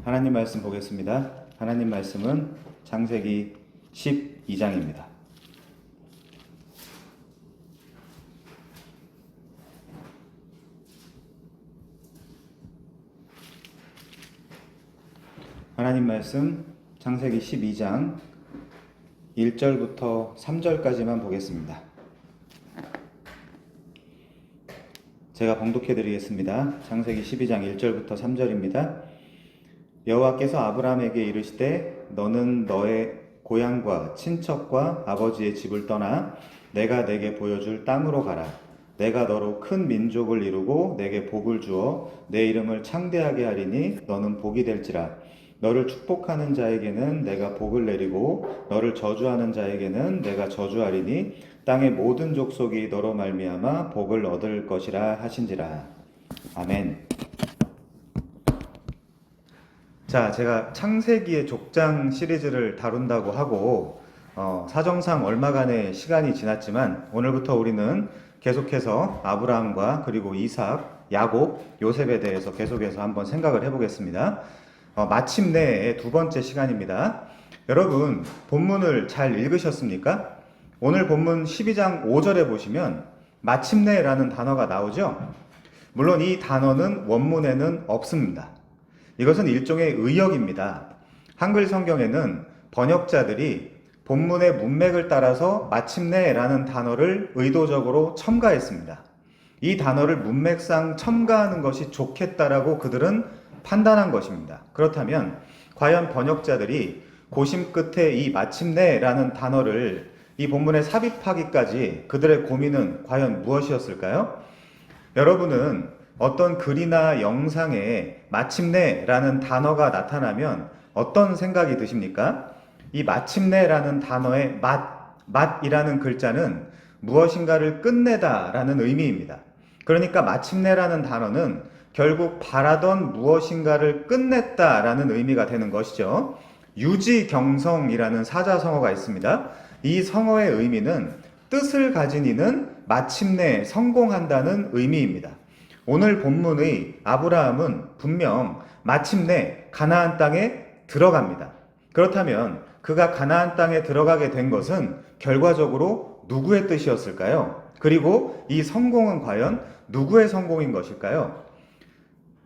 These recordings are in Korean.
하나님 말씀 보겠습니다. 하나님 말씀은 창세기 12장입니다. 하나님 말씀 창세기 12장 1절부터 3절까지만 보겠습니다. 제가 봉독해 드리겠습니다. 창세기 12장 1절부터 3절입니다. 여호와께서 아브라함에게 이르시되 너는 너의 고향과 친척과 아버지의 집을 떠나 내가 내게 보여줄 땅으로 가라. 내가 너로 큰 민족을 이루고 내게 복을 주어 내 이름을 창대하게 하리니 너는 복이 될지라. 너를 축복하는 자에게는 내가 복을 내리고 너를 저주하는 자에게는 내가 저주하리니 땅의 모든 족속이 너로 말미암아 복을 얻을 것이라 하신지라. 아멘. 자, 제가 창세기의 족장 시리즈를 다룬다고 하고 사정상 얼마간의 시간이 지났지만 오늘부터 우리는 계속해서 아브라함과 그리고 이삭, 야곱, 요셉에 대해서 계속해서 한번 생각을 해보겠습니다. 마침내의 두 번째 시간입니다. 여러분, 본문을 잘 읽으셨습니까? 오늘 본문 12장 5절에 보시면 마침내라는 단어가 나오죠? 물론 이 단어는 원문에는 없습니다. 이것은 일종의 의역입니다. 한글 성경에는 번역자들이 본문의 문맥을 따라서 마침내라는 단어를 의도적으로 첨가했습니다. 이 단어를 문맥상 첨가하는 것이 좋겠다라고 그들은 판단한 것입니다. 그렇다면 과연 번역자들이 고심 끝에 이 마침내라는 단어를 이 본문에 삽입하기까지 그들의 고민은 과연 무엇이었을까요? 여러분은 어떤 글이나 영상에 마침내라는 단어가 나타나면 어떤 생각이 드십니까? 이 마침내라는 단어의 맛이라는 글자는 무엇인가를 끝내다라는 의미입니다. 그러니까 마침내라는 단어는 결국 바라던 무엇인가를 끝냈다라는 의미가 되는 것이죠. 유지경성이라는 사자성어가 있습니다. 이 성어의 의미는 뜻을 가진 이는 마침내 성공한다는 의미입니다. 오늘 본문의 아브라함은 분명 마침내 가나안 땅에 들어갑니다. 그렇다면 그가 가나안 땅에 들어가게 된 것은 결과적으로 누구의 뜻이었을까요? 그리고 이 성공은 과연 누구의 성공인 것일까요?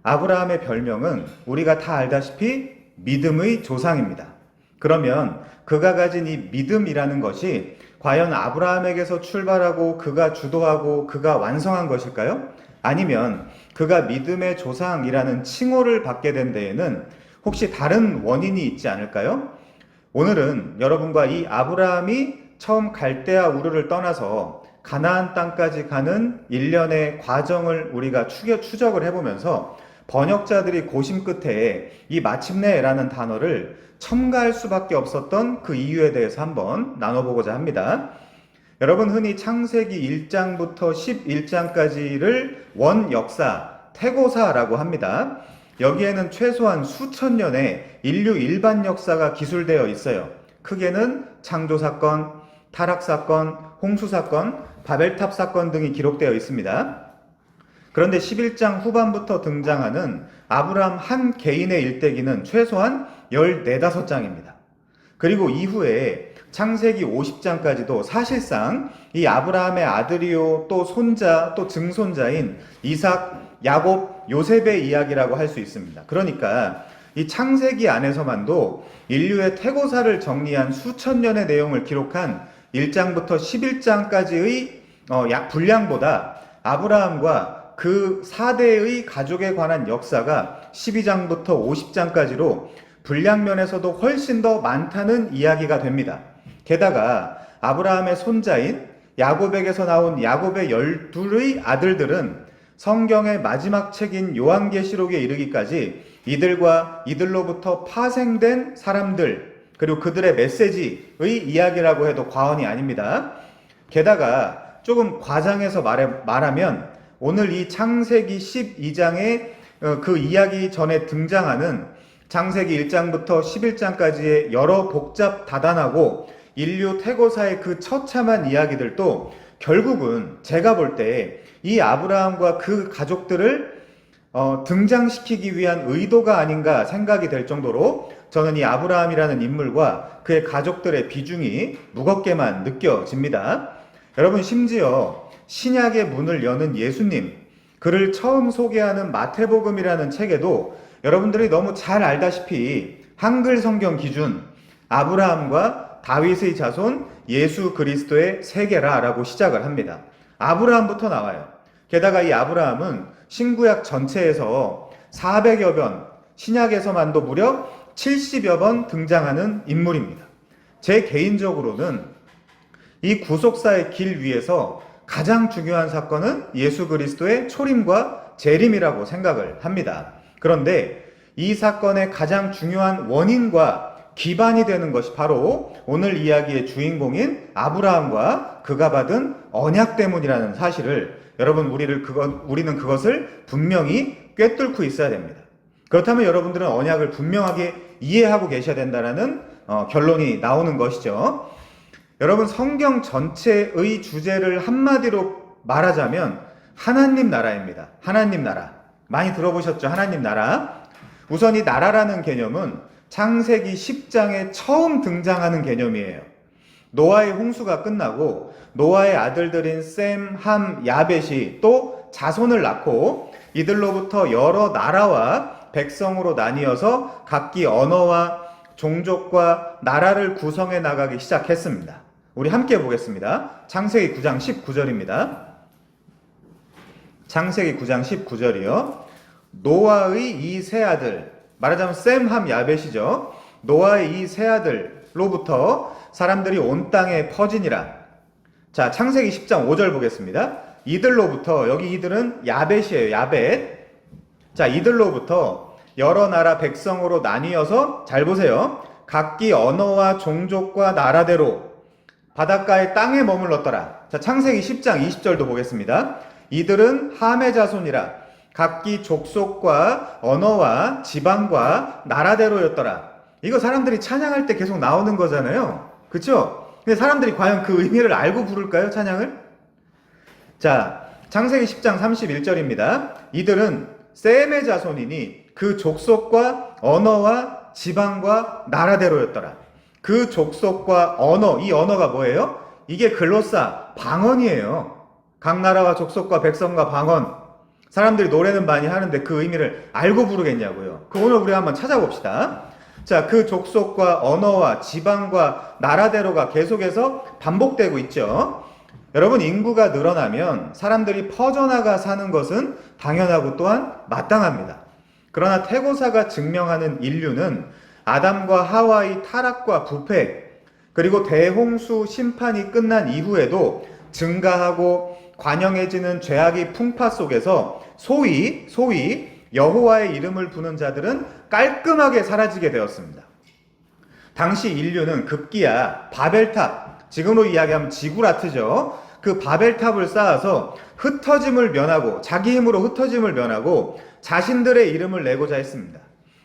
아브라함의 별명은 우리가 다 알다시피 믿음의 조상입니다. 그러면 그가 가진 이 믿음이라는 것이 과연 아브라함에게서 출발하고 그가 주도하고 그가 완성한 것일까요? 아니면 그가 믿음의 조상이라는 칭호를 받게 된 데에는 혹시 다른 원인이 있지 않을까요? 오늘은 여러분과 이 아브라함이 처음 갈대아 우르를 떠나서 가나안 땅까지 가는 일련의 과정을 우리가 추적을 해보면서 번역자들이 고심 끝에 이 마침내라는 단어를 첨가할 수밖에 없었던 그 이유에 대해서 한번 나눠보고자 합니다. 여러분, 흔히 창세기 1장부터 11장까지를 원역사, 태고사라고 합니다. 여기에는 최소한 수천 년의 인류 일반 역사가 기술되어 있어요. 크게는 창조사건, 타락사건, 홍수사건, 바벨탑 사건 등이 기록되어 있습니다. 그런데 11장 후반부터 등장하는 아브라함 한 개인의 일대기는 최소한 14~15장입니다. 그리고 이후에 창세기 50장까지도 사실상 이 아브라함의 아들이요 또 손자 또 증손자인 이삭, 야곱, 요셉의 이야기라고 할 수 있습니다. 그러니까 이 창세기 안에서만도 인류의 태고사를 정리한 수천 년의 내용을 기록한 1장부터 11장까지의 분량보다 아브라함과 그 4대의 가족에 관한 역사가 12장부터 50장까지로 분량면에서도 훨씬 더 많다는 이야기가 됩니다. 게다가 아브라함의 손자인 야곱에게서 나온 야곱의 12의 아들들은 성경의 마지막 책인 요한계시록에 이르기까지 이들로부터 파생된 사람들, 그리고 그들의 메시지의 이야기라고 해도 과언이 아닙니다. 게다가 조금 과장해서 말하면 오늘 이 창세기 12장의 그 이야기 전에 등장하는 창세기 1장부터 11장까지의 여러 복잡 다단하고 인류 태고사의 그 처참한 이야기들도 결국은 제가 볼 때 이 아브라함과 그 가족들을 등장시키기 위한 의도가 아닌가 생각이 될 정도로 저는 이 아브라함이라는 인물과 그의 가족들의 비중이 무겁게만 느껴집니다. 여러분, 심지어 신약의 문을 여는 예수님, 그를 처음 소개하는 마태복음이라는 책에도 여러분들이 너무 잘 알다시피 한글 성경 기준 아브라함과 다윗의 자손 예수 그리스도의 세계라라고 시작을 합니다. 아브라함부터 나와요. 게다가 이 아브라함은 신구약 전체에서 400여 번, 신약에서만도 무려 70여 번 등장하는 인물입니다. 제 개인적으로는 이 구속사의 길 위에서 가장 중요한 사건은 예수 그리스도의 초림과 재림이라고 생각을 합니다. 그런데 이 사건의 가장 중요한 원인과 기반이 되는 것이 바로 오늘 이야기의 주인공인 아브라함과 그가 받은 언약 때문이라는 사실을 여러분, 우리는 그것을 분명히 꿰뚫고 있어야 됩니다. 그렇다면 여러분들은 언약을 분명하게 이해하고 계셔야 된다는 결론이 나오는 것이죠. 여러분, 성경 전체의 주제를 한마디로 말하자면 하나님 나라입니다. 하나님 나라. 많이 들어보셨죠? 하나님 나라. 우선 이 나라라는 개념은 창세기 10장에 처음 등장하는 개념이에요. 노아의 홍수가 끝나고 노아의 아들들인 셈, 함, 야벳이 또 자손을 낳고 이들로부터 여러 나라와 백성으로 나뉘어서 각기 언어와 종족과 나라를 구성해 나가기 시작했습니다. 우리 함께 보겠습니다. 창세기 9장 19절입니다. 창세기 9장 19절이요. 노아의 이 세 아들, 말하자면 셈, 함, 야벳이죠. 노아의 이 세 아들로부터 사람들이 온 땅에 퍼지니라. 자, 창세기 10장 5절 보겠습니다. 이들로부터, 여기 이들은 야벳이에요. 야벳. 자, 이들로부터 여러 나라 백성으로 나뉘어서, 잘 보세요. 각기 언어와 종족과 나라대로 바닷가의 땅에 머물렀더라. 자, 창세기 10장 20절도 보겠습니다. 이들은 함의 자손이라. 각기 족속과 언어와 지방과 나라대로였더라. 이거 사람들이 찬양할 때 계속 나오는 거잖아요. 그쵸? 근데 사람들이 과연 그 의미를 알고 부를까요? 찬양을? 자, 창세기 10장 31절입니다. 이들은 셈의 자손이니 그 족속과 언어와 지방과 나라대로였더라. 그 족속과 언어, 이 언어가 뭐예요? 이게 글로사, 방언이에요. 각 나라와 족속과 백성과 방언. 사람들이 노래는 많이 하는데 그 의미를 알고 부르겠냐고요. 그 오늘 우리 한번 찾아봅시다. 자, 그 족속과 언어와 지방과 나라대로가 계속해서 반복되고 있죠. 여러분, 인구가 늘어나면 사람들이 퍼져나가 사는 것은 당연하고 또한 마땅합니다. 그러나 태고사가 증명하는 인류는 아담과 하와의 타락과 부패, 그리고 대홍수 심판이 끝난 이후에도 증가하고 관영해지는 죄악의 풍파 속에서 소위 여호와의 이름을 부는 자들은 깔끔하게 사라지게 되었습니다. 당시 인류는 급기야 바벨탑, 지금으로 이야기하면 지구라트죠. 그 바벨탑을 쌓아서 흩어짐을 면하고, 자기 힘으로 흩어짐을 면하고 자신들의 이름을 내고자 했습니다.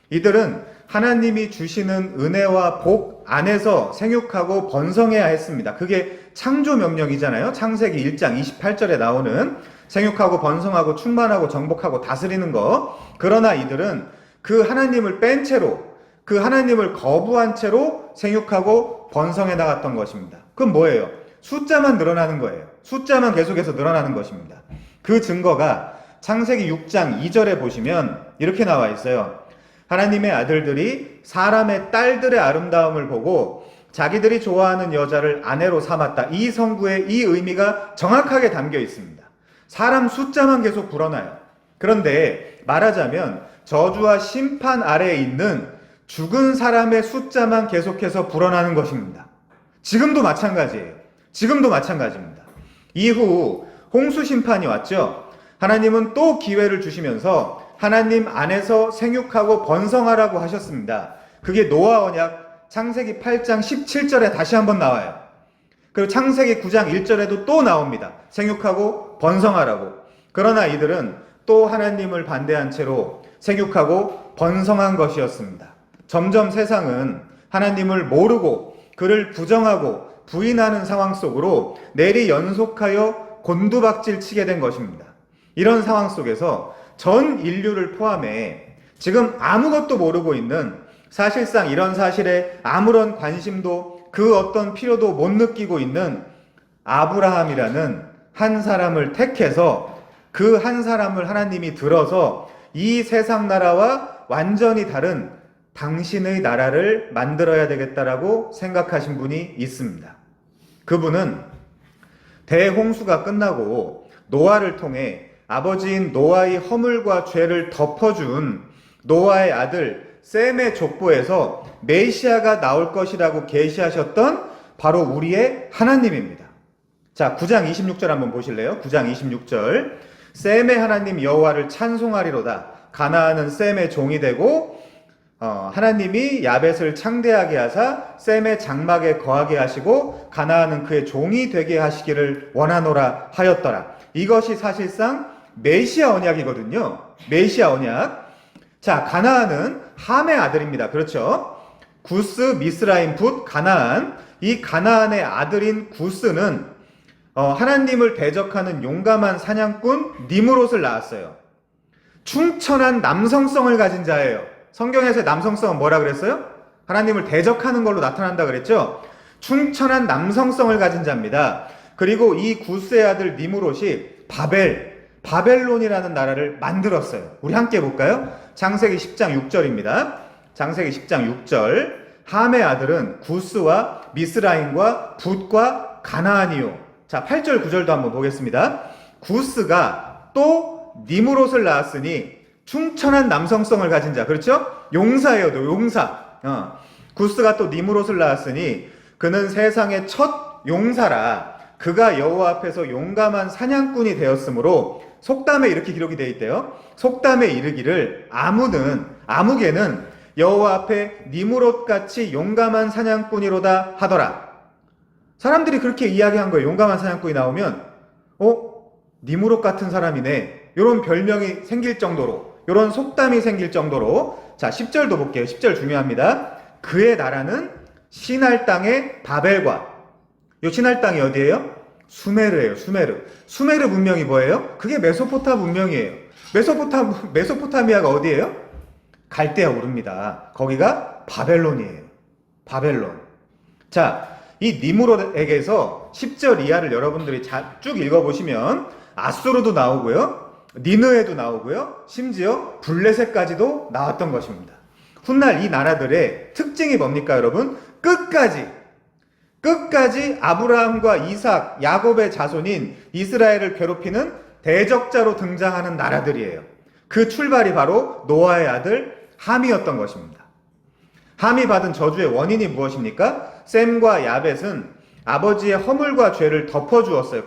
이들은 하나님이 주시는 은혜와 복 안에서 생육하고 번성해야 했습니다. 그게 창조 명령이잖아요. 창세기 1장 28절에 나오는 생육하고 번성하고 충만하고 정복하고 다스리는 거. 그러나 이들은 그 하나님을 뺀 채로, 그 하나님을 거부한 채로 생육하고 번성해 나갔던 것입니다. 그건 뭐예요? 숫자만 늘어나는 거예요. 숫자만 계속해서 늘어나는 것입니다. 그 증거가 창세기 6장 2절에 보시면 이렇게 나와 있어요. 하나님의 아들들이 사람의 딸들의 아름다움을 보고 자기들이 좋아하는 여자를 아내로 삼았다. 이 성구에 이 의미가 정확하게 담겨 있습니다. 사람 숫자만 계속 불어나요. 그런데 말하자면 저주와 심판 아래에 있는 죽은 사람의 숫자만 계속해서 불어나는 것입니다. 지금도 마찬가지예요. 지금도 마찬가지입니다. 이후 홍수 심판이 왔죠. 하나님은 또 기회를 주시면서 하나님 안에서 생육하고 번성하라고 하셨습니다. 그게 노아 언약 창세기 8장 17절에 다시 한번 나와요. 그리고 창세기 9장 1절에도 또 나옵니다. 생육하고 번성하라고. 그러나 이들은 또 하나님을 반대한 채로 생육하고 번성한 것이었습니다. 점점 세상은 하나님을 모르고 그를 부정하고 부인하는 상황 속으로 내리 연속하여 곤두박질 치게 된 것입니다. 이런 상황 속에서 전 인류를 포함해 지금 아무것도 모르고 있는, 사실상 이런 사실에 아무런 관심도 그 어떤 필요도 못 느끼고 있는 아브라함이라는 한 사람을 택해서 그 한 사람을 하나님이 들어서 이 세상 나라와 완전히 다른 당신의 나라를 만들어야 되겠다라고 생각하신 분이 있습니다. 그분은 대홍수가 끝나고 노아를 통해 아버지인 노아의 허물과 죄를 덮어준 노아의 아들 셈의 족보에서 메시아가 나올 것이라고 계시하셨던 바로 우리의 하나님입니다. 자, 9장 26절 한번 보실래요? 9장 26절. 셈의 하나님 여호와를 찬송하리로다. 가나안은 셈의 종이 되고 하나님이 야벳을 창대하게 하사 셈의 장막에 거하게 하시고 가나안은 그의 종이 되게 하시기를 원하노라 하였더라. 이것이 사실상 메시아 언약이거든요. 메시아 언약. 자, 가나안은 함의 아들입니다. 그렇죠? 구스, 미스라임, 붓, 가나안. 이 가나안의 아들인 구스는 하나님을 대적하는 용감한 사냥꾼 니므롯을 낳았어요. 충천한 남성성을 가진 자예요. 성경에서의 남성성은 뭐라 그랬어요? 하나님을 대적하는 걸로 나타난다 그랬죠? 충천한 남성성을 가진 자입니다. 그리고 이 구스의 아들 니므롯이 바벨론이라는 나라를 만들었어요. 우리 함께 볼까요? 창세기 10장 6절입니다. 창세기 10장 6절. 함의 아들은 구스와 미스라임과 붓과 가나안이요. 자, 8절 9절도 한번 보겠습니다. 구스가 또 니므롯을 낳았으니 충천한 남성성을 가진 자. 그렇죠? 용사예요. 용사. 구스가 또 니므롯을 낳았으니 그는 세상의 첫 용사라. 그가 여호와 앞에서 용감한 사냥꾼이 되었으므로 속담에 이렇게 기록이 되어 있대요. 속담에 이르기를 아무개는 여호와 앞에 니므롯같이 용감한 사냥꾼이로다 하더라. 사람들이 그렇게 이야기한 거예요. 용감한 사냥꾼이 나오면 니므롯 같은 사람이네. 이런 별명이 생길 정도로, 이런 속담이 생길 정도로. 자, 10절도 볼게요. 10절 중요합니다. 그의 나라는 신할 땅의 바벨과, 이 신할 땅이 어디예요? 수메르예요. 수메르 문명이 뭐예요? 그게 메소포타 문명이에요. 메소포타미아가 어디예요? 갈대아 오릅니다. 거기가 바벨론이에요. 바벨론. 자, 이 니므롯에게서 10절 이하를 여러분들이 쭉 읽어보시면 아수르도 나오고요, 니느웨도 나오고요, 심지어 블레셋까지도 나왔던 것입니다. 훗날 이 나라들의 특징이 뭡니까, 여러분? 끝까지 아브라함과 이삭, 야곱의 자손인 이스라엘을 괴롭히는 대적자로 등장하는 나라들이에요. 그 출발이 바로 노아의 아들 함이었던 것입니다. 함이 받은 저주의 원인이 무엇입니까? 셈과 야벳은 아버지의 허물과 죄를 덮어주었어요.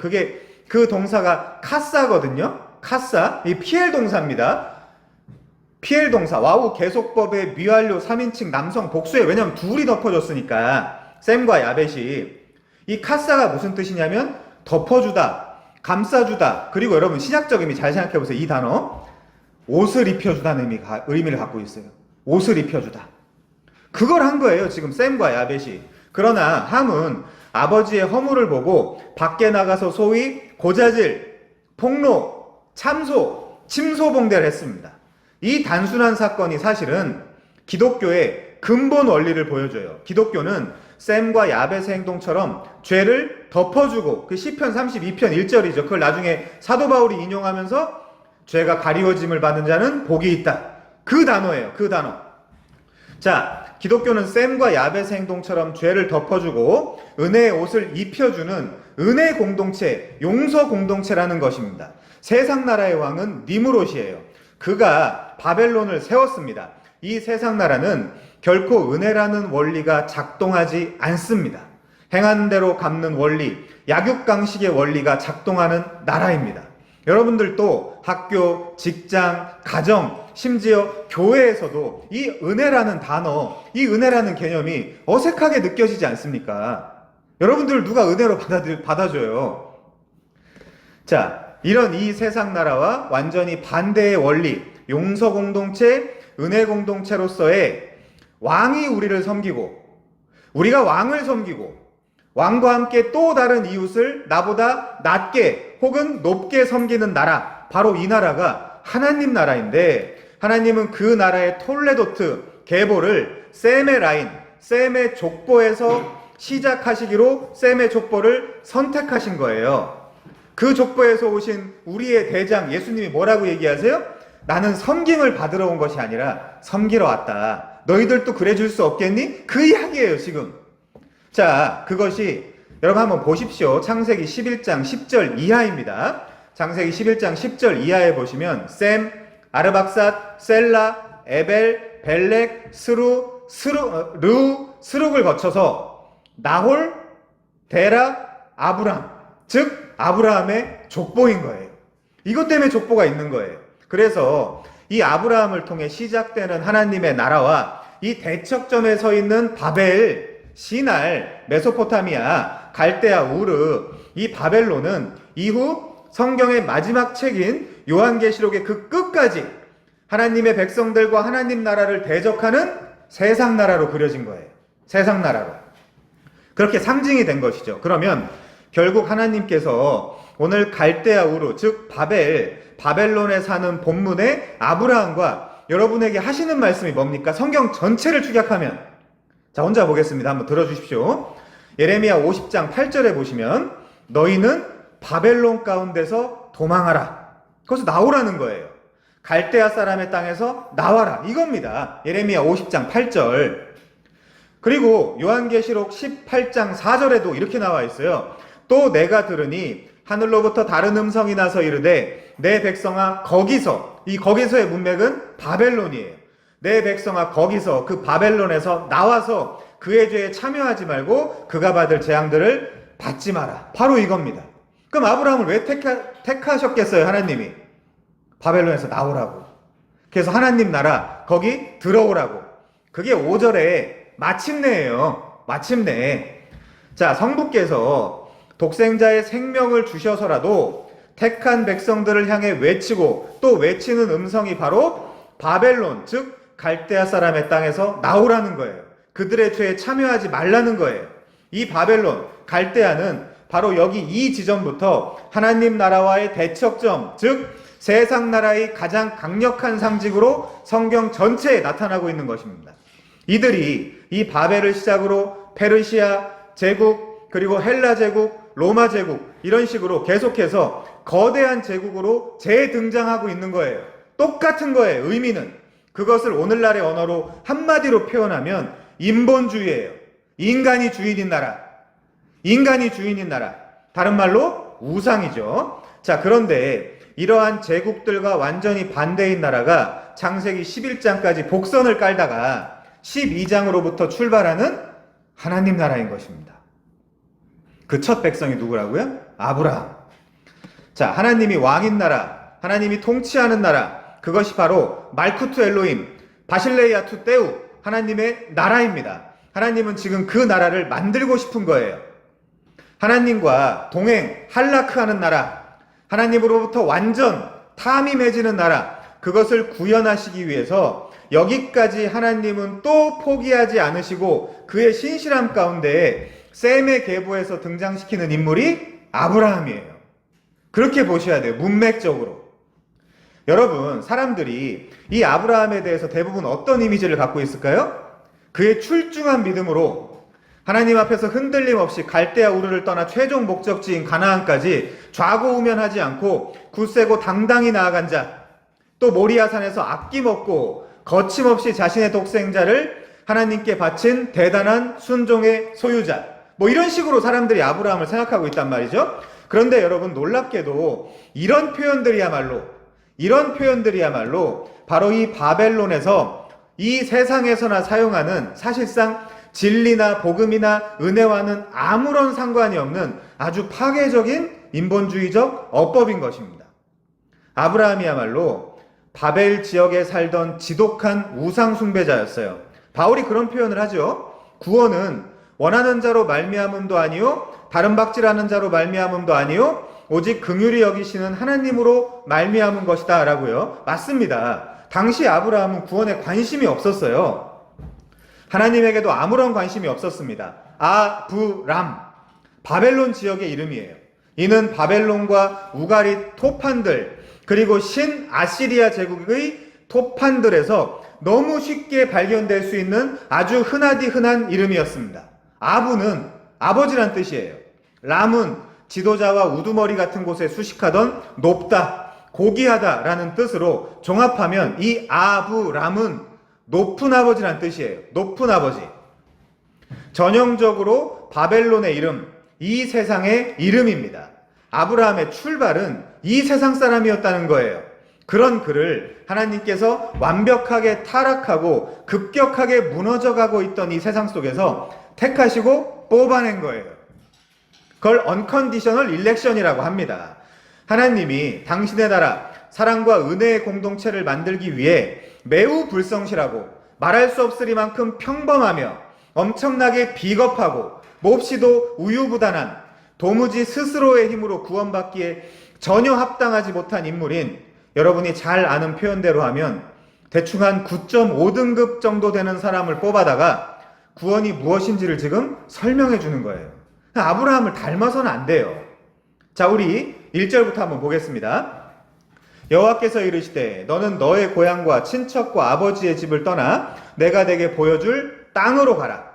그 동사가 카사거든요. 카사, 이 피엘 동사입니다. 피엘 동사, 와우 계속법의 미완료 3인칭 남성 복수에, 왜냐면 둘이 덮어줬으니까, 셈과 야벳이. 이 카사가 무슨 뜻이냐면 덮어주다, 감싸주다. 그리고 여러분 신약적 의미 잘 생각해보세요. 이 단어 옷을 입혀주다는 의미를 갖고 있어요. 옷을 입혀주다. 그걸 한 거예요, 지금 셈과 야벳이. 그러나 함은 아버지의 허물을 보고 밖에 나가서 소위 고자질, 폭로, 참소, 침소봉대를 했습니다. 이 단순한 사건이 사실은 기독교의 근본 원리를 보여줘요. 기독교는 셈과 야벳의 행동처럼 죄를 덮어주고, 그 시편 32편 1절이죠. 그걸 나중에 사도 바울이 인용하면서 죄가 가리워짐을 받는 자는 복이 있다. 그 단어예요. 그 단어. 자, 기독교는 셈과 야벳의 행동처럼 죄를 덮어주고 은혜의 옷을 입혀주는 은혜 공동체, 용서 공동체라는 것입니다. 세상 나라의 왕은 니므롯이에요. 그가 바벨론을 세웠습니다. 이 세상 나라는 결코 은혜라는 원리가 작동하지 않습니다. 행하는 대로 갚는 원리, 약육강식의 원리가 작동하는 나라입니다. 여러분들도 학교, 직장, 가정, 심지어 교회에서도 이 은혜라는 단어, 이 은혜라는 개념이 어색하게 느껴지지 않습니까? 여러분들 누가 은혜로 받아줘요? 자, 이런 이 세상 나라와 완전히 반대의 원리, 용서 공동체, 은혜 공동체로서의 왕이 우리를 섬기고, 우리가 왕을 섬기고, 왕과 함께 또 다른 이웃을 나보다 낮게 혹은 높게 섬기는 나라, 바로 이 나라가 하나님 나라인데 하나님은 그 나라의 톨레도트, 계보를 셈의 라인, 셈의 족보에서 시작하시기로 셈의 족보를 선택하신 거예요. 그 족보에서 오신 우리의 대장 예수님이 뭐라고 얘기하세요? 나는 섬김을 받으러 온 것이 아니라 섬기러 왔다. 너희들도 그래 줄 수 없겠니? 그 이야기예요, 지금. 자, 그것이 여러분 한번 보십시오. 창세기 11장 10절 이하입니다. 창세기 11장 10절 이하에 보시면 셈, 아르박삿, 셀라, 에벨, 벨렉, 스룩을 거쳐서 나홀, 데라, 아브람, 즉 아브라함의 족보인 거예요. 이것 때문에 족보가 있는 거예요. 그래서 이 아브라함을 통해 시작되는 하나님의 나라와 이 대척점에 서 있는 바벨, 시날, 메소포타미아, 갈대아, 우르, 이 바벨론은 이후 성경의 마지막 책인 요한계시록의 그 끝까지 하나님의 백성들과 하나님 나라를 대적하는 세상 나라로 그려진 거예요. 세상 나라로. 그렇게 상징이 된 것이죠. 그러면 결국 하나님께서 오늘 갈대아 우르, 즉 바벨론에 사는 본문의 아브라함과 여러분에게 하시는 말씀이 뭡니까? 성경 전체를 축약하면, 자, 혼자 보겠습니다. 한번 들어주십시오. 예레미야 50장 8절에 보시면 너희는 바벨론 가운데서 도망하라. 거기서 나오라는 거예요. 갈대아 사람의 땅에서 나와라. 이겁니다. 예레미야 50장 8절. 그리고 요한계시록 18장 4절에도 이렇게 나와 있어요. 또 내가 들으니 하늘로부터 다른 음성이 나서 이르되 내 백성아 거기서, 이 거기서의 문맥은 바벨론이에요. 내 백성아 거기서, 그 바벨론에서 나와서 그의 죄에 참여하지 말고 그가 받을 재앙들을 받지 마라. 바로 이겁니다. 그럼 아브라함을 왜 택하셨겠어요? 하나님이 바벨론에서 나오라고. 그래서 하나님 나라 거기 들어오라고. 그게 5절에 마침내예요. 마침내. 자, 성부께서 독생자의 생명을 주셔서라도 택한 백성들을 향해 외치고 또 외치는 음성이 바로 바벨론, 즉 갈대아 사람의 땅에서 나오라는 거예요. 그들의 죄에 참여하지 말라는 거예요. 이 바벨론, 갈대아는 바로 여기 이 지점부터 하나님 나라와의 대척점, 즉 세상 나라의 가장 강력한 상징으로 성경 전체에 나타나고 있는 것입니다. 이들이 이 바벨을 시작으로 페르시아 제국, 그리고 헬라 제국, 로마 제국, 이런 식으로 계속해서 거대한 제국으로 재등장하고 있는 거예요. 똑같은 거예요. 의미는. 그것을 오늘날의 언어로 한마디로 표현하면 인본주의예요. 인간이 주인인 나라. 인간이 주인인 나라. 다른 말로 우상이죠. 자, 그런데 이러한 제국들과 완전히 반대인 나라가 창세기 11장까지 복선을 깔다가 12장으로부터 출발하는 하나님 나라인 것입니다. 그 첫 백성이 누구라고요? 아브라함. 자, 하나님이 왕인 나라, 하나님이 통치하는 나라, 그것이 바로 말쿠트 엘로임, 바실레이아투 때우, 하나님의 나라입니다. 하나님은 지금 그 나라를 만들고 싶은 거예요. 하나님과 동행, 할라크하는 나라, 하나님으로부터 완전 탐이 맺이는 나라, 그것을 구현하시기 위해서 여기까지 하나님은 또 포기하지 않으시고 그의 신실함 가운데 셈의 계보에서 등장시키는 인물이 아브라함이에요. 그렇게 보셔야 돼요. 문맥적으로. 여러분, 사람들이 이 아브라함에 대해서 대부분 어떤 이미지를 갖고 있을까요? 그의 출중한 믿음으로 하나님 앞에서 흔들림 없이 갈대아 우르를 떠나 최종 목적지인 가나안까지 좌고우면하지 않고 굳세고 당당히 나아간 자, 또 모리아산에서 아낌없고 거침없이 자신의 독생자를 하나님께 바친 대단한 순종의 소유자, 뭐 이런 식으로 사람들이 아브라함을 생각하고 있단 말이죠. 그런데 여러분, 놀랍게도 이런 표현들이야말로 바로 이 바벨론에서 이 세상에서나 사용하는 사실상 진리나 복음이나 은혜와는 아무런 상관이 없는 아주 파괴적인 인본주의적 어법인 것입니다. 아브라함이야말로 바벨 지역에 살던 지독한 우상 숭배자였어요. 바울이 그런 표현을 하죠. 구원은 원하는 자로 말미암음도 아니요 다른 박질하는 자로 말미암음도 아니요 오직 긍휼히 여기시는 하나님으로 말미암은 것이다 라고요. 맞습니다. 당시 아브라함은 구원에 관심이 없었어요. 하나님에게도 아무런 관심이 없었습니다. 아브람, 바벨론 지역의 이름이에요. 이는 바벨론과 우가릿 토판들, 그리고 신아시리아 제국의 토판들에서 너무 쉽게 발견될 수 있는 아주 흔하디 흔한 이름이었습니다. 아부는 아버지란 뜻이에요. 람은 지도자와 우두머리 같은 곳에 수식하던 높다, 고귀하다 라는 뜻으로 종합하면 이 아부람은 높은 아버지란 뜻이에요. 높은 아버지. 전형적으로 바벨론의 이름, 이 세상의 이름입니다. 아브라함의 출발은 이 세상 사람이었다는 거예요. 그런 그를 하나님께서 완벽하게 타락하고 급격하게 무너져가고 있던 이 세상 속에서 택하시고 뽑아낸 거예요. 그걸 언컨디셔널 일렉션이라고 합니다. 하나님이 당신의 나라, 사랑과 은혜의 공동체를 만들기 위해 매우 불성실하고 말할 수 없으리만큼 평범하며 엄청나게 비겁하고 몹시도 우유부단한 도무지 스스로의 힘으로 구원받기에 전혀 합당하지 못한 인물인, 여러분이 잘 아는 표현대로 하면 대충 한 9.5등급 정도 되는 사람을 뽑아다가 구원이 무엇인지를 지금 설명해 주는 거예요. 아브라함을 닮아서는 안 돼요. 자, 우리 1절부터 한번 보겠습니다. 여호와께서 이르시되 너는 너의 고향과 친척과 아버지의 집을 떠나 내가 내게 보여줄 땅으로 가라.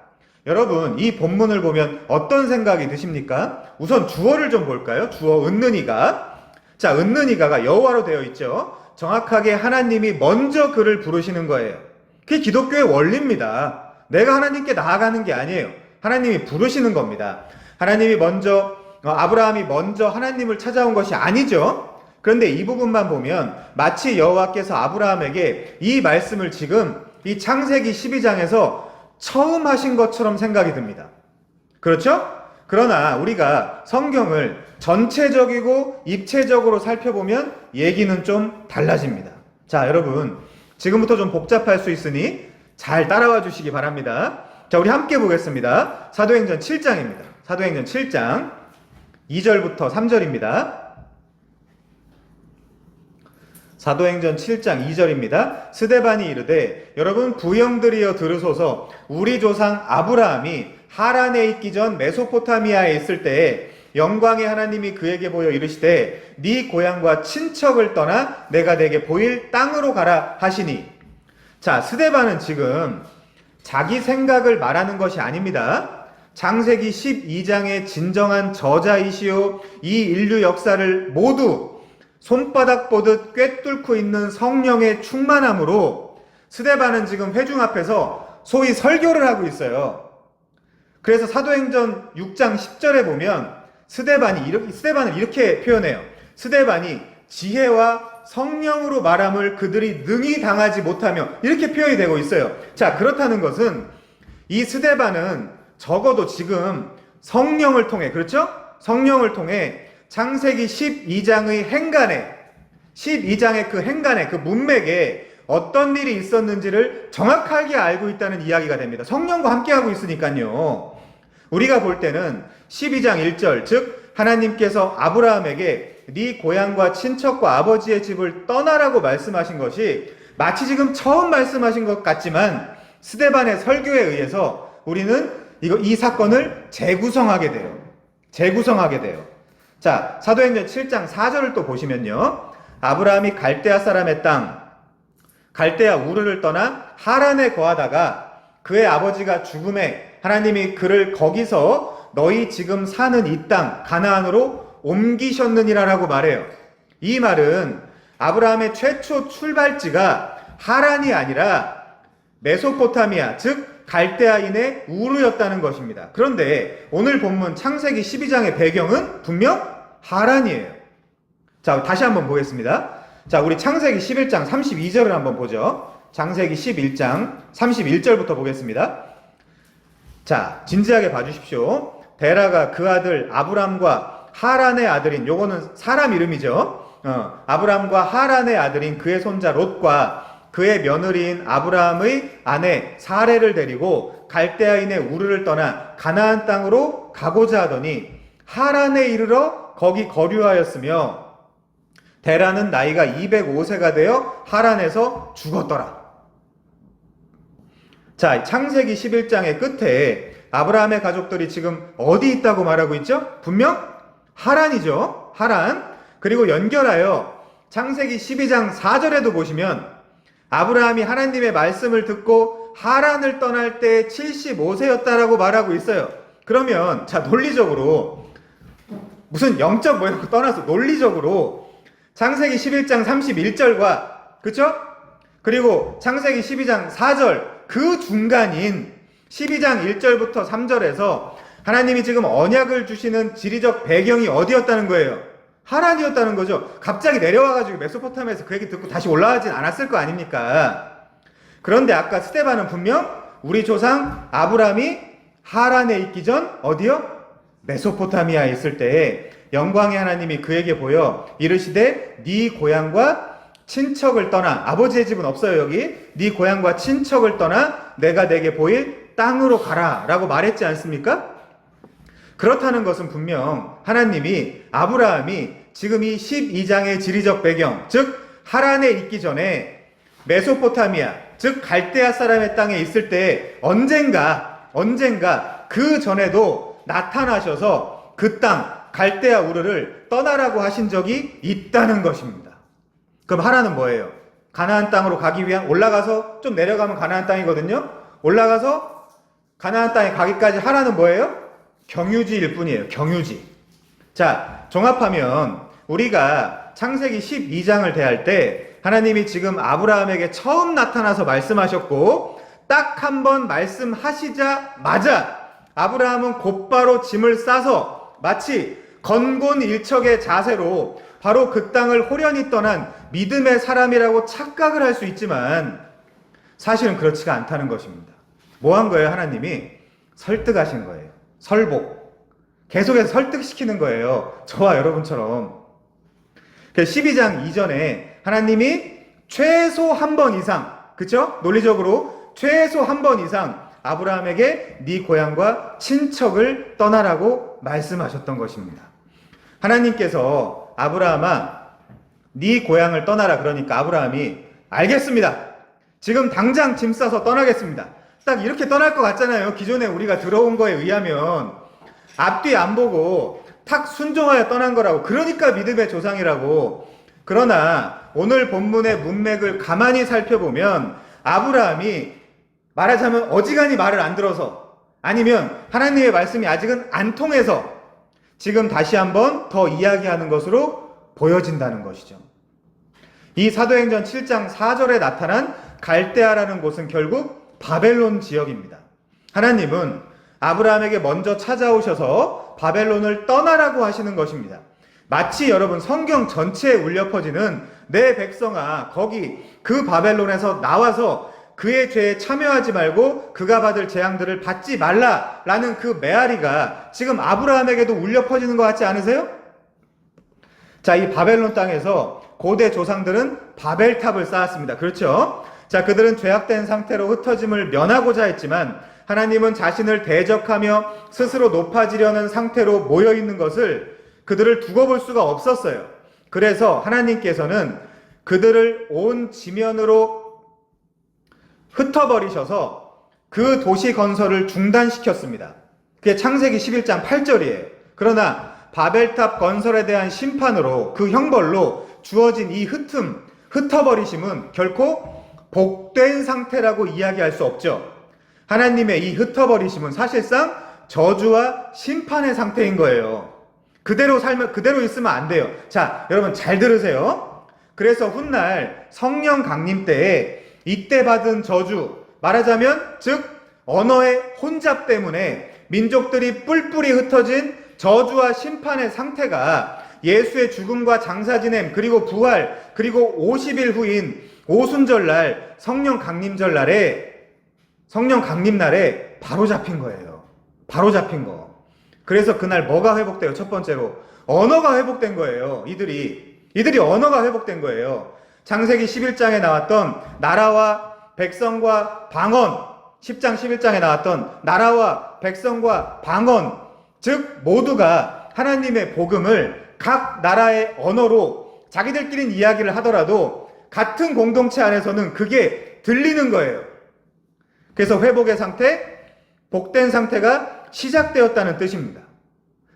여러분, 이 본문을 보면 어떤 생각이 드십니까? 우선 주어를 좀 볼까요? 주어 은느니가. 자, 은느니가가 여호와로 되어 있죠. 정확하게 하나님이 먼저 그를 부르시는 거예요. 그게 기독교의 원리입니다. 내가 하나님께 나아가는 게 아니에요. 하나님이 부르시는 겁니다. 하나님이 먼저, 아브라함이 먼저 하나님을 찾아온 것이 아니죠. 그런데 이 부분만 보면 마치 여호와께서 아브라함에게 이 말씀을 지금 이 창세기 12장에서 처음 하신 것처럼 생각이 듭니다. 그렇죠? 그러나 우리가 성경을 전체적이고 입체적으로 살펴보면 얘기는 좀 달라집니다. 자, 여러분, 지금부터 좀 복잡할 수 있으니 잘 따라와 주시기 바랍니다. 자, 우리 함께 보겠습니다. 사도행전 7장입니다. 사도행전 7장 2절부터 3절입니다. 사도행전 7장 2절입니다. 스데반이 이르되 여러분 부형들이여 들으소서. 우리 조상 아브라함이 하란에 있기 전 메소포타미아에 있을 때에 영광의 하나님이 그에게 보여 이르시되 네 고향과 친척을 떠나 내가 내게 보일 땅으로 가라 하시니. 자, 스데반은 지금 자기 생각을 말하는 것이 아닙니다. 창세기 12장의 진정한 저자이시오 이 인류 역사를 모두 손바닥 보듯 꿰뚫고 있는 성령의 충만함으로 스데반은 지금 회중 앞에서 소위 설교를 하고 있어요. 그래서 사도행전 6장 10절에 보면 스데반을 이렇게 표현해요. 스데반이 지혜와 성령으로 말함을 그들이 능히 당하지 못하며, 이렇게 표현이 되고 있어요. 자, 그렇다는 것은 이 스데반은 적어도 지금 성령을 통해, 그렇죠? 성령을 통해 창세기 12장의 행간에, 12장의 그 행간에, 그 문맥에 어떤 일이 있었는지를 정확하게 알고 있다는 이야기가 됩니다. 성령과 함께하고 있으니까요. 우리가 볼 때는 12장 1절, 즉 하나님께서 아브라함에게 네 고향과 친척과 아버지의 집을 떠나라고 말씀하신 것이 마치 지금 처음 말씀하신 것 같지만 스데반의 설교에 의해서 우리는 이 사건을 재구성하게 돼요. 재구성하게 돼요. 자, 사도행전 7장 4절을 또 보시면요. 아브라함이 갈대아 사람의 땅, 갈대아 우르를 떠나 하란에 거하다가 그의 아버지가 죽음에 하나님이 그를 거기서 너희 지금 사는 이 땅 가나안으로 옮기셨느니라라고 말해요. 이 말은 아브라함의 최초 출발지가 하란이 아니라 메소포타미아, 즉 갈대아인의 우르였다는 것입니다. 그런데 오늘 본문 창세기 12장의 배경은 분명 하란이에요. 자, 다시 한번 보겠습니다. 자, 우리 창세기 11장 32절을 한번 보죠. 창세기 11장 31절부터 보겠습니다. 자, 진지하게 봐주십시오. 데라가 그 아들 아브람과 하란의 아들인, 요거는 사람 이름이죠. 아브람과 하란의 아들인 그의 손자 롯과 그의 며느리인 아브라함의 아내 사레를 데리고 갈대아인의 우르를 떠나 가나안 땅으로 가고자 하더니 하란에 이르러 거기 거류하였으며 데라는 나이가 205세가 되어 하란에서 죽었더라. 자, 창세기 11장의 끝에 아브라함의 가족들이 지금 어디 있다고 말하고 있죠? 분명 하란이죠. 하란. 그리고 연결하여 창세기 12장 4절에도 보시면 아브라함이 하나님의 말씀을 듣고 하란을 떠날 때 75세였다라고 말하고 있어요. 그러면 자, 논리적으로 무슨 영적 모양을 떠나서 논리적으로 창세기 11장 31절과 그쵸? 그리고 창세기 12장 4절 그 중간인 12장 1절부터 3절에서 하나님이 지금 언약을 주시는 지리적 배경이 어디였다는 거예요? 하란이었다는 거죠. 갑자기 내려와가지고 메소포타미아에서 그 얘기 듣고 다시 올라가진 않았을 거 아닙니까? 그런데 아까 스데반은 분명 우리 조상 아브라함이 하란에 있기 전 어디요? 메소포타미아에 있을 때에 영광의 하나님이 그에게 보여 이르시되 네 고향과 친척을 떠나, 아버지의 집은 없어요 여기, 네 고향과 친척을 떠나 내가 내게 보일 땅으로 가라 라고 말했지 않습니까? 그렇다는 것은 분명 하나님이 아브라함이 지금 이 12장의 지리적 배경, 즉 하란에 있기 전에 메소포타미아, 즉 갈대아 사람의 땅에 있을 때 언젠가 그 전에도 나타나셔서 그 땅 갈대아 우르를 떠나라고 하신 적이 있다는 것입니다. 그럼 하란은 뭐예요? 가나안 땅으로 가기 위한, 올라가서 좀 내려가면 가나안 땅이거든요. 올라가서 가나안 땅에 가기까지 하란은 뭐예요? 경유지일 뿐이에요. 경유지. 자, 종합하면 우리가 창세기 12장을 대할 때 하나님이 지금 아브라함에게 처음 나타나서 말씀하셨고 딱 한 번 말씀하시자마자 아브라함은 곧바로 짐을 싸서 마치 건곤일척의 자세로 바로 그 땅을 호련히 떠난 믿음의 사람이라고 착각을 할 수 있지만 사실은 그렇지가 않다는 것입니다. 뭐 한 거예요? 하나님이 설득하신 거예요. 설복. 계속해서 설득시키는 거예요. 저와 여러분처럼. 12장 이전에 하나님이 최소 한 번 이상, 그쵸? 논리적으로 최소 한 번 이상 아브라함에게 네 고향과 친척을 떠나라고 말씀하셨던 것입니다. 하나님께서 아브라함아 네 고향을 떠나라 그러니까 아브라함이 알겠습니다. 지금 당장 짐 싸서 떠나겠습니다. 딱 이렇게 떠날 것 같잖아요. 기존에 우리가 들어온 거에 의하면 앞뒤 안 보고 탁 순종하여 떠난 거라고. 그러니까 믿음의 조상이라고. 그러나 오늘 본문의 문맥을 가만히 살펴보면 아브라함이 말하자면 어지간히 말을 안 들어서 아니면 하나님의 말씀이 아직은 안 통해서 지금 다시 한번 더 이야기하는 것으로 보여진다는 것이죠. 이 사도행전 7장 4절에 나타난 갈대아라는 곳은 결국 바벨론 지역입니다. 하나님은 아브라함에게 먼저 찾아오셔서 바벨론을 떠나라고 하시는 것입니다. 마치 여러분 성경 전체에 울려 퍼지는 내 백성아 거기 그 바벨론에서 나와서 그의 죄에 참여하지 말고 그가 받을 재앙들을 받지 말라라는 그 메아리가 지금 아브라함에게도 울려 퍼지는 것 같지 않으세요? 자, 이 바벨론 땅에서 고대 조상들은 바벨탑을 쌓았습니다. 그렇죠? 자, 그들은 죄악된 상태로 흩어짐을 면하고자 했지만 하나님은 자신을 대적하며 스스로 높아지려는 상태로 모여있는 것을 그들을 두고 볼 수가 없었어요. 그래서 하나님께서는 그들을 온 지면으로 흩어버리셔서 그 도시 건설을 중단시켰습니다. 그게 창세기 11장 8절이에요. 그러나 바벨탑 건설에 대한 심판으로 그 형벌로 주어진 이 흩어버리심은 결코 복된 상태라고 이야기할 수 없죠. 하나님의 이 흩어버리심은 사실상 저주와 심판의 상태인 거예요. 그대로 있으면 안 돼요. 자, 여러분 잘 들으세요. 그래서 훗날 성령 강림 때에 이때 받은 저주, 말하자면 즉 언어의 혼잡 때문에 민족들이 뿔뿔이 흩어진 저주와 심판의 상태가 예수의 죽음과 장사 지냄 그리고 부활 그리고 50일 후인 오순절날 성령 강림날에 바로 잡힌 거예요. 바로 잡힌 거. 그래서 그날 뭐가 회복돼요? 첫 번째로 언어가 회복된 거예요. 이들이 언어가 회복된 거예요. 창세기 11장에 나왔던 나라와 백성과 방언, 10장 11장에 나왔던 나라와 백성과 방언, 즉 모두가 하나님의 복음을 각 나라의 언어로 자기들끼리는 이야기를 하더라도 같은 공동체 안에서는 그게 들리는 거예요. 그래서 회복의 상태, 복된 상태가 시작되었다는 뜻입니다.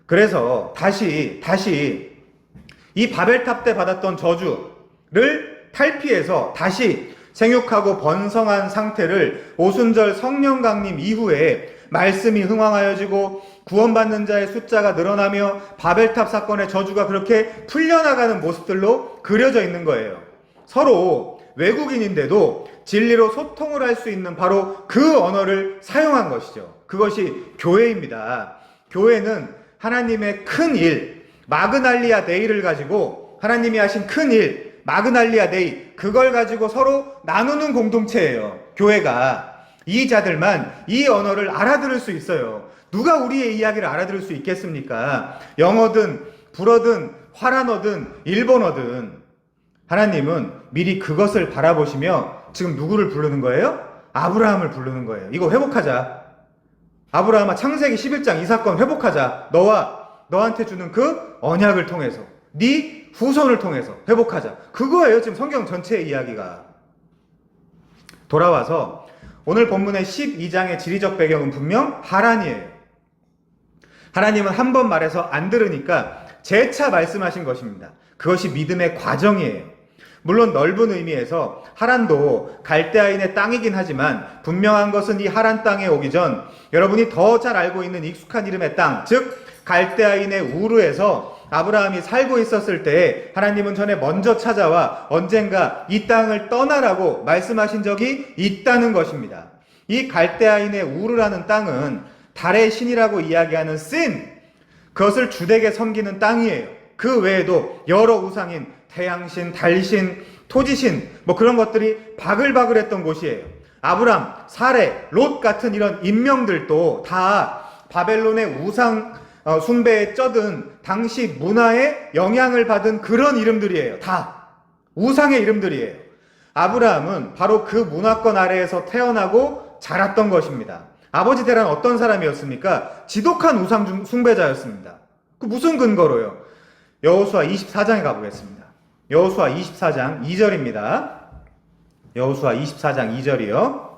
그래서 다시 이 바벨탑 때 받았던 저주, 탈피해서 다시 생육하고 번성한 상태를 오순절 성령 강림 이후에 말씀이 흥왕하여지고 구원받는 자의 숫자가 늘어나며 바벨탑 사건의 저주가 그렇게 풀려나가는 모습들로 그려져 있는 거예요. 서로 외국인인데도 진리로 소통을 할 수 있는 바로 그 언어를 사용한 것이죠. 그것이 교회입니다. 교회는 하나님의 큰 일, 마그날리아 데이를 가지고 하나님이 하신 큰 일, 마그날리아 데이, 그걸 가지고 서로 나누는 공동체예요. 교회가. 이 자들만 이 언어를 알아들을 수 있어요. 누가 우리의 이야기를 알아들을 수 있겠습니까? 영어든 불어든 화란어든 일본어든. 하나님은 미리 그것을 바라보시며 지금 누구를 부르는 거예요? 아브라함을 부르는 거예요. 이거 회복하자. 아브라함아, 창세기 11장 이 사건 회복하자. 너한테 주는 그 언약을 통해서, 네 후손을 통해서 회복하자. 그거예요. 지금 성경 전체의 이야기가. 돌아와서 오늘 본문의 12장의 지리적 배경은 분명 하란이에요. 하나님은 한 번 말해서 안 들으니까 재차 말씀하신 것입니다. 그것이 믿음의 과정이에요. 물론 넓은 의미에서 하란도 갈대아인의 땅이긴 하지만 분명한 것은 이 하란 땅에 오기 전 여러분이 더 잘 알고 있는 익숙한 이름의 땅, 즉 갈대아인의 우르에서 아브라함이 살고 있었을 때 하나님은 전에 먼저 찾아와 언젠가 이 땅을 떠나라고 말씀하신 적이 있다는 것입니다. 이 갈대아인의 우르라는 땅은 달의 신이라고 이야기하는 신, 그것을 주되게 섬기는 땅이에요. 그 외에도 여러 우상인 태양신, 달신, 토지신 뭐 그런 것들이 바글바글했던 곳이에요. 아브람, 사레, 롯 같은 이런 인명들도 다 바벨론의 우상 숭배에 쩌든 당시 문화에 영향을 받은 그런 이름들이에요. 다 우상의 이름들이에요. 아브라함은 바로 그 문화권 아래에서 태어나고 자랐던 것입니다. 아버지 대란 어떤 사람이었습니까? 지독한 우상 숭배자였습니다. 그 무슨 근거로요? 여호수아 24장에 가보겠습니다. 여호수아 24장 2절입니다. 여호수아 24장 2절이요.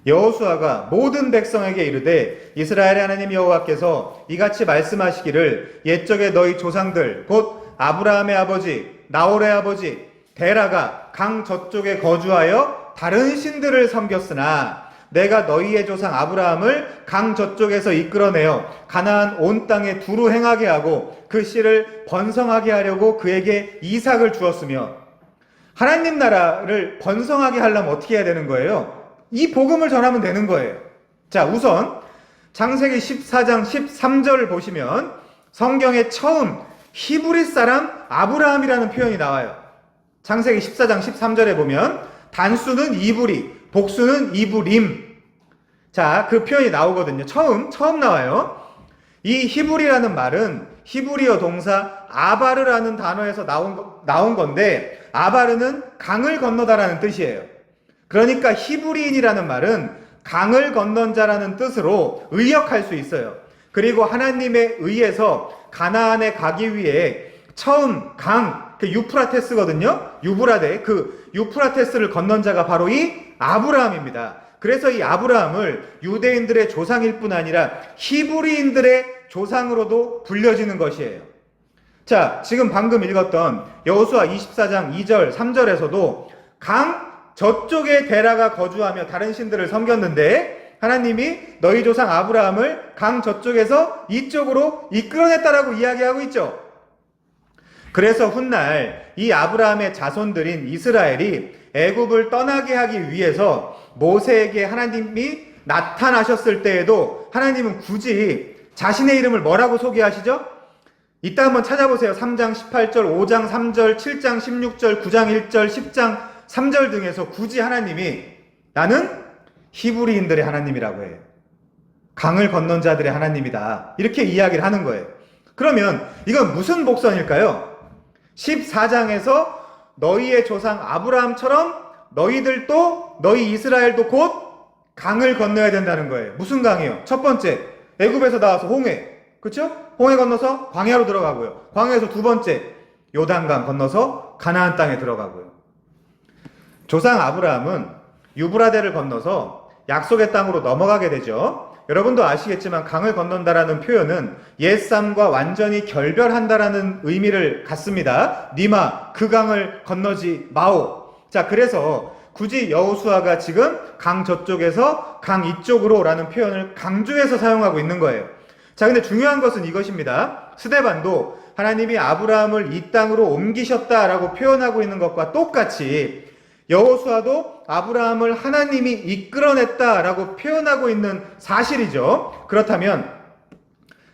여호수아가 모든 백성에게 이르되 이스라엘의 하나님 여호와께서 이같이 말씀하시기를 옛적에 너희 조상들 곧 아브라함의 아버지 나홀의 아버지 데라가 강 저쪽에 거주하여 다른 신들을 섬겼으나 내가 너희의 조상 아브라함을 강 저쪽에서 이끌어내어 가나안 온 땅에 두루 행하게 하고 그 씨를 번성하게 하려고 그에게 이삭을 주었으며. 하나님 나라를 번성하게 하려면 어떻게 해야 되는 거예요? 이 복음을 전하면 되는 거예요. 자, 우선 창세기 14장 13절을 보시면 성경에 처음 히브리 사람 아브라함이라는 표현이 나와요. 창세기 14장 13절에 보면 단수는 이브리, 복수는 이브림. 자, 그 표현이 나오거든요. 처음 나와요. 이 히브리라는 말은 히브리어 동사 아바르라는 단어에서 나온 건데 아바르는 강을 건너다라는 뜻이에요. 그러니까 히브리인이라는 말은 강을 건넌 자라는 뜻으로 의역할 수 있어요. 그리고 하나님에 의해서 가나안에 가기 위해 처음 강, 그 유프라테스거든요. 유브라데, 그 유프라테스를 건넌 자가 바로 이 아브라함입니다. 그래서 이 아브라함을 유대인들의 조상일 뿐 아니라 히브리인들의 조상으로도 불려지는 것이에요. 자, 지금 방금 읽었던 여호수아 24장 2절, 3절에서도 강 저쪽에 데라가 거주하며 다른 신들을 섬겼는데 하나님이 너희 조상 아브라함을 강 저쪽에서 이쪽으로 이끌어냈다라고 이야기하고 있죠. 그래서 훗날 이 아브라함의 자손들인 이스라엘이 애굽을 떠나게 하기 위해서 모세에게 하나님이 나타나셨을 때에도 하나님은 굳이 자신의 이름을 뭐라고 소개하시죠? 이따 한번 찾아보세요. 3장 18절, 5장 3절, 7장 16절, 9장 1절, 10장 3절 등에서 굳이 하나님이 나는 히브리인들의 하나님이라고 해요. 강을 건넌 자들의 하나님이다. 이렇게 이야기를 하는 거예요. 그러면 이건 무슨 복선일까요? 14장에서 너희의 조상 아브라함처럼 너희들도 너희 이스라엘도 곧 강을 건너야 된다는 거예요. 무슨 강이요? 첫 번째, 애굽에서 나와서 홍해. 그렇죠? 홍해 건너서 광야로 들어가고요. 광야에서 두 번째, 요단강 건너서 가나안 땅에 들어가고요. 조상 아브라함은 유브라데를 건너서 약속의 땅으로 넘어가게 되죠. 여러분도 아시겠지만 강을 건넌다라는 표현은 옛삶과 완전히 결별한다라는 의미를 갖습니다. 니마 그 강을 건너지 마오. 자, 그래서 굳이 여호수아가 지금 강 저쪽에서 강 이쪽으로라는 표현을 강조해서 사용하고 있는 거예요. 자, 근데 중요한 것은 이것입니다. 스데반도 하나님이 아브라함을 이 땅으로 옮기셨다라고 표현하고 있는 것과 똑같이 여호수아도 아브라함을 하나님이 이끌어냈다라고 표현하고 있는 사실이죠. 그렇다면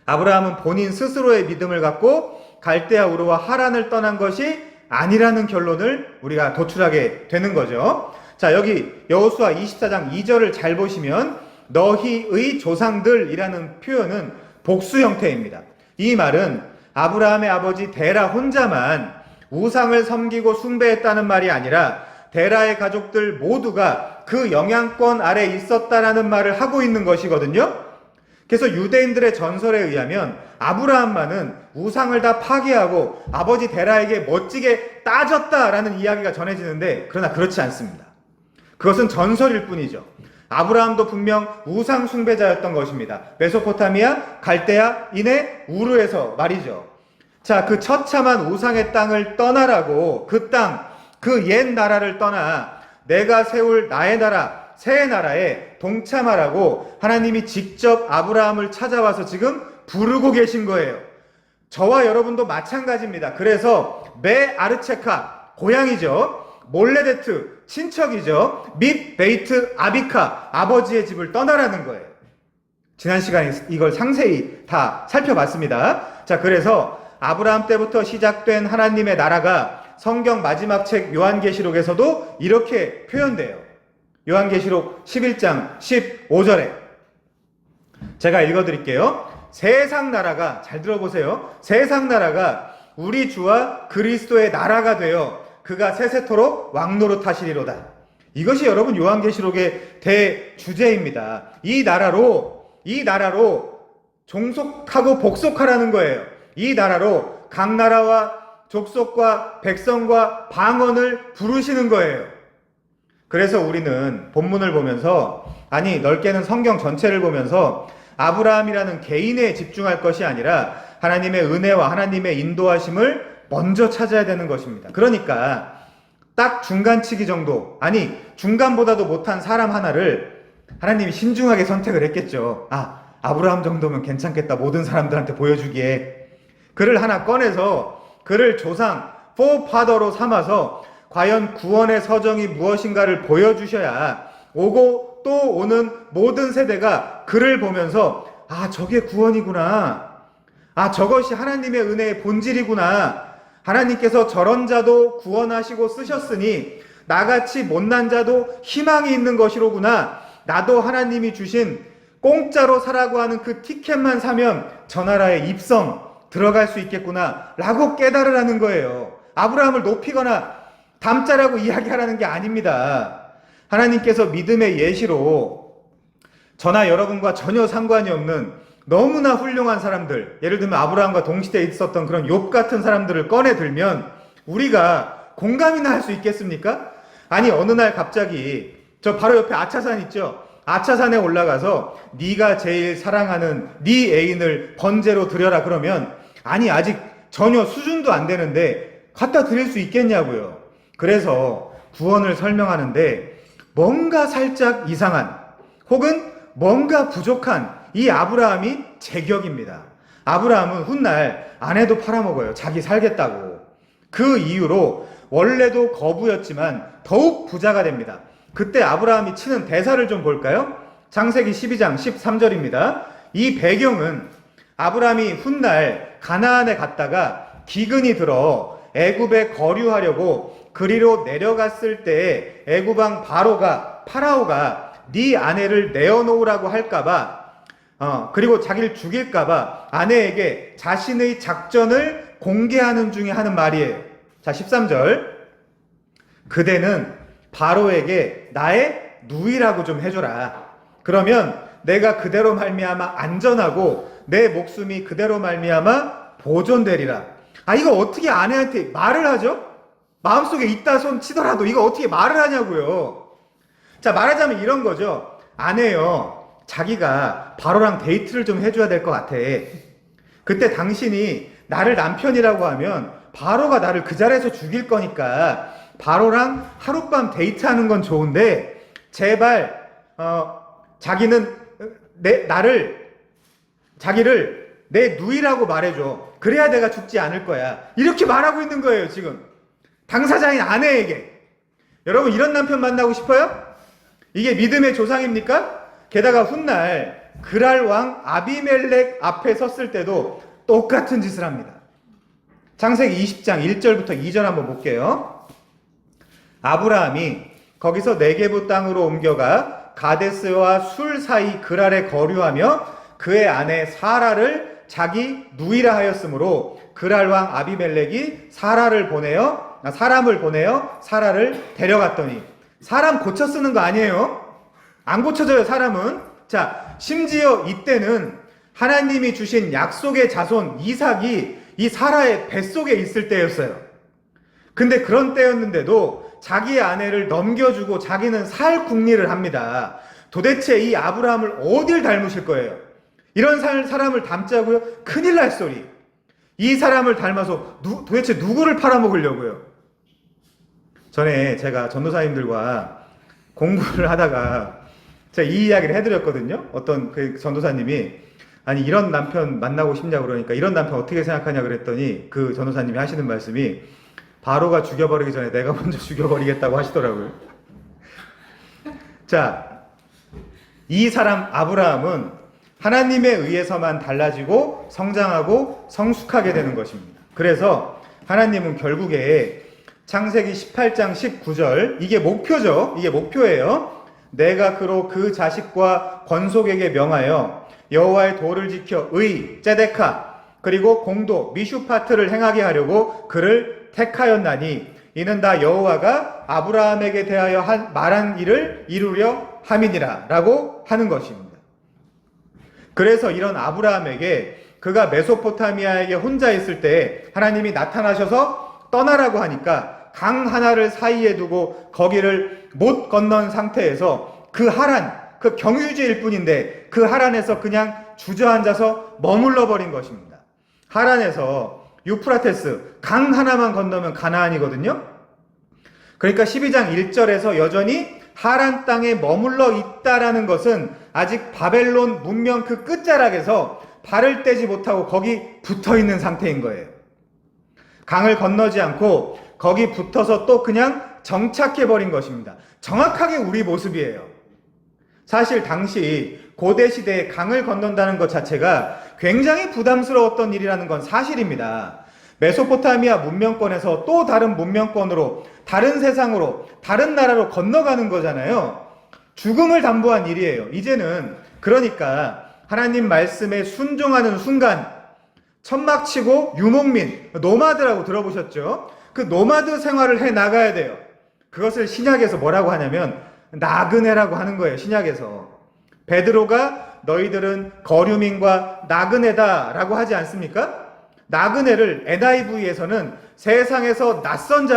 아브라함은 본인 스스로의 믿음을 갖고 갈대아 우르와 하란을 떠난 것이 아니라는 결론을 우리가 도출하게 되는 거죠. 자, 여기 여호수아 24장 2절을 잘 보시면 너희의 조상들이라는 표현은 복수 형태입니다. 이 말은 아브라함의 아버지 데라 혼자만 우상을 섬기고 숭배했다는 말이 아니라 데라의 가족들 모두가 그 영향권 아래 있었다라는 말을 하고 있는 것이거든요. 그래서 유대인들의 전설에 의하면 아브라함만은 우상을 다 파괴하고 아버지 데라에게 멋지게 따졌다라는 이야기가 전해지는데, 그러나 그렇지 않습니다. 그것은 전설일 뿐이죠. 아브라함도 분명 우상 숭배자였던 것입니다. 메소포타미아, 갈대아, 이내 우르에서 말이죠. 자, 그 처참한 우상의 땅을 떠나라고, 그 땅, 그 옛 나라를 떠나 내가 세울 나의 나라, 새 나라에 동참하라고 하나님이 직접 아브라함을 찾아와서 지금 부르고 계신 거예요. 저와 여러분도 마찬가지입니다. 그래서 메 아르체카, 고향이죠. 몰레데트, 친척이죠. 밉 베이트 아비카, 아버지의 집을 떠나라는 거예요. 지난 시간에 이걸 상세히 다 살펴봤습니다. 자, 그래서 아브라함 때부터 시작된 하나님의 나라가 성경 마지막 책 요한계시록에서도 이렇게 표현돼요. 요한계시록 11장 15절에 제가 읽어드릴게요. 세상 나라가, 잘 들어보세요. 세상 나라가 우리 주와 그리스도의 나라가 되어 그가 세세토록 왕노릇하시리로다. 이것이 여러분 요한계시록의 대주제입니다. 이 나라로 종속하고 복속하라는 거예요. 이 나라로 각 나라와 족속과 백성과 방언을 부르시는 거예요. 그래서 우리는 본문을 보면서, 아니 넓게는 성경 전체를 보면서 아브라함이라는 개인에 집중할 것이 아니라 하나님의 은혜와 하나님의 인도하심을 먼저 찾아야 되는 것입니다. 그러니까 딱 중간치기 정도, 아니 중간보다도 못한 사람 하나를 하나님이 신중하게 선택을 했겠죠. 아브라함 정도면 괜찮겠다, 모든 사람들한테 보여주기에. 그를 하나 꺼내서 그를 조상, 포파더로 삼아서 과연 구원의 서정이 무엇인가를 보여주셔야 오고 또 오는 모든 세대가 그를 보면서 저게 구원이구나, 저것이 하나님의 은혜의 본질이구나, 하나님께서 저런 자도 구원하시고 쓰셨으니 나같이 못난 자도 희망이 있는 것이로구나, 나도 하나님이 주신 공짜로 사라고 하는 그 티켓만 사면 저 나라에 입성 들어갈 수 있겠구나 라고 깨달으라는 거예요. 아브라함을 높이거나 담자라고 이야기하라는 게 아닙니다. 하나님께서 믿음의 예시로 저나 여러분과 전혀 상관이 없는 너무나 훌륭한 사람들, 예를 들면 아브라함과 동시대에 있었던 그런 욥 같은 사람들을 꺼내 들면 우리가 공감이나 할 수 있겠습니까? 아니 어느 날 갑자기 저 바로 옆에 아차산 있죠? 아차산에 올라가서 네가 제일 사랑하는 네 애인을 번제로 드려라 그러면, 아니 아직 전혀 수준도 안 되는데 갖다 드릴 수 있겠냐고요. 그래서 구원을 설명하는데 뭔가 살짝 이상한 혹은 뭔가 부족한 이 아브라함이 제격입니다. 아브라함은 훗날 아내도 팔아먹어요. 자기 살겠다고. 그 이유로 원래도 거부였지만 더욱 부자가 됩니다. 그때 아브라함이 치는 대사를 좀 볼까요? 창세기 12장 13절입니다. 이 배경은 아브라함이 훗날 가나안에 갔다가 기근이 들어 애굽에 거류하려고 그리로 내려갔을 때 애굽왕 파라오가 네 아내를 내어놓으라고 할까봐, 그리고 자기를 죽일까봐 아내에게 자신의 작전을 공개하는 중에 하는 말이에요. 자, 13절. 그대는 바로에게 나의 누이라고 좀 해줘라. 그러면 내가 그대로 말미암아 안전하고 내 목숨이 그대로 말미암아 보존되리라. 이거 어떻게 아내한테 말을 하죠? 마음속에 있다 손 치더라도 이거 어떻게 말을 하냐고요. 자, 말하자면 이런 거죠. 아내요, 자기가 바로랑 데이트를 좀 해줘야 될 것 같아. 그때 당신이 나를 남편이라고 하면 바로가 나를 그 자리에서 죽일 거니까 바로랑 하룻밤 데이트하는 건 좋은데 제발 자기는 자기를 내 누이라고 말해줘. 그래야 내가 죽지 않을 거야. 이렇게 말하고 있는 거예요, 지금. 당사자인 아내에게. 여러분, 이런 남편 만나고 싶어요? 이게 믿음의 조상입니까? 게다가 훗날 그랄 왕 아비멜렉 앞에 섰을 때도 똑같은 짓을 합니다. 창세기 20장 1절부터 2절 한번 볼게요. 아브라함이 거기서 네게부 땅으로 옮겨가 가데스와 술 사이 그랄에 거류하며 그의 아내 사라를 자기 누이라 하였으므로 그랄 왕 아비멜렉이 사람을 보내어 사라를 데려갔더니, 사람 고쳐 쓰는 거 아니에요? 안 고쳐져요, 사람은. 자, 심지어 이때는 하나님이 주신 약속의 자손 이삭이 이 사라의 뱃속에 있을 때였어요. 근데 그런 때였는데도 자기의 아내를 넘겨주고 자기는 살 궁리를 합니다. 도대체 이 아브라함을 어딜 닮으실 거예요? 이런 사람을 닮자고요? 큰일 날 소리. 이 사람을 닮아서 도대체 누구를 팔아먹으려고요? 전에 제가 전도사님들과 공부를 하다가 제가 이 이야기를 해드렸거든요. 어떤 그 전도사님이 아니 이런 남편 만나고 싶냐 그러니까 이런 남편 어떻게 생각하냐 그랬더니 그 전도사님이 하시는 말씀이 바로가 죽여버리기 전에 내가 먼저 죽여버리겠다고 하시더라고요. 자, 이 사람 아브라함은 하나님에 의해서만 달라지고 성장하고 성숙하게 되는 것입니다. 그래서 하나님은 결국에 창세기 18장 19절, 이게 목표죠. 이게 목표예요. 내가 그로 그 자식과 권속에게 명하여 여호와의 도를 지켜 ጼ데카 그리고 공도 미슈파트를 행하게 하려고 그를 택하였나니 이는 다 여호와가 아브라함에게 대하여 말한 일을 이루려 함이니라 라고 하는 것입니다. 그래서 이런 아브라함에게 그가 메소포타미아에게 혼자 있을 때 하나님이 나타나셔서 떠나라고 하니까 강 하나를 사이에 두고 거기를 못 건넌 상태에서 그 하란, 그 경유지일 뿐인데 그 하란에서 그냥 주저앉아서 머물러 버린 것입니다. 하란에서 유프라테스 강 하나만 건너면 가나안이거든요. 그러니까 12장 1절에서 여전히 하란 땅에 머물러 있다라는 것은 아직 바벨론 문명 그 끝자락에서 발을 떼지 못하고 거기 붙어 있는 상태인 거예요. 강을 건너지 않고 거기 붙어서 또 그냥 정착해 버린 것입니다. 정확하게 우리 모습이에요. 사실 당시 고대 시대에 강을 건넌다는 것 자체가 굉장히 부담스러웠던 일이라는 건 사실입니다. 메소포타미아 문명권에서 또 다른 문명권으로, 다른 세상으로, 다른 나라로 건너가는 거잖아요. 죽음을 담보한 일이에요. 이제는 그러니까 하나님 말씀에 순종하는 순간 천막치고 유목민, 노마드라고 들어보셨죠? 그 노마드 생활을 해 나가야 돼요. 그것을 신약에서 뭐라고 하냐면 나그네라고 하는 거예요. 신약에서 베드로가 너희들은 거류민과 나그네다라고 하지 않습니까? 나그네를 NIV에서는 세상에서 낯선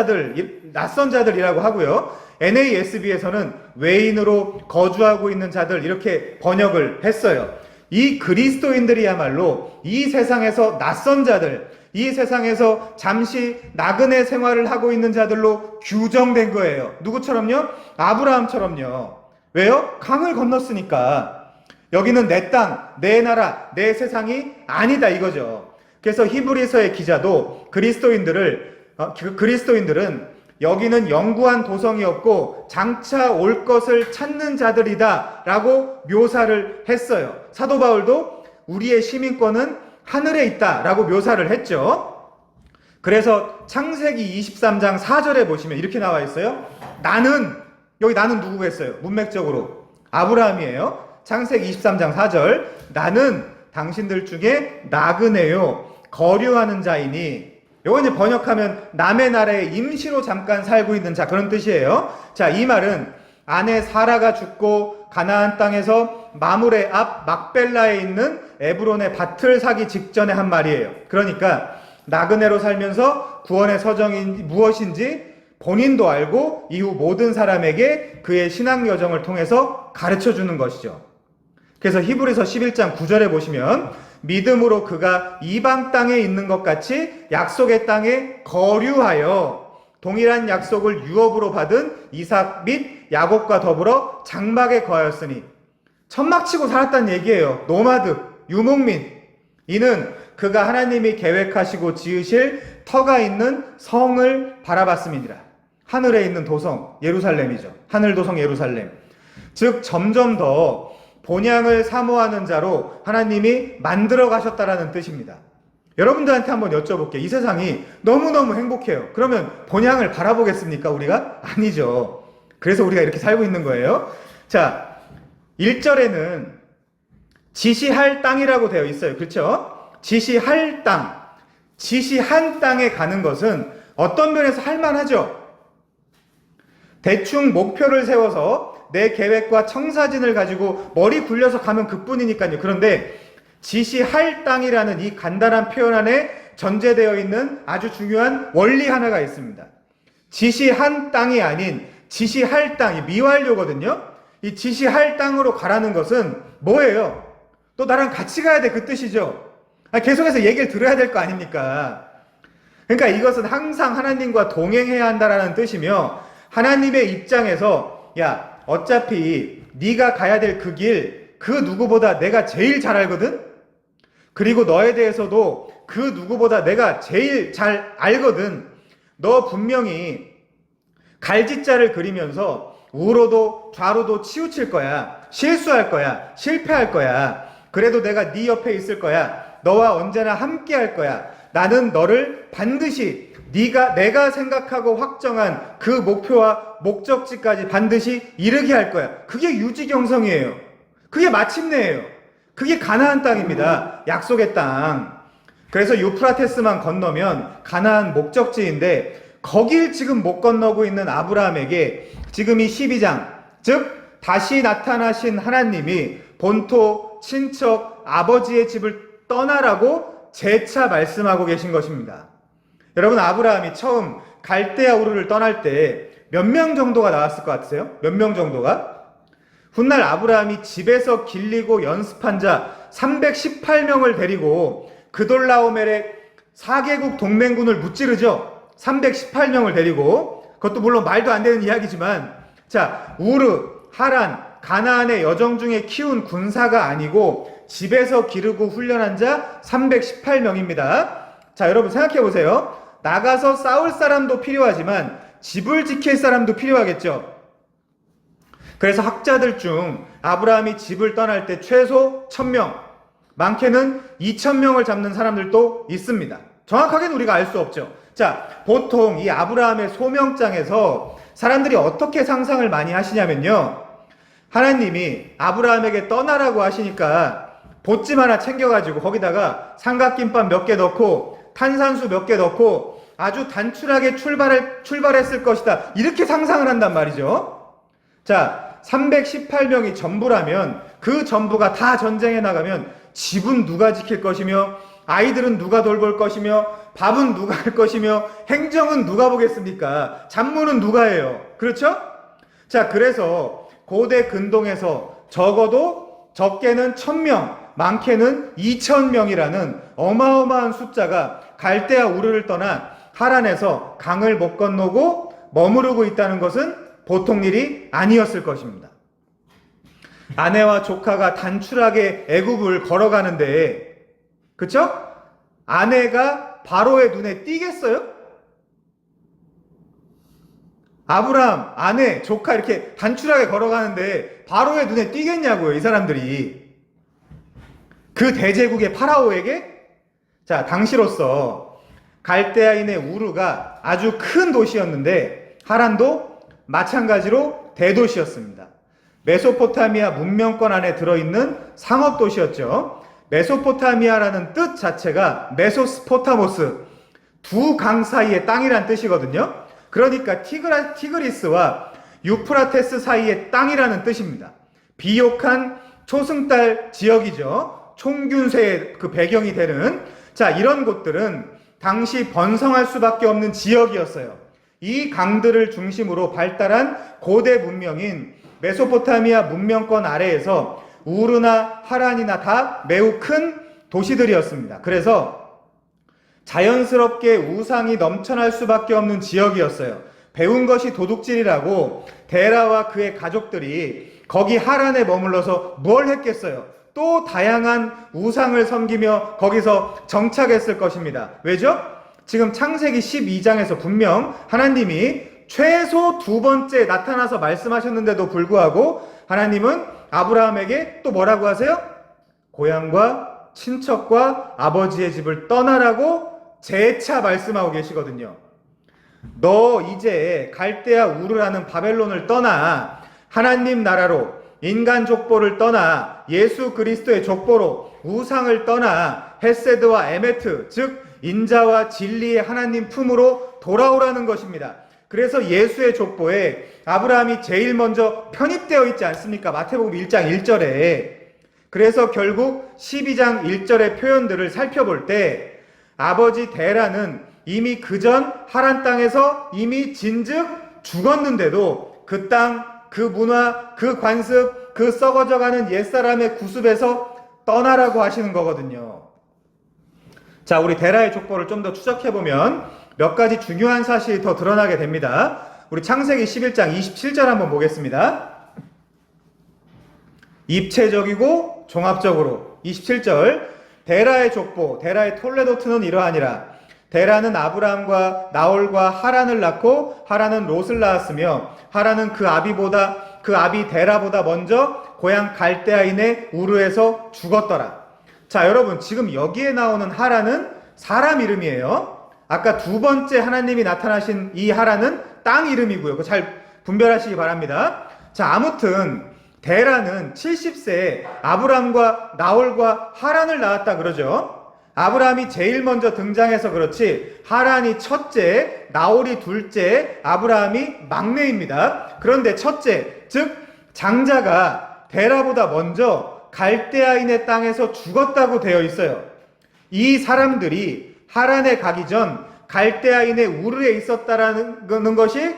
자들이라고 하고요. NASB에서는 외인으로 거주하고 있는 자들 이렇게 번역을 했어요. 이 그리스도인들이야말로 이 세상에서 낯선 자들, 이 세상에서 잠시 나그네 생활을 하고 있는 자들로 규정된 거예요. 누구처럼요? 아브라함처럼요. 왜요? 강을 건넜으니까. 여기는 내 땅, 내 나라, 내 세상이 아니다 이거죠. 그래서 히브리서의 기자도 그리스도인들은 여기는 영구한 도성이 없고 장차 올 것을 찾는 자들이다 라고 묘사를 했어요. 사도 바울도 우리의 시민권은 하늘에 있다 라고 묘사를 했죠. 그래서 창세기 23장 4절에 보시면 이렇게 나와 있어요. 여기 나는 누구겠어요? 문맥적으로 아브라함이에요. 창세기 23장 4절, 나는 당신들 중에 나그네요 거류하는 자이니, 요거 이제 번역하면 남의 나라에 임시로 잠깐 살고 있는 자, 그런 뜻이에요. 자, 이 말은 아내 사라가 죽고 가나안 땅에서 마므레 앞 막벨라에 있는 에브론의 밭을 사기 직전에 한 말이에요. 그러니까 나그네로 살면서 구원의 서정이 무엇인지 본인도 알고 이후 모든 사람에게 그의 신앙 여정을 통해서 가르쳐 주는 것이죠. 그래서 히브리서 11장 9절에 보시면 믿음으로 그가 이방 땅에 있는 것 같이 약속의 땅에 거류하여 동일한 약속을 유업으로 받은 이삭 및 야곱과 더불어 장막에 거하였으니, 천막치고 살았다는 얘기예요. 노마드, 유목민. 이는 그가 하나님이 계획하시고 지으실 터가 있는 성을 바라봤음이니라. 하늘에 있는 도성 예루살렘이죠. 하늘 도성 예루살렘. 즉 점점 더 본향을 사모하는 자로 하나님이 만들어 가셨다라는 뜻입니다. 여러분들한테 한번 여쭤볼게요. 이 세상이 너무너무 행복해요. 그러면 본향을 바라보겠습니까, 우리가? 아니죠. 그래서 우리가 이렇게 살고 있는 거예요. 자, 1절에는 지시할 땅이라고 되어 있어요. 그렇죠? 지시할 땅. 지시한 땅에 가는 것은 어떤 면에서 할만하죠? 대충 목표를 세워서 내 계획과 청사진을 가지고 머리 굴려서 가면 그뿐이니까요. 그런데 지시할 땅이라는 이 간단한 표현 안에 전제되어 있는 아주 중요한 원리 하나가 있습니다. 지시한 땅이 아닌 지시할 땅이 미완료거든요. 이 지시할 땅으로 가라는 것은 뭐예요? 또 나랑 같이 가야 돼, 그 뜻이죠. 계속해서 얘기를 들어야 될 거 아닙니까? 그러니까 이것은 항상 하나님과 동행해야 한다라는 뜻이며, 하나님의 입장에서 야, 어차피 네가 가야 될 그 길, 그 누구보다 내가 제일 잘 알거든? 그리고 너에 대해서도 그 누구보다 내가 제일 잘 알거든. 너 분명히 갈짓자를 그리면서 우로도 좌로도 치우칠 거야. 실수할 거야. 실패할 거야. 그래도 내가 네 옆에 있을 거야. 너와 언제나 함께 할 거야. 나는 너를 반드시 내가 생각하고 확정한 그 목표와 목적지까지 반드시 이르게 할 거야. 그게 유지경성이에요. 그게 마침내예요. 그게 가나안 땅입니다. 약속의 땅. 그래서 유프라테스만 건너면 가나안 목적지인데, 거길 지금 못 건너고 있는 아브라함에게 지금 이 12장, 즉 다시 나타나신 하나님이 본토, 친척, 아버지의 집을 떠나라고 재차 말씀하고 계신 것입니다. 여러분, 아브라함이 처음 갈대아 우르를 떠날 때 몇 명 정도가 나왔을 것 같으세요? 몇 명 정도가? 훗날 아브라함이 집에서 길리고 연습한 자 318명을 데리고 그돌라오멜의 4개국 동맹군을 무찌르죠. 318명을 데리고. 그것도 물론 말도 안 되는 이야기지만, 자, 우르, 하란, 가나안의 여정 중에 키운 군사가 아니고 집에서 기르고 훈련한 자 318명입니다. 자, 여러분 생각해 보세요. 나가서 싸울 사람도 필요하지만 집을 지킬 사람도 필요하겠죠. 그래서 학자들 중 아브라함이 집을 떠날 때 최소 1000명, 많게는 2000명을 잡는 사람들도 있습니다. 정확하게는 우리가 알 수 없죠. 자, 보통 이 아브라함의 소명장에서 사람들이 어떻게 상상을 많이 하시냐면요, 하나님이 아브라함에게 떠나라고 하시니까 보찜 하나 챙겨가지고 거기다가 삼각김밥 몇 개 넣고 탄산수 몇 개 넣고 아주 단출하게 출발했을 것이다, 이렇게 상상을 한단 말이죠. 자, 318명이 전부라면 그 전부가 다 전쟁에 나가면 집은 누가 지킬 것이며, 아이들은 누가 돌볼 것이며, 밥은 누가 할 것이며, 행정은 누가 보겠습니까? 잡무는 누가 해요? 그렇죠? 자, 그래서 고대 근동에서 적어도 적게는 1000명, 많게는 2000명이라는 어마어마한 숫자가 갈대아 우르를 떠나 하란에서 강을 못 건너고 머무르고 있다는 것은 보통 일이 아니었을 것입니다. 아내와 조카가 단출하게 애굽을 걸어가는데, 그쵸? 아내가 바로의 눈에 띄겠어요? 아브라함, 아내, 조카 이렇게 단출하게 걸어가는데 바로의 눈에 띄겠냐고요, 이 사람들이. 그 대제국의 파라오에게? 자, 당시로서 갈대아인의 우르가 아주 큰 도시였는데 하란도 마찬가지로 대도시였습니다. 메소포타미아 문명권 안에 들어있는 상업도시였죠. 메소포타미아라는 뜻 자체가 메소스포타모스, 두 강 사이의 땅이란 뜻이거든요. 그러니까 티그리스와 유프라테스 사이의 땅이라는 뜻입니다. 비옥한 초승달 지역이죠. 총균세의 그 배경이 되는, 자, 이런 곳들은 당시 번성할 수밖에 없는 지역이었어요. 이 강들을 중심으로 발달한 고대 문명인 메소포타미아 문명권 아래에서 우르나 하란이나 다 매우 큰 도시들이었습니다. 그래서 자연스럽게 우상이 넘쳐날 수밖에 없는 지역이었어요. 배운 것이 도둑질이라고 데라와 그의 가족들이 거기 하란에 머물러서 뭘 했겠어요? 또 다양한 우상을 섬기며 거기서 정착했을 것입니다. 왜죠? 지금 창세기 12장에서 분명 하나님이 최소 2번째 나타나서 말씀하셨는데도 불구하고 하나님은 아브라함에게 또 뭐라고 하세요? 고향과 친척과 아버지의 집을 떠나라고 재차 말씀하고 계시거든요. 너 이제 갈대아 우르라는 바벨론을 떠나 하나님 나라로 인간 족보를 떠나 예수 그리스도의 족보로 우상을 떠나 헤세드와 에메트 즉 인자와 진리의 하나님 품으로 돌아오라는 것입니다. 그래서 예수의 족보에 아브라함이 제일 먼저 편입되어 있지 않습니까? 마태복음 1장 1절에. 그래서 결국 12장 1절의 표현들을 살펴볼 때 아버지 데라는 이미 그전 하란 땅에서 이미 진즉 죽었는데도 그 땅, 그 문화, 그 관습, 그 썩어져가는 옛사람의 구습에서 떠나라고 하시는 거거든요. 자, 우리 데라의 족보를 좀 더 추적해보면 몇 가지 중요한 사실이 더 드러나게 됩니다. 우리 창세기 11장 27절 한번 보겠습니다. 입체적이고 종합적으로 27절 데라의 족보, 데라의 톨레도트는 이러하니라. 데라는 아브라함과 나홀과 하란을 낳고 하란은 롯을 낳았으며 하란은 그 아비 데라보다 먼저 고향 갈대아인의 우르에서 죽었더라. 자, 여러분 지금 여기에 나오는 하란은 사람 이름이에요. 아까 2번째 하나님이 나타나신 이 하란은 땅 이름이고요. 그거 잘 분별하시기 바랍니다. 자, 아무튼 데라는 70세에 아브라함과 나홀과 하란을 낳았다 그러죠. 아브라함이 제일 먼저 등장해서 그렇지 하란이 첫째, 나홀이 둘째, 아브라함이 막내입니다. 그런데 첫째, 즉 장자가 데라보다 먼저 갈대아인의 땅에서 죽었다고 되어 있어요. 이 사람들이 하란에 가기 전 갈대아인의 우르에 있었다라는 것이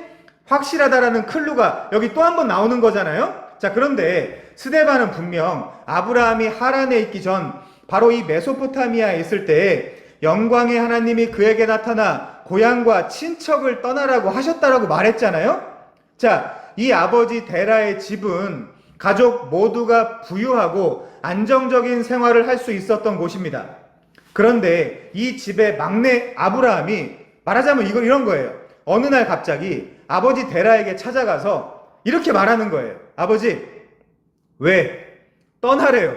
확실하다라는 클루가 여기 또 한 번 나오는 거잖아요. 자, 그런데 스데반은 분명 아브라함이 하란에 있기 전 바로 이 메소포타미아에 있을 때 영광의 하나님이 그에게 나타나 고향과 친척을 떠나라고 하셨다라고 말했잖아요. 자, 이 아버지 데라의 집은 가족 모두가 부유하고 안정적인 생활을 할 수 있었던 곳입니다. 그런데 이 집의 막내 아브라함이 말하자면 이런 거예요. 어느 날 갑자기 아버지 데라에게 찾아가서 이렇게 말하는 거예요. 아버지, 왜? 떠나래요.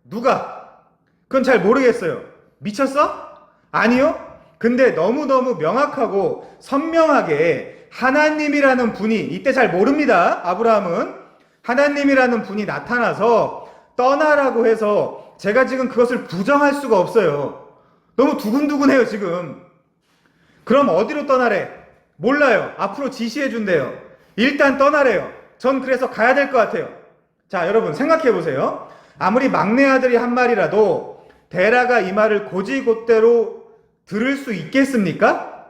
누가? 그건 잘 모르겠어요. 미쳤어? 아니요. 근데 너무너무 명확하고 선명하게 하나님이라는 분이, 이때 잘 모릅니다. 아브라함은 하나님이라는 분이 나타나서 떠나라고 해서 제가 지금 그것을 부정할 수가 없어요. 너무 두근두근해요 지금. 그럼 어디로 떠나래? 몰라요. 앞으로 지시해 준대요. 일단 떠나래요. 전 그래서 가야 될 것 같아요. 자, 여러분 생각해 보세요. 아무리 막내 아들이 한 말이라도 데라가 이 말을 곧이곧대로 들을 수 있겠습니까?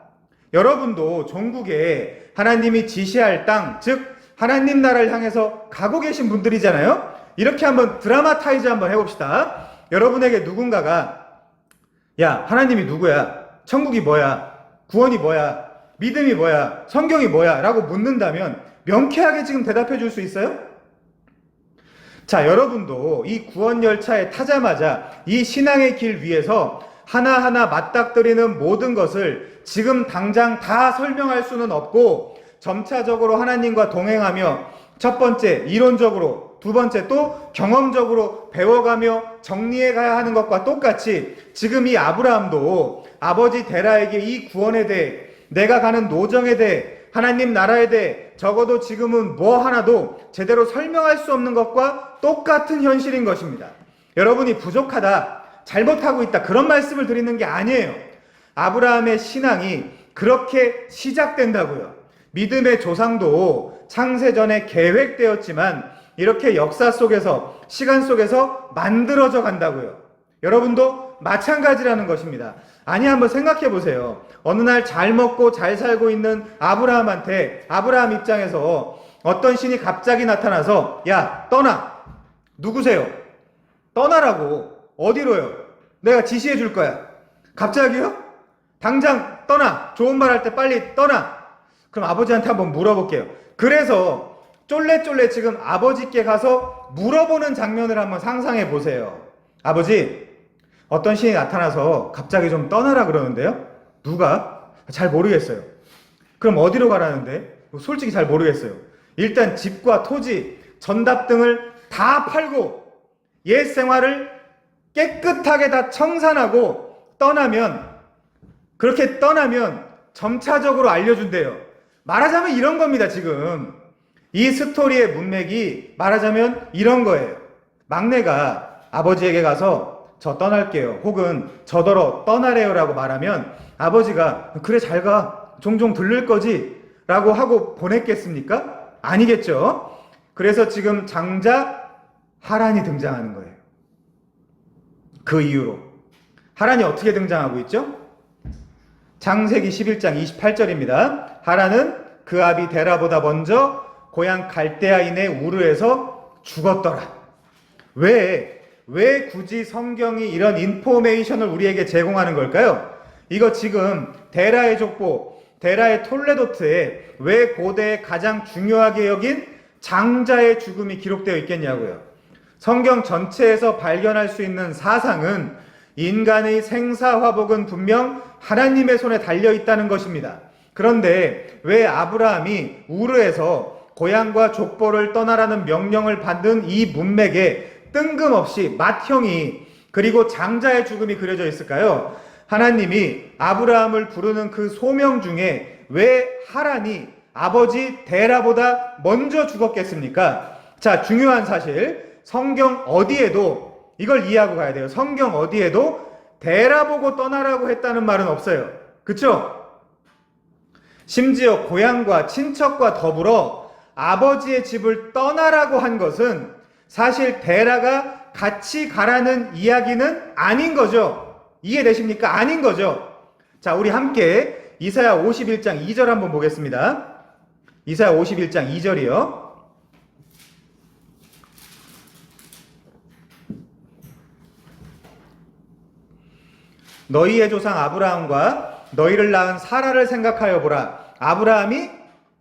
여러분도 종국에 하나님이 지시할 땅, 즉 하나님 나라를 향해서 가고 계신 분들이잖아요. 이렇게 한번 드라마타이즈 한번 해봅시다. 여러분에게 누군가가 야, 하나님이 누구야? 천국이 뭐야? 구원이 뭐야? 믿음이 뭐야? 성경이 뭐야? 라고 묻는다면 명쾌하게 지금 대답해 줄 수 있어요? 자, 여러분도 이 구원 열차에 타자마자 이 신앙의 길 위에서 하나하나 맞닥뜨리는 모든 것을 지금 당장 다 설명할 수는 없고 점차적으로 하나님과 동행하며 첫 번째 이론적으로, 두 번째 또 경험적으로 배워가며 정리해 가야 하는 것과 똑같이 지금 이 아브라함도 아버지 데라에게 이 구원에 대해, 내가 가는 노정에 대해, 하나님 나라에 대해 적어도 지금은 뭐 하나도 제대로 설명할 수 없는 것과 똑같은 현실인 것입니다. 여러분이 부족하다, 잘못하고 있다, 그런 말씀을 드리는 게 아니에요. 아브라함의 신앙이 그렇게 시작된다고요. 믿음의 조상도 창세전에 계획되었지만 이렇게 역사 속에서, 시간 속에서 만들어져 간다고요. 여러분도 마찬가지라는 것입니다. 아니, 한번 생각해 보세요. 어느 날 잘 먹고 잘 살고 있는 아브라함한테, 아브라함 입장에서 어떤 신이 갑자기 나타나서 야, 떠나. 누구세요? 떠나라고. 어디로요? 내가 지시해 줄 거야. 갑자기요? 당장 떠나. 좋은 말 할 때 빨리 떠나. 그럼 아버지한테 한번 물어볼게요. 그래서 쫄래쫄래 지금 아버지께 가서 물어보는 장면을 한번 상상해 보세요. 아버지, 어떤 신이 나타나서 갑자기 좀 떠나라 그러는데요? 누가? 잘 모르겠어요. 그럼 어디로 가라는데? 솔직히 잘 모르겠어요. 일단 집과 토지, 전답 등을 다 팔고 옛 생활을 깨끗하게 다 청산하고 그렇게 떠나면 점차적으로 알려준대요. 말하자면 이런 겁니다, 지금. 이 스토리의 문맥이 말하자면 이런 거예요. 막내가 아버지에게 가서 저 떠날게요. 혹은 저더러 떠나래요 라고 말하면 아버지가 그래 잘 가. 종종 들를 거지. 라고 하고 보냈겠습니까? 아니겠죠. 그래서 지금 장자 하란이 등장하는 거예요. 그 이후로. 하란이 어떻게 등장하고 있죠? 창세기 11장 28절입니다. 하란은 그 아비 데라보다 먼저 고향 갈대아인의 우르에서 죽었더라. 왜 굳이 성경이 이런 인포메이션을 우리에게 제공하는 걸까요? 이거 지금 데라의 족보, 데라의 톨레도트에 왜 고대에 가장 중요하게 여긴 장자의 죽음이 기록되어 있겠냐고요. 성경 전체에서 발견할 수 있는 사상은 인간의 생사화복은 분명 하나님의 손에 달려 있다는 것입니다. 그런데 왜 아브라함이 우르에서 고향과 족보를 떠나라는 명령을 받는 이 문맥에 뜬금없이 맏형이 그리고 장자의 죽음이 그려져 있을까요? 하나님이 아브라함을 부르는 그 소명 중에 왜 하란이 아버지 데라보다 먼저 죽었겠습니까? 자, 중요한 사실, 성경 어디에도 이걸 이해하고 가야 돼요. 성경 어디에도 데라 보고 떠나라고 했다는 말은 없어요. 그쵸? 심지어 고향과 친척과 더불어 아버지의 집을 떠나라고 한 것은 사실 데라가 같이 가라는 이야기는 아닌 거죠. 이해되십니까? 아닌 거죠. 자, 우리 함께 이사야 51장 2절 한번 보겠습니다. 이사야 51장 2절이요. 너희의 조상 아브라함과 너희를 낳은 사라를 생각하여 보라. 아브라함이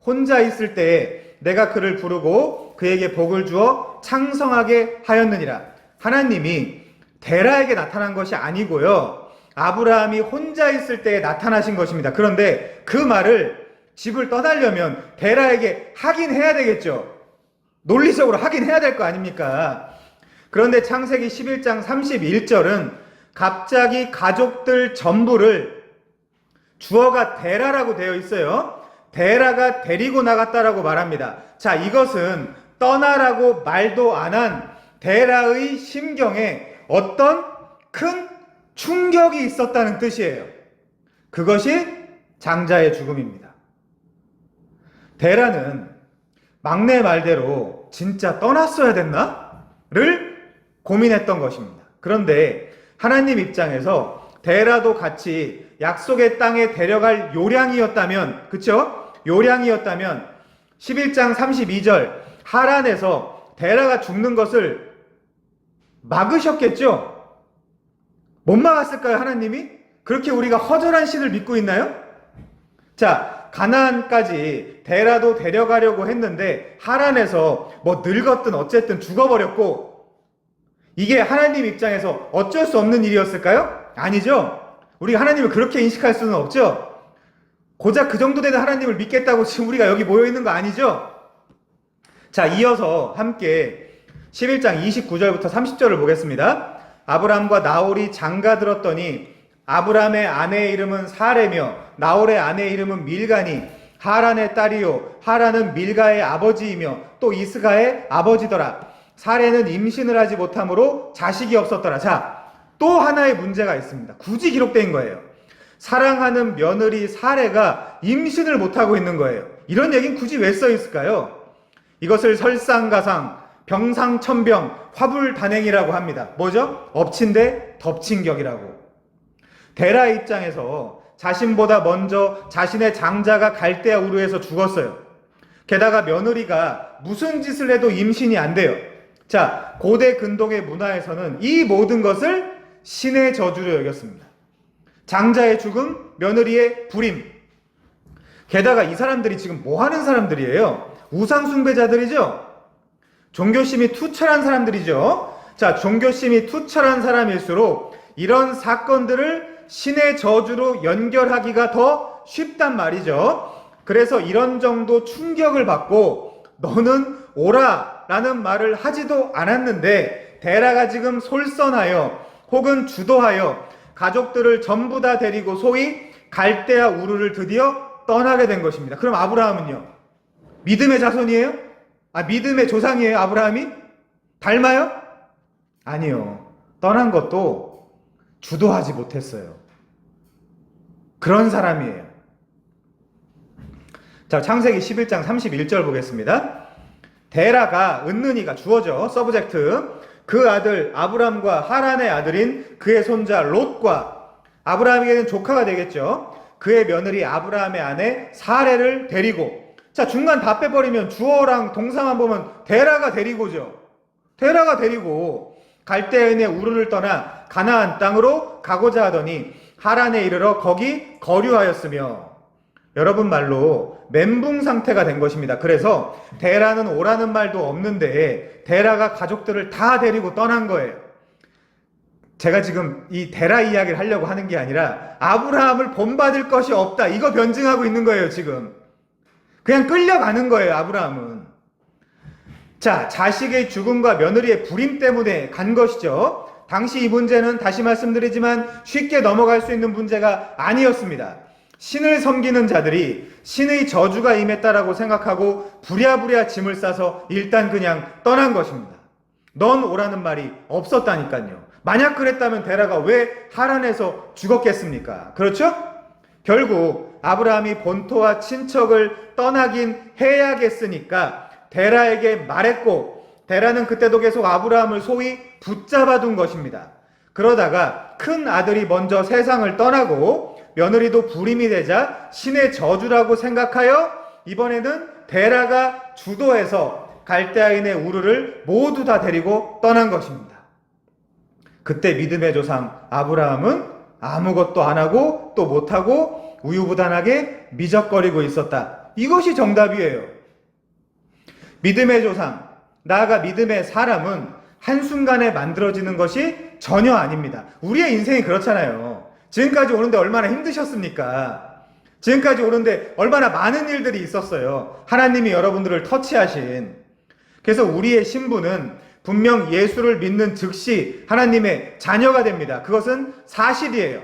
혼자 있을 때에 내가 그를 부르고 그에게 복을 주어 창성하게 하였느니라. 하나님이 데라에게 나타난 것이 아니고요. 아브라함이 혼자 있을 때에 나타나신 것입니다. 그런데 그 말을 집을 떠나려면 데라에게 하긴 해야 되겠죠. 논리적으로 하긴 해야 될 거 아닙니까? 그런데 창세기 11장 31절은 갑자기 가족들 전부를 주어가 데라라고 되어 있어요. 데라가 데리고 나갔다라고 말합니다. 자, 이것은 떠나라고 말도 안 한 데라의 심경에 어떤 큰 충격이 있었다는 뜻이에요. 그것이 장자의 죽음입니다. 데라는 막내 말대로 진짜 떠났어야 됐나? 를 고민했던 것입니다. 그런데 하나님 입장에서 데라도 같이 약속의 땅에 데려갈 요량이었다면, 그쵸? 요량이었다면 11장 32절 하란에서 데라가 죽는 것을 막으셨겠죠? 못 막았을까요, 하나님이? 그렇게 우리가 허전한 신을 믿고 있나요? 자, 가나안까지 데라도 데려가려고 했는데 하란에서 뭐 늙었든 어쨌든 죽어버렸고, 이게 하나님 입장에서 어쩔 수 없는 일이었을까요? 아니죠. 우리가 하나님을 그렇게 인식할 수는 없죠. 고작 그 정도 되는 하나님을 믿겠다고 지금 우리가 여기 모여 있는 거 아니죠? 자, 이어서 함께 11장 29절부터 30절을 보겠습니다. 아브람과 나홀이 장가들었더니 아브람의 아내의 이름은 사레며 나홀의 아내의 이름은 밀가니 하란의 딸이요 하란은 밀가의 아버지이며 또 이스가의 아버지더라. 사레는 임신을 하지 못하므로 자식이 없었더라. 자, 또 하나의 문제가 있습니다. 굳이 기록된 거예요. 사랑하는 며느리 사레가 임신을 못하고 있는 거예요. 이런 얘기는 굳이 왜 써 있을까요? 이것을 설상가상, 병상천병, 화불단행이라고 합니다. 뭐죠? 엎친 데 덮친 격이라고. 데라 입장에서 자신보다 먼저 자신의 장자가 갈대아 우르에서 죽었어요. 게다가 며느리가 무슨 짓을 해도 임신이 안 돼요. 자, 고대 근동의 문화에서는 이 모든 것을 신의 저주로 여겼습니다. 장자의 죽음, 며느리의 불임. 게다가 이 사람들이 지금 뭐 하는 사람들이에요? 우상숭배자들이죠? 종교심이 투철한 사람들이죠? 자, 종교심이 투철한 사람일수록 이런 사건들을 신의 저주로 연결하기가 더 쉽단 말이죠. 그래서 이런 정도 충격을 받고 너는 오라 라는 말을 하지도 않았는데 데라가 지금 솔선하여 혹은 주도하여 가족들을 전부 다 데리고 소위 갈대아 우르를 드디어 떠나게 된 것입니다. 그럼 아브라함은요? 믿음의 자손이에요? 믿음의 조상이에요, 아브라함이? 닮아요? 아니요. 떠난 것도 주도하지 못했어요. 그런 사람이에요. 자, 창세기 11장 31절 보겠습니다. 데라가, 은느니가 주어져, 서브젝트. 그 아들 아브람과 하란의 아들인 그의 손자 롯과, 아브라함에게는 조카가 되겠죠. 그의 며느리 아브라함의 아내 사레를 데리고, 자, 중간 다 빼버리면 주어랑 동사만 보면 데라가 데리고죠. 데라가 데리고 갈대아인의 우르를 떠나 가나안 땅으로 가고자 하더니 하란에 이르러 거기 거류하였으며, 여러분 말로 멘붕 상태가 된 것입니다. 그래서 데라는 오라는 말도 없는데 데라가 가족들을 다 데리고 떠난 거예요. 제가 지금 이 데라 이야기를 하려고 하는 게 아니라 아브라함을 본받을 것이 없다, 이거 변증하고 있는 거예요. 지금 그냥 끌려가는 거예요, 아브라함은. 자, 자식의 죽음과 며느리의 불임 때문에 간 것이죠. 당시 이 문제는 다시 말씀드리지만 쉽게 넘어갈 수 있는 문제가 아니었습니다. 신을 섬기는 자들이 신의 저주가 임했다라고 생각하고 부랴부랴 짐을 싸서 일단 그냥 떠난 것입니다. 넌 오라는 말이 없었다니까요. 만약 그랬다면 데라가 왜 하란에서 죽었겠습니까? 그렇죠? 결국 아브라함이 본토와 친척을 떠나긴 해야겠으니까 데라에게 말했고, 데라는 그때도 계속 아브라함을 소위 붙잡아둔 것입니다. 그러다가 큰 아들이 먼저 세상을 떠나고 며느리도 불임이 되자 신의 저주라고 생각하여 이번에는 데라가 주도해서 갈대아인의 우르를 모두 다 데리고 떠난 것입니다. 그때 믿음의 조상 아브라함은 아무것도 안 하고 또 못하고 우유부단하게 미적거리고 있었다. 이것이 정답이에요. 믿음의 조상, 나아가 믿음의 사람은 한순간에 만들어지는 것이 전혀 아닙니다. 우리의 인생이 그렇잖아요. 지금까지 오는데 얼마나 힘드셨습니까? 지금까지 오는데 얼마나 많은 일들이 있었어요. 하나님이 여러분들을 터치하신. 그래서 우리의 신분은 분명 예수를 믿는 즉시 하나님의 자녀가 됩니다. 그것은 사실이에요.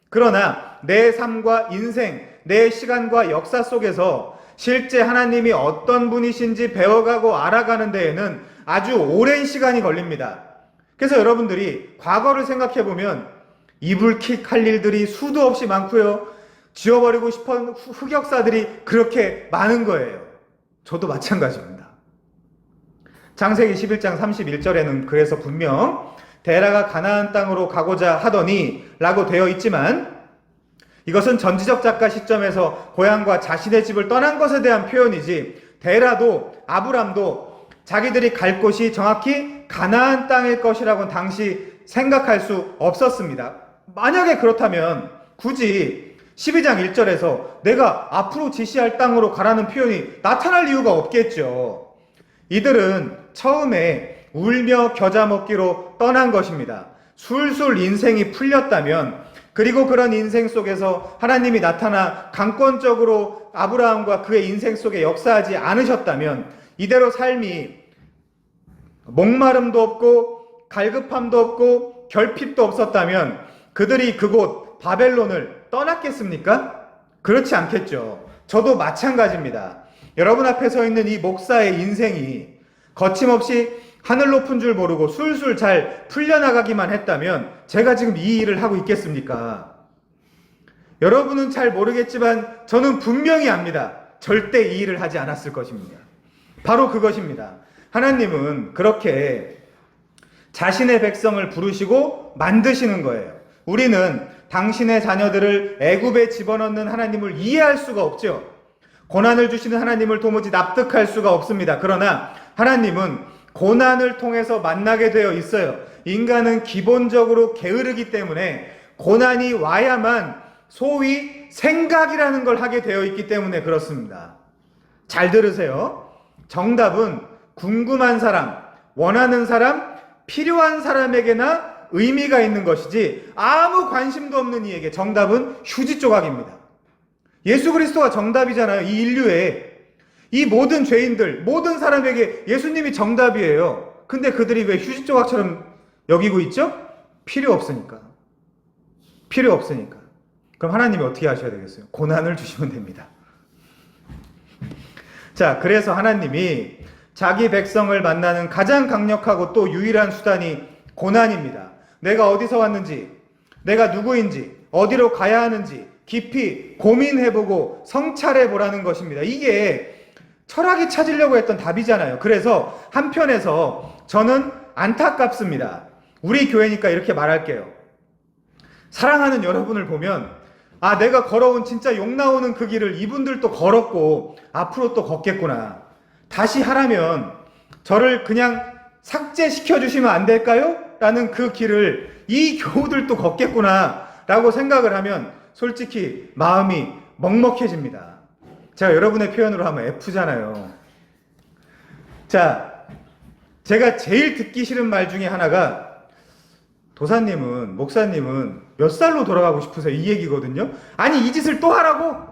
그러나 내 삶과 인생, 내 시간과 역사 속에서 실제 하나님이 어떤 분이신지 배워가고 알아가는 데에는 아주 오랜 시간이 걸립니다. 그래서 여러분들이 과거를 생각해보면 이불킥 할 일들이 수도 없이 많고요. 지워버리고 싶은 흑역사들이 그렇게 많은 거예요. 저도 마찬가지입니다. 창세기 11장 31절에는 그래서 분명 데라가 가나안 땅으로 가고자 하더니 라고 되어 있지만 이것은 전지적 작가 시점에서 고향과 자신의 집을 떠난 것에 대한 표현이지, 데라도 아브람도 자기들이 갈 곳이 정확히 가나안 땅일 것이라고는 당시 생각할 수 없었습니다. 만약에 그렇다면 굳이 12장 1절에서 내가 앞으로 지시할 땅으로 가라는 표현이 나타날 이유가 없겠죠. 이들은 처음에 울며 겨자 먹기로 떠난 것입니다. 술술 인생이 풀렸다면, 그리고 그런 인생 속에서 하나님이 나타나 강권적으로 아브라함과 그의 인생 속에 역사하지 않으셨다면, 이대로 삶이 목마름도 없고 갈급함도 없고 결핍도 없었다면 그들이 그곳 바벨론을 떠났겠습니까? 그렇지 않겠죠. 저도 마찬가지입니다. 여러분 앞에 서 있는 이 목사의 인생이 거침없이 하늘 높은 줄 모르고 술술 잘 풀려나가기만 했다면 제가 지금 이 일을 하고 있겠습니까? 여러분은 잘 모르겠지만 저는 분명히 압니다. 절대 이 일을 하지 않았을 것입니다. 바로 그것입니다. 하나님은 그렇게 자신의 백성을 부르시고 만드시는 거예요. 우리는 당신의 자녀들을 애굽에 집어넣는 하나님을 이해할 수가 없죠. 고난을 주시는 하나님을 도무지 납득할 수가 없습니다. 그러나 하나님은 고난을 통해서 만나게 되어 있어요. 인간은 기본적으로 게으르기 때문에 고난이 와야만 소위 생각이라는 걸 하게 되어 있기 때문에 그렇습니다. 잘 들으세요. 정답은 궁금한 사람, 원하는 사람, 필요한 사람에게나 의미가 있는 것이지 아무 관심도 없는 이에게 정답은 휴지 조각입니다. 예수 그리스도가 정답이잖아요. 이 인류에 이 모든 죄인들, 모든 사람에게 예수님이 정답이에요. 근데 그들이 왜 휴지 조각처럼 여기고 있죠? 필요 없으니까. 필요 없으니까. 그럼 하나님이 어떻게 하셔야 되겠어요? 고난을 주시면 됩니다. 자, 그래서 하나님이 자기 백성을 만나는 가장 강력하고 또 유일한 수단이 고난입니다. 내가 어디서 왔는지, 내가 누구인지, 어디로 가야 하는지 깊이 고민해보고 성찰해보라는 것입니다. 이게 철학이 찾으려고 했던 답이잖아요. 그래서 한편에서 저는 안타깝습니다. 우리 교회니까 이렇게 말할게요. 사랑하는 여러분을 보면 내가 걸어온 진짜 욕 나오는 그 길을 이분들도 걸었고 앞으로 또 걷겠구나. 다시 하라면 저를 그냥 삭제시켜 주시면 안 될까요? 라는 그 길을 이 교우들도 걷겠구나 라고 생각을 하면 솔직히 마음이 먹먹해집니다. 제가 여러분의 표현으로 하면 F잖아요. 자, 제가 제일 듣기 싫은 말 중에 하나가 도사님은, 목사님은 몇 살로 돌아가고 싶으세요? 이 얘기거든요. 아니, 이 짓을 또 하라고?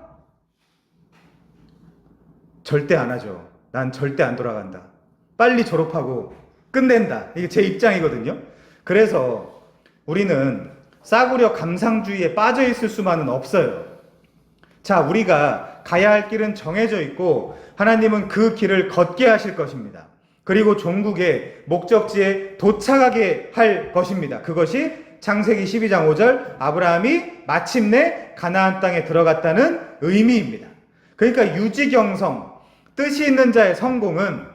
절대 안 하죠. 난 절대 안 돌아간다. 빨리 졸업하고 끝낸다. 이게 제 입장이거든요. 그래서 우리는 싸구려 감상주의에 빠져 있을 수만은 없어요. 자, 우리가 가야 할 길은 정해져 있고 하나님은 그 길을 걷게 하실 것입니다. 그리고 종국의 목적지에 도착하게 할 것입니다. 그것이 창세기 12장 5절 아브라함이 마침내 가나안 땅에 들어갔다는 의미입니다. 그러니까 유지경성, 뜻이 있는 자의 성공은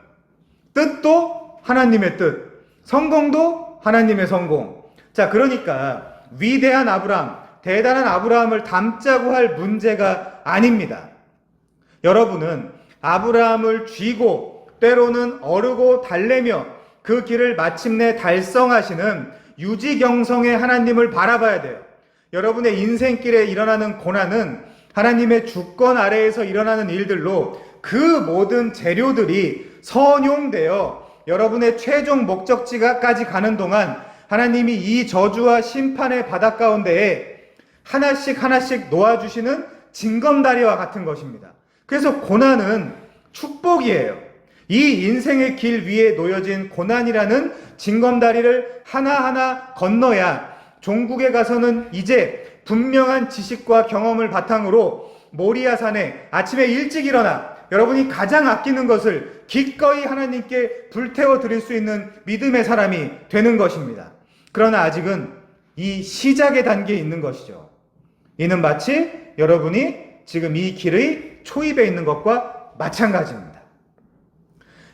뜻도 하나님의 뜻, 성공도 하나님의 성공. 자, 그러니까 위대한 아브라함, 대단한 아브라함을 닮자고 할 문제가 아닙니다. 여러분은 아브라함을 쥐고 때로는 어르고 달래며 그 길을 마침내 달성하시는 유지경성의 하나님을 바라봐야 돼요. 여러분의 인생길에 일어나는 고난은 하나님의 주권 아래에서 일어나는 일들로 그 모든 재료들이 선용되어 여러분의 최종 목적지까지 가는 동안 하나님이 이 저주와 심판의 바다 가운데에 하나씩 하나씩 놓아주시는 징검다리와 같은 것입니다. 그래서 고난은 축복이에요. 이 인생의 길 위에 놓여진 고난이라는 징검다리를 하나하나 건너야 종국에 가서는 이제 분명한 지식과 경험을 바탕으로 모리아산에 아침에 일찍 일어나 여러분이 가장 아끼는 것을 기꺼이 하나님께 불태워 드릴 수 있는 믿음의 사람이 되는 것입니다. 그러나 아직은 이 시작의 단계에 있는 것이죠. 이는 마치 여러분이 지금 이 길의 초입에 있는 것과 마찬가지입니다.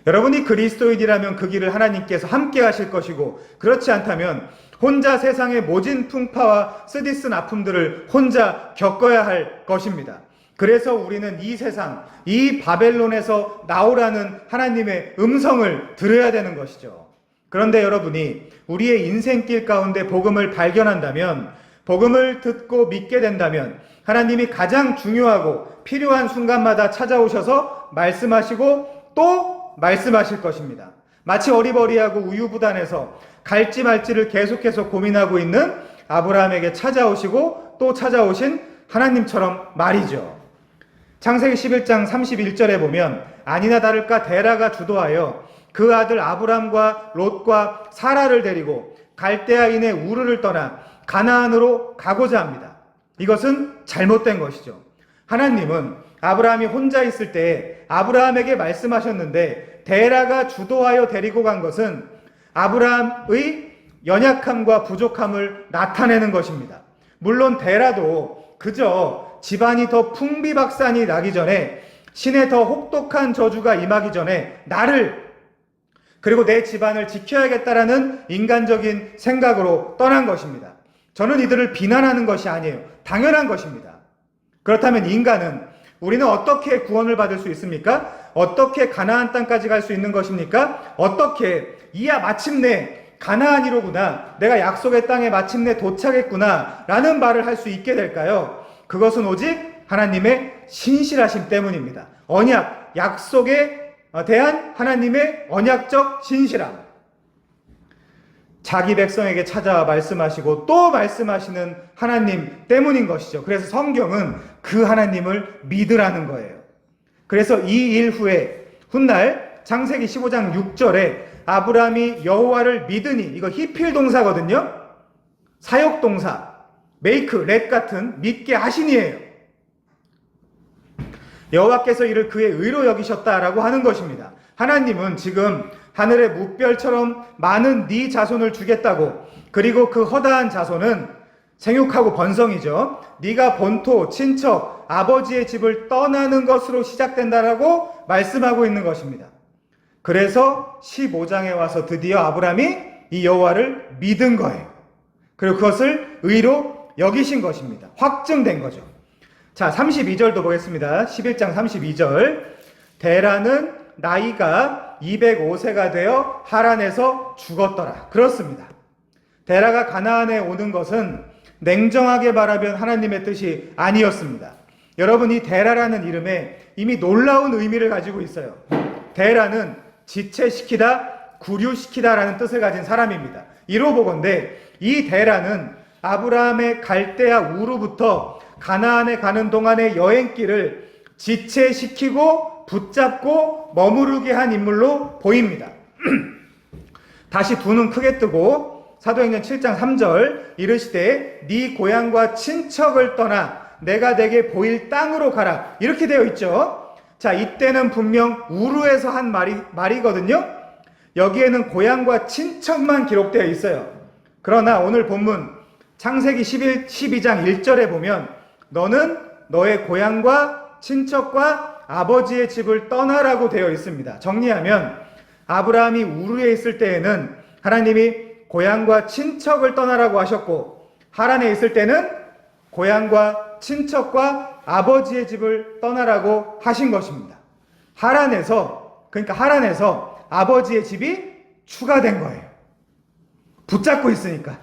여러분이 그리스도인이라면 그 길을 하나님께서 함께 하실 것이고 그렇지 않다면 혼자 세상의 모진 풍파와 쓰디쓴 아픔들을 혼자 겪어야 할 것입니다. 그래서 우리는 이 세상, 이 바벨론에서 나오라는 하나님의 음성을 들어야 되는 것이죠. 그런데 여러분이 우리의 인생길 가운데 복음을 발견한다면, 복음을 듣고 믿게 된다면 하나님이 가장 중요하고 필요한 순간마다 찾아오셔서 말씀하시고 또 말씀하실 것입니다. 마치 어리버리하고 우유부단해서 갈지 말지를 계속해서 고민하고 있는 아브라함에게 찾아오시고 또 찾아오신 하나님처럼 말이죠. 창세기 11장 31절에 보면 아니나 다를까 데라가 주도하여 그 아들 아브람과 롯과 사라를 데리고 갈대아인의 우르를 떠나 가나안으로 가고자 합니다. 이것은 잘못된 것이죠. 하나님은 아브라함이 혼자 있을 때 아브라함에게 말씀하셨는데 데라가 주도하여 데리고 간 것은 아브라함의 연약함과 부족함을 나타내는 것입니다. 물론 데라도 그저 집안이 더 풍비박산이 나기 전에, 신의 더 혹독한 저주가 임하기 전에 나를 그리고 내 집안을 지켜야겠다라는 인간적인 생각으로 떠난 것입니다. 저는 이들을 비난하는 것이 아니에요. 당연한 것입니다. 그렇다면 인간은 우리는 어떻게 구원을 받을 수 있습니까? 어떻게 가나안 땅까지 갈 수 있는 것입니까? 어떻게 이야 마침내 가나안이로구나, 내가 약속의 땅에 마침내 도착했구나 라는 말을 할 수 있게 될까요? 그것은 오직 하나님의 신실하심 때문입니다. 언약, 약속에 대한 하나님의 언약적 신실함. 자기 백성에게 찾아와 말씀하시고 또 말씀하시는 하나님 때문인 것이죠. 그래서 성경은 그 하나님을 믿으라는 거예요. 그래서 이 일 후에 훗날 창세기 15장 6절에 아브라함이 여호와를 믿으니, 이거 히필 동사거든요. 사역 동사, make, let 같은 믿게 하시니예요. 여호와께서 이를 그의 의로 여기셨다라고 하는 것입니다. 하나님은 지금 하늘의 뭇별처럼 많은 네 자손을 주겠다고, 그리고 그 허다한 자손은 생육하고 번성이죠. 네가 본토, 친척, 아버지의 집을 떠나는 것으로 시작된다라고 말씀하고 있는 것입니다. 그래서 15장에 와서 드디어 아브라함이 이 여호와를 믿은 거예요. 그리고 그것을 의로 여기신 것입니다. 확증된 거죠. 자, 32절도 보겠습니다. 11장 32절. 데라는 나이가 205세가 되어 하란에서 죽었더라. 그렇습니다. 데라가 가나안에 오는 것은 냉정하게 말하면 하나님의 뜻이 아니었습니다. 여러분, 이 데라라는 이름에 이미 놀라운 의미를 가지고 있어요. 데라는 지체시키다, 구류시키다라는 뜻을 가진 사람입니다. 이로 보건대 이 데라는 아브라함의 갈대아 우르부터 가나안에 가는 동안의 여행길을 지체시키고 붙잡고 머무르게 한 인물로 보입니다. 다시 두 눈 크게 뜨고 사도행전 7장 3절 이르시되 네 고향과 친척을 떠나 내가 내게 보일 땅으로 가라, 이렇게 되어 있죠. 자, 이때는 분명 우르에서 한 말이거든요. 여기에는 고향과 친척만 기록되어 있어요. 그러나 오늘 본문 창세기 12장 1절에 보면 너는 너의 고향과 친척과 아버지의 집을 떠나라고 되어 있습니다. 정리하면 아브라함이 우르에 있을 때에는 하나님이 고향과 친척을 떠나라고 하셨고, 하란에 있을 때는 고향과 친척과 아버지의 집을 떠나라고 하신 것입니다. 그러니까 하란에서 아버지의 집이 추가된 거예요. 붙잡고 있으니까.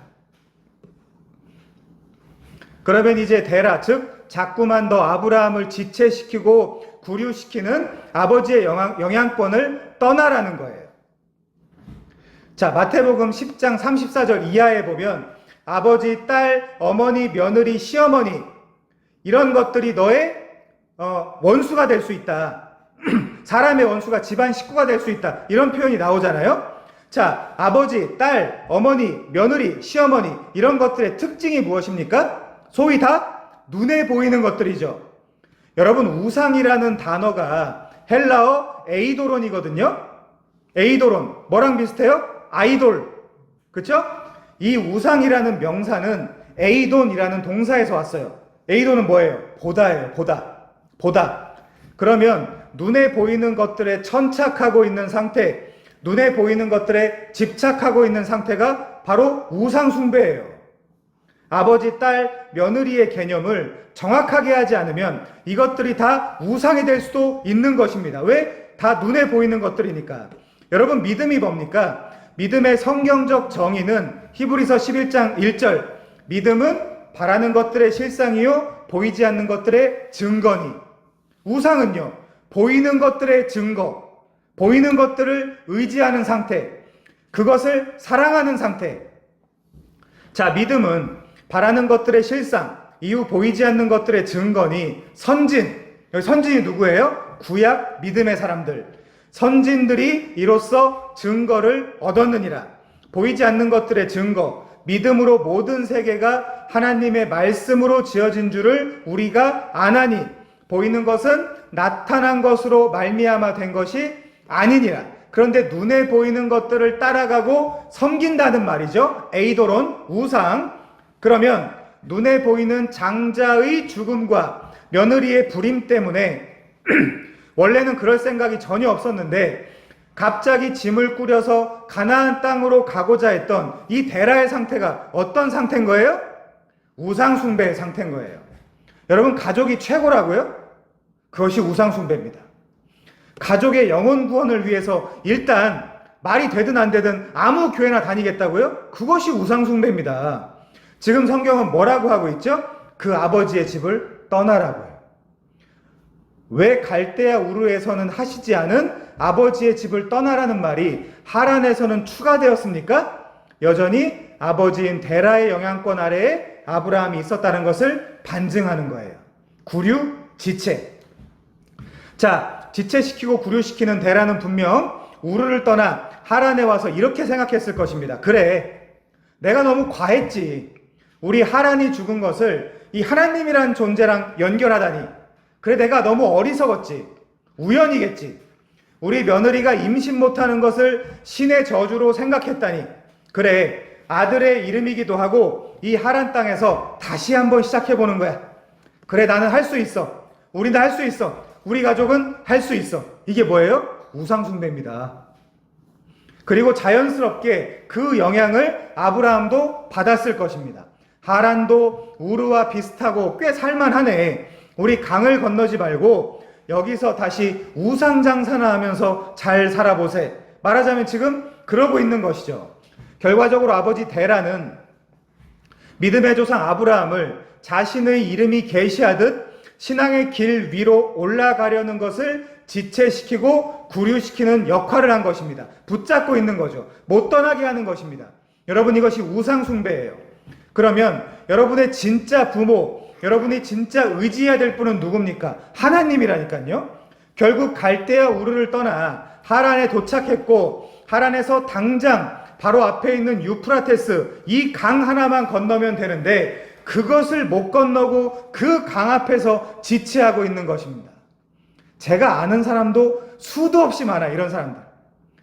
그러면 이제 데라, 즉 자꾸만 더 아브라함을 지체시키고 구류시키는 아버지의 영향권을 떠나라는 거예요. 자, 마태복음 10장 34절 이하에 보면 아버지, 딸, 어머니, 며느리, 시어머니, 이런 것들이 너의 원수가 될 수 있다. 사람의 원수가 집안 식구가 될 수 있다. 이런 표현이 나오잖아요. 자, 아버지, 딸, 어머니, 며느리, 시어머니, 이런 것들의 특징이 무엇입니까? 소위 다 눈에 보이는 것들이죠. 여러분, 우상이라는 단어가 헬라어 에이도론이거든요. 에이도론, 뭐랑 비슷해요? 아이돌. 그쵸? 이 우상이라는 명사는 에이돈이라는 동사에서 왔어요. 에이돈은 뭐예요? 보다예요. 보다. 그러면 눈에 보이는 것들에 천착하고 있는 상태, 눈에 보이는 것들에 집착하고 있는 상태가 바로 우상 숭배예요. 아버지, 딸, 며느리의 개념을 정확하게 하지 않으면 이것들이 다 우상이 될 수도 있는 것입니다. 왜? 다 눈에 보이는 것들이니까. 여러분, 믿음이 뭡니까? 믿음의 성경적 정의는 히브리서 11장 1절, 믿음은 바라는 것들의 실상이요 보이지 않는 것들의 증거니. 우상은요, 보이는 것들의 증거, 보이는 것들을 의지하는 상태, 그것을 사랑하는 상태. 자, 믿음은 바라는 것들의 실상, 이후 보이지 않는 것들의 증거니 선진. 여기 선진이 누구예요? 구약 믿음의 사람들. 선진들이 이로써 증거를 얻었느니라. 보이지 않는 것들의 증거, 믿음으로 모든 세계가 하나님의 말씀으로 지어진 줄을 우리가 아나니, 보이는 것은 나타난 것으로 말미암아 된 것이 아니니라. 그런데 눈에 보이는 것들을 따라가고 섬긴다는 말이죠. 에이도론, 우상. 그러면 눈에 보이는 장자의 죽음과 며느리의 불임 때문에 원래는 그럴 생각이 전혀 없었는데 갑자기 짐을 꾸려서 가나안 땅으로 가고자 했던 이 데라의 상태가 어떤 상태인 거예요? 우상 숭배의 상태인 거예요. 여러분, 가족이 최고라고요? 그것이 우상숭배입니다. 가족의 영혼 구원을 위해서 일단 말이 되든 안 되든 아무 교회나 다니겠다고요? 그것이 우상숭배입니다. 지금 성경은 뭐라고 하고 있죠? 그 아버지의 집을 떠나라고요. 왜 갈대아 우르에서는 하시지 않은 아버지의 집을 떠나라는 말이 하란에서는 추가되었습니까? 여전히 아버지인 데라의 영향권 아래에 아브라함이 있었다는 것을 반증하는 거예요. 구류, 지체. 자, 지체시키고 구류시키는 데라는 분명 우르를 떠나 하란에 와서 이렇게 생각했을 것입니다. 그래, 내가 너무 과했지. 우리 하란이 죽은 것을 이 하나님이란 존재랑 연결하다니. 그래, 내가 너무 어리석었지. 우연이겠지. 우리 며느리가 임신 못하는 것을 신의 저주로 생각했다니. 그래, 아들의 이름이기도 하고 이 하란 땅에서 다시 한번 시작해보는 거야. 그래, 나는 할 수 있어. 우리는 할 수 있어. 우리 가족은 할 수 있어. 이게 뭐예요? 우상숭배입니다. 그리고 자연스럽게 그 영향을 아브라함도 받았을 것입니다. 하란도 우르와 비슷하고 꽤 살만하네. 우리 강을 건너지 말고 여기서 다시 우상장사나 하면서 잘 살아보세. 말하자면 지금 그러고 있는 것이죠. 결과적으로 아버지 데라는 믿음의 조상 아브라함을 자신의 이름이 계시하듯 신앙의 길 위로 올라가려는 것을 지체시키고 구류시키는 역할을 한 것입니다. 붙잡고 있는 거죠. 못 떠나게 하는 것입니다. 여러분, 이것이 우상숭배예요. 그러면 여러분의 진짜 부모, 여러분이 진짜 의지해야 될 분은 누굽니까? 하나님이라니까요. 결국 갈대아 우르를 떠나 하란에 도착했고, 하란에서 당장 바로 앞에 있는 유프라테스 이 강 하나만 건너면 되는데 그것을 못 건너고 그 강 앞에서 지체하고 있는 것입니다. 제가 아는 사람도 수도 없이 많아. 이런 사람들.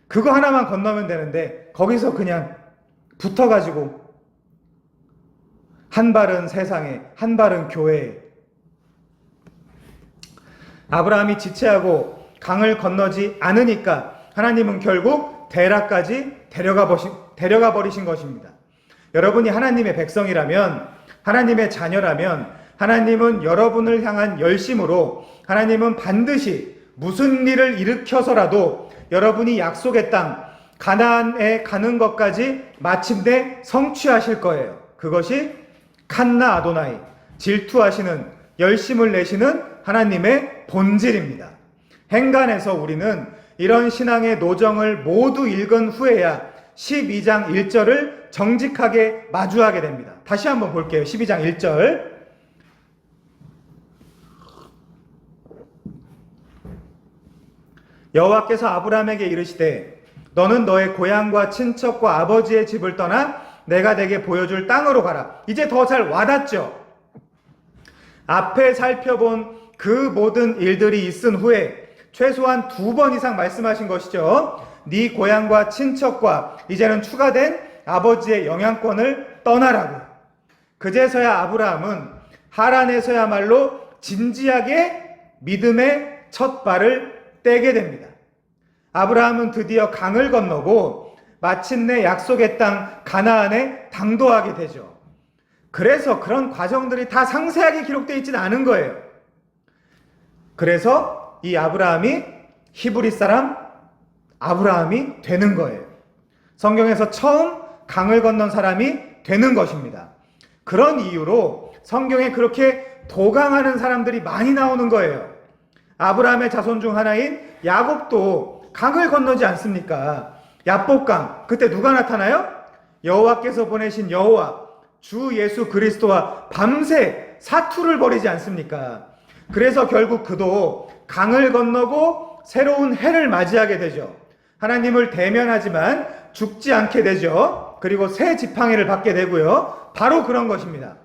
그거 하나만 건너면 되는데 거기서 그냥 붙어가지고 한 발은 세상에, 한 발은 교회에. 아브라함이 지체하고 강을 건너지 않으니까 하나님은 결국 데라까지 데려가 버리신 것입니다. 여러분이 하나님의 백성이라면, 하나님의 자녀라면 하나님은 여러분을 향한 열심으로 하나님은 반드시 무슨 일을 일으켜서라도 여러분이 약속의 땅 가나안에 가는 것까지 마침내 성취하실 거예요. 그것이 칸나 아도나이, 질투하시는, 열심을 내시는 하나님의 본질입니다. 행간에서 우리는 이런 신앙의 노정을 모두 읽은 후에야 12장 1절을 정직하게 마주하게 됩니다. 다시 한번 볼게요. 12장 1절. 여호와께서 아브라함에게 이르시되 너는 너의 고향과 친척과 아버지의 집을 떠나 내가 내게 보여줄 땅으로 가라. 이제 더 잘 와닿죠? 앞에 살펴본 그 모든 일들이 있은 후에 최소한 2번 이상 말씀하신 것이죠. 네 고향과 친척과 이제는 추가된 아버지의 영향권을 떠나라고. 그제서야 아브라함은 하란에서야말로 진지하게 믿음의 첫 발을 떼게 됩니다. 아브라함은 드디어 강을 건너고 마침내 약속의 땅 가나안에 당도하게 되죠. 그래서 그런 과정들이 다 상세하게 기록되어 있지는 않은 거예요. 그래서 이 아브라함이 히브리 사람 아브라함이 되는 거예요. 성경에서 처음 강을 건넌 사람이 되는 것입니다. 그런 이유로 성경에 그렇게 도강하는 사람들이 많이 나오는 거예요. 아브라함의 자손 중 하나인 야곱도 강을 건너지 않습니까? 야복강. 그때 누가 나타나요? 여호와께서 보내신 여호와 주 예수 그리스도와 밤새 사투를 벌이지 않습니까? 그래서 결국 그도 강을 건너고 새로운 해를 맞이하게 되죠. 하나님을 대면하지만 죽지 않게 되죠. 그리고 새 지팡이를 받게 되고요. 바로 그런 것입니다.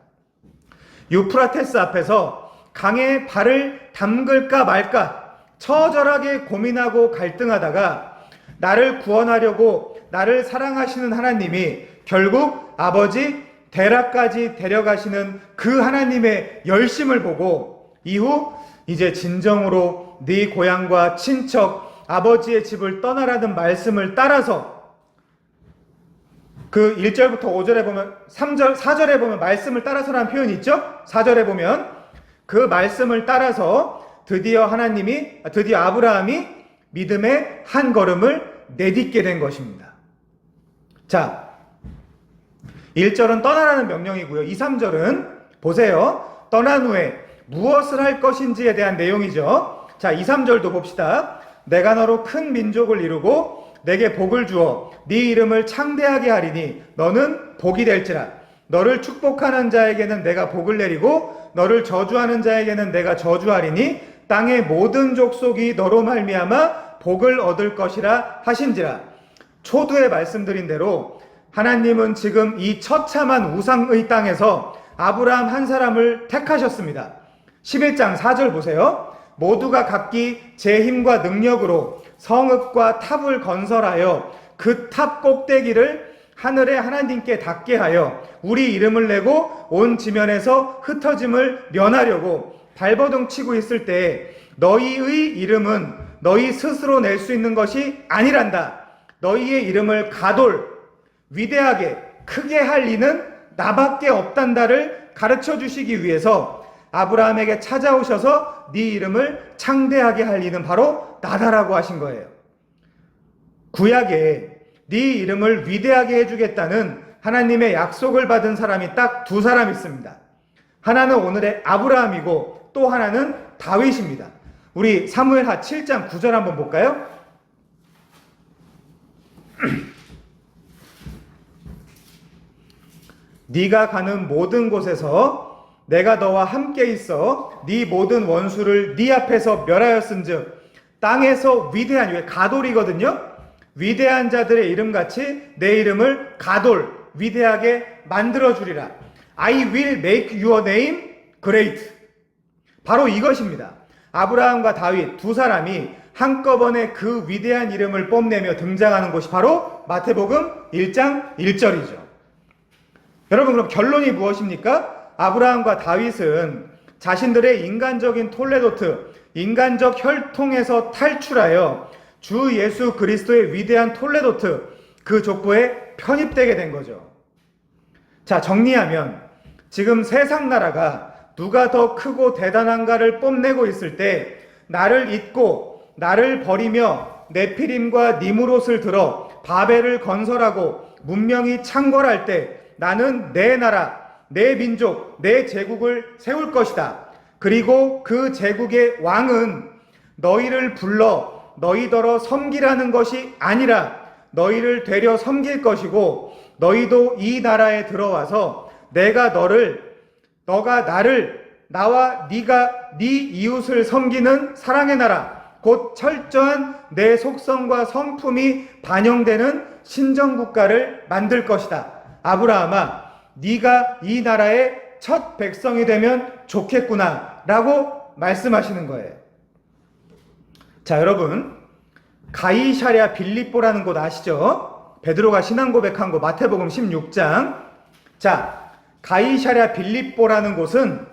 유프라테스 앞에서 강에 발을 담글까 말까 처절하게 고민하고 갈등하다가 나를 구원하려고 나를 사랑하시는 하나님이 결국 아버지 데라까지 데려가시는 그 하나님의 열심을 보고 이후 이제 진정으로 네 고향과 친척 아버지의 집을 떠나라는 말씀을 따라서 그 1절부터 5절에 보면 4절에 보면 말씀을 따라서라는 표현이 있죠? 4절에 보면 그 말씀을 따라서 드디어 아브라함이 믿음의 한 걸음을 내딛게 된 것입니다. 자, 1절은 떠나라는 명령이고요. 2, 3절은 보세요. 떠난 후에 무엇을 할 것인지에 대한 내용이죠. 자, 2, 3절도 봅시다. 내가 너로 큰 민족을 이루고 내게 복을 주어 네 이름을 창대하게 하리니 너는 복이 될지라. 너를 축복하는 자에게는 내가 복을 내리고 너를 저주하는 자에게는 내가 저주하리니 땅의 모든 족속이 너로 말미암아 복을 얻을 것이라 하신지라. 초두에 말씀드린 대로 하나님은 지금 이 처참한 우상의 땅에서 아브라함 한 사람을 택하셨습니다. 11장 4절 보세요. 모두가 각기 제 힘과 능력으로 성읍과 탑을 건설하여 그 탑 꼭대기를 하늘의 하나님께 닿게 하여 우리 이름을 내고 온 지면에서 흩어짐을 면하려고 발버둥 치고 있을 때에 너희의 이름은 너희 스스로 낼 수 있는 것이 아니란다. 너희의 이름을 가돌, 위대하게, 크게 할 이는 나밖에 없단다를 가르쳐 주시기 위해서 아브라함에게 찾아오셔서 네 이름을 창대하게 할 이는 바로 나다라고 하신 거예요. 구약에 네 이름을 위대하게 해주겠다는 하나님의 약속을 받은 사람이 딱 두 사람 있습니다. 하나는 오늘의 아브라함이고 또 하나는 다윗입니다. 우리 사무엘하 7장 9절 한번 볼까요? 네가 가는 모든 곳에서 내가 너와 함께 있어 네 모든 원수를 네 앞에서 멸하였은즉 땅에서 위대한, 왜 가돌이거든요. 위대한 자들의 이름같이 내 이름을 가돌, 위대하게 만들어주리라. I will make your name great. 바로 이것입니다. 아브라함과 다윗 두 사람이 한꺼번에 그 위대한 이름을 뽐내며 등장하는 곳이 바로 마태복음 1장 1절이죠. 여러분, 그럼 결론이 무엇입니까? 아브라함과 다윗은 자신들의 인간적인 톨레도트, 인간적 혈통에서 탈출하여 주 예수 그리스도의 위대한 톨레도트, 그 족보에 편입되게 된 거죠. 자, 정리하면 지금 세상 나라가 누가 더 크고 대단한가를 뽐내고 있을 때 나를 잊고 나를 버리며 네피림과 니무롯을 들어 바벨을 건설하고 문명이 창궐할 때 나는 내 나라, 내 민족, 내 제국을 세울 것이다. 그리고 그 제국의 왕은 너희를 불러 너희더러 섬기라는 것이 아니라 너희를 되려 섬길 것이고 너희도 이 나라에 들어와서 너가 나를, 나와 네가 네 이웃을 섬기는 사랑의 나라, 곧 철저한 내 속성과 성품이 반영되는 신정국가를 만들 것이다. 아브라함아, 네가 이 나라의 첫 백성이 되면 좋겠구나 라고 말씀하시는 거예요. 자, 여러분, 가이사랴 빌립보라는 곳 아시죠? 베드로가 신앙 고백한 곳, 마태복음 16장. 자, 가이사랴 빌립보라는 곳은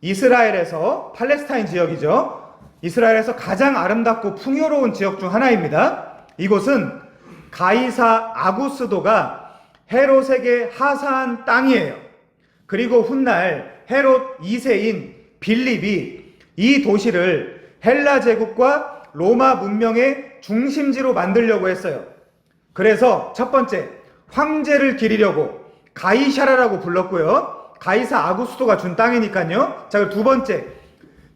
이스라엘에서, 팔레스타인 지역이죠. 이스라엘에서 가장 아름답고 풍요로운 지역 중 하나입니다. 이곳은 가이사 아구스도가 헤롯에게 하사한 땅이에요. 그리고 훗날 헤롯 2세인 빌립이 이 도시를 헬라 제국과 로마 문명의 중심지로 만들려고 했어요. 그래서 첫 번째, 황제를 기리려고 가이사랴라고 불렀고요. 가이사 아구스도가 준 땅이니까요. 자, 그리고 두 번째,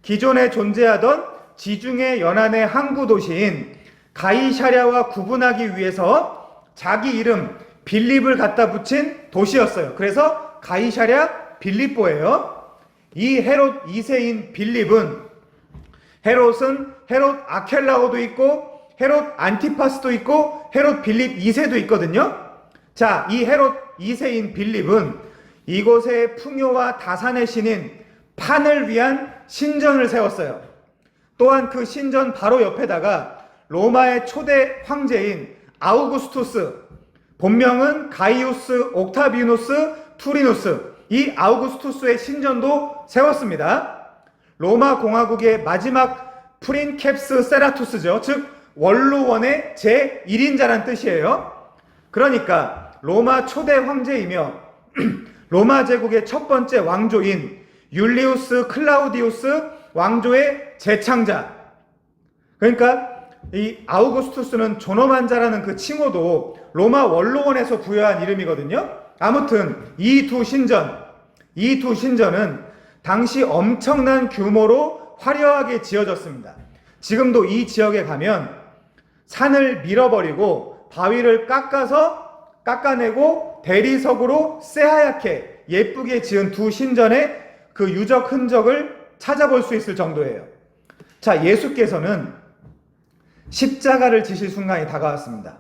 기존에 존재하던 지중해 연안의 항구 도시인 가이사랴와 구분하기 위해서 자기 이름 빌립을 갖다 붙인 도시였어요. 그래서 가이사랴 빌립보예요. 이 헤롯 2세인 빌립은, 헤롯은 헤롯 아켈라오도 있고 헤롯 안티파스도 있고 헤롯 빌립 2세도 있거든요. 자, 이 헤롯 2세인 빌립은 이곳의 풍요와 다산의 신인 판을 위한 신전을 세웠어요. 또한 그 신전 바로 옆에다가 로마의 초대 황제인 아우구스투스, 본명은 가이우스 옥타비누스 투리누스, 이 아우구스투스의 신전도 세웠습니다. 로마 공화국의 마지막 프린캡스 세라투스죠. 즉 원로원의 제1인자란 뜻이에요. 그러니까 로마 초대 황제이며 로마 제국의 첫 번째 왕조인 율리우스 클라우디우스 왕조의 재창자. 그러니까 이 아우구스투스는 존엄한 자라는 그 칭호도 로마 원로원에서 부여한 이름이거든요. 아무튼 이 두 신전은 당시 엄청난 규모로 화려하게 지어졌습니다. 지금도 이 지역에 가면 산을 밀어버리고 바위를 깎아내고 대리석으로 새하얗게 예쁘게 지은 두 신전의 그 유적 흔적을 찾아볼 수 있을 정도예요. 자, 예수께서는 십자가를 지실 순간이 다가왔습니다.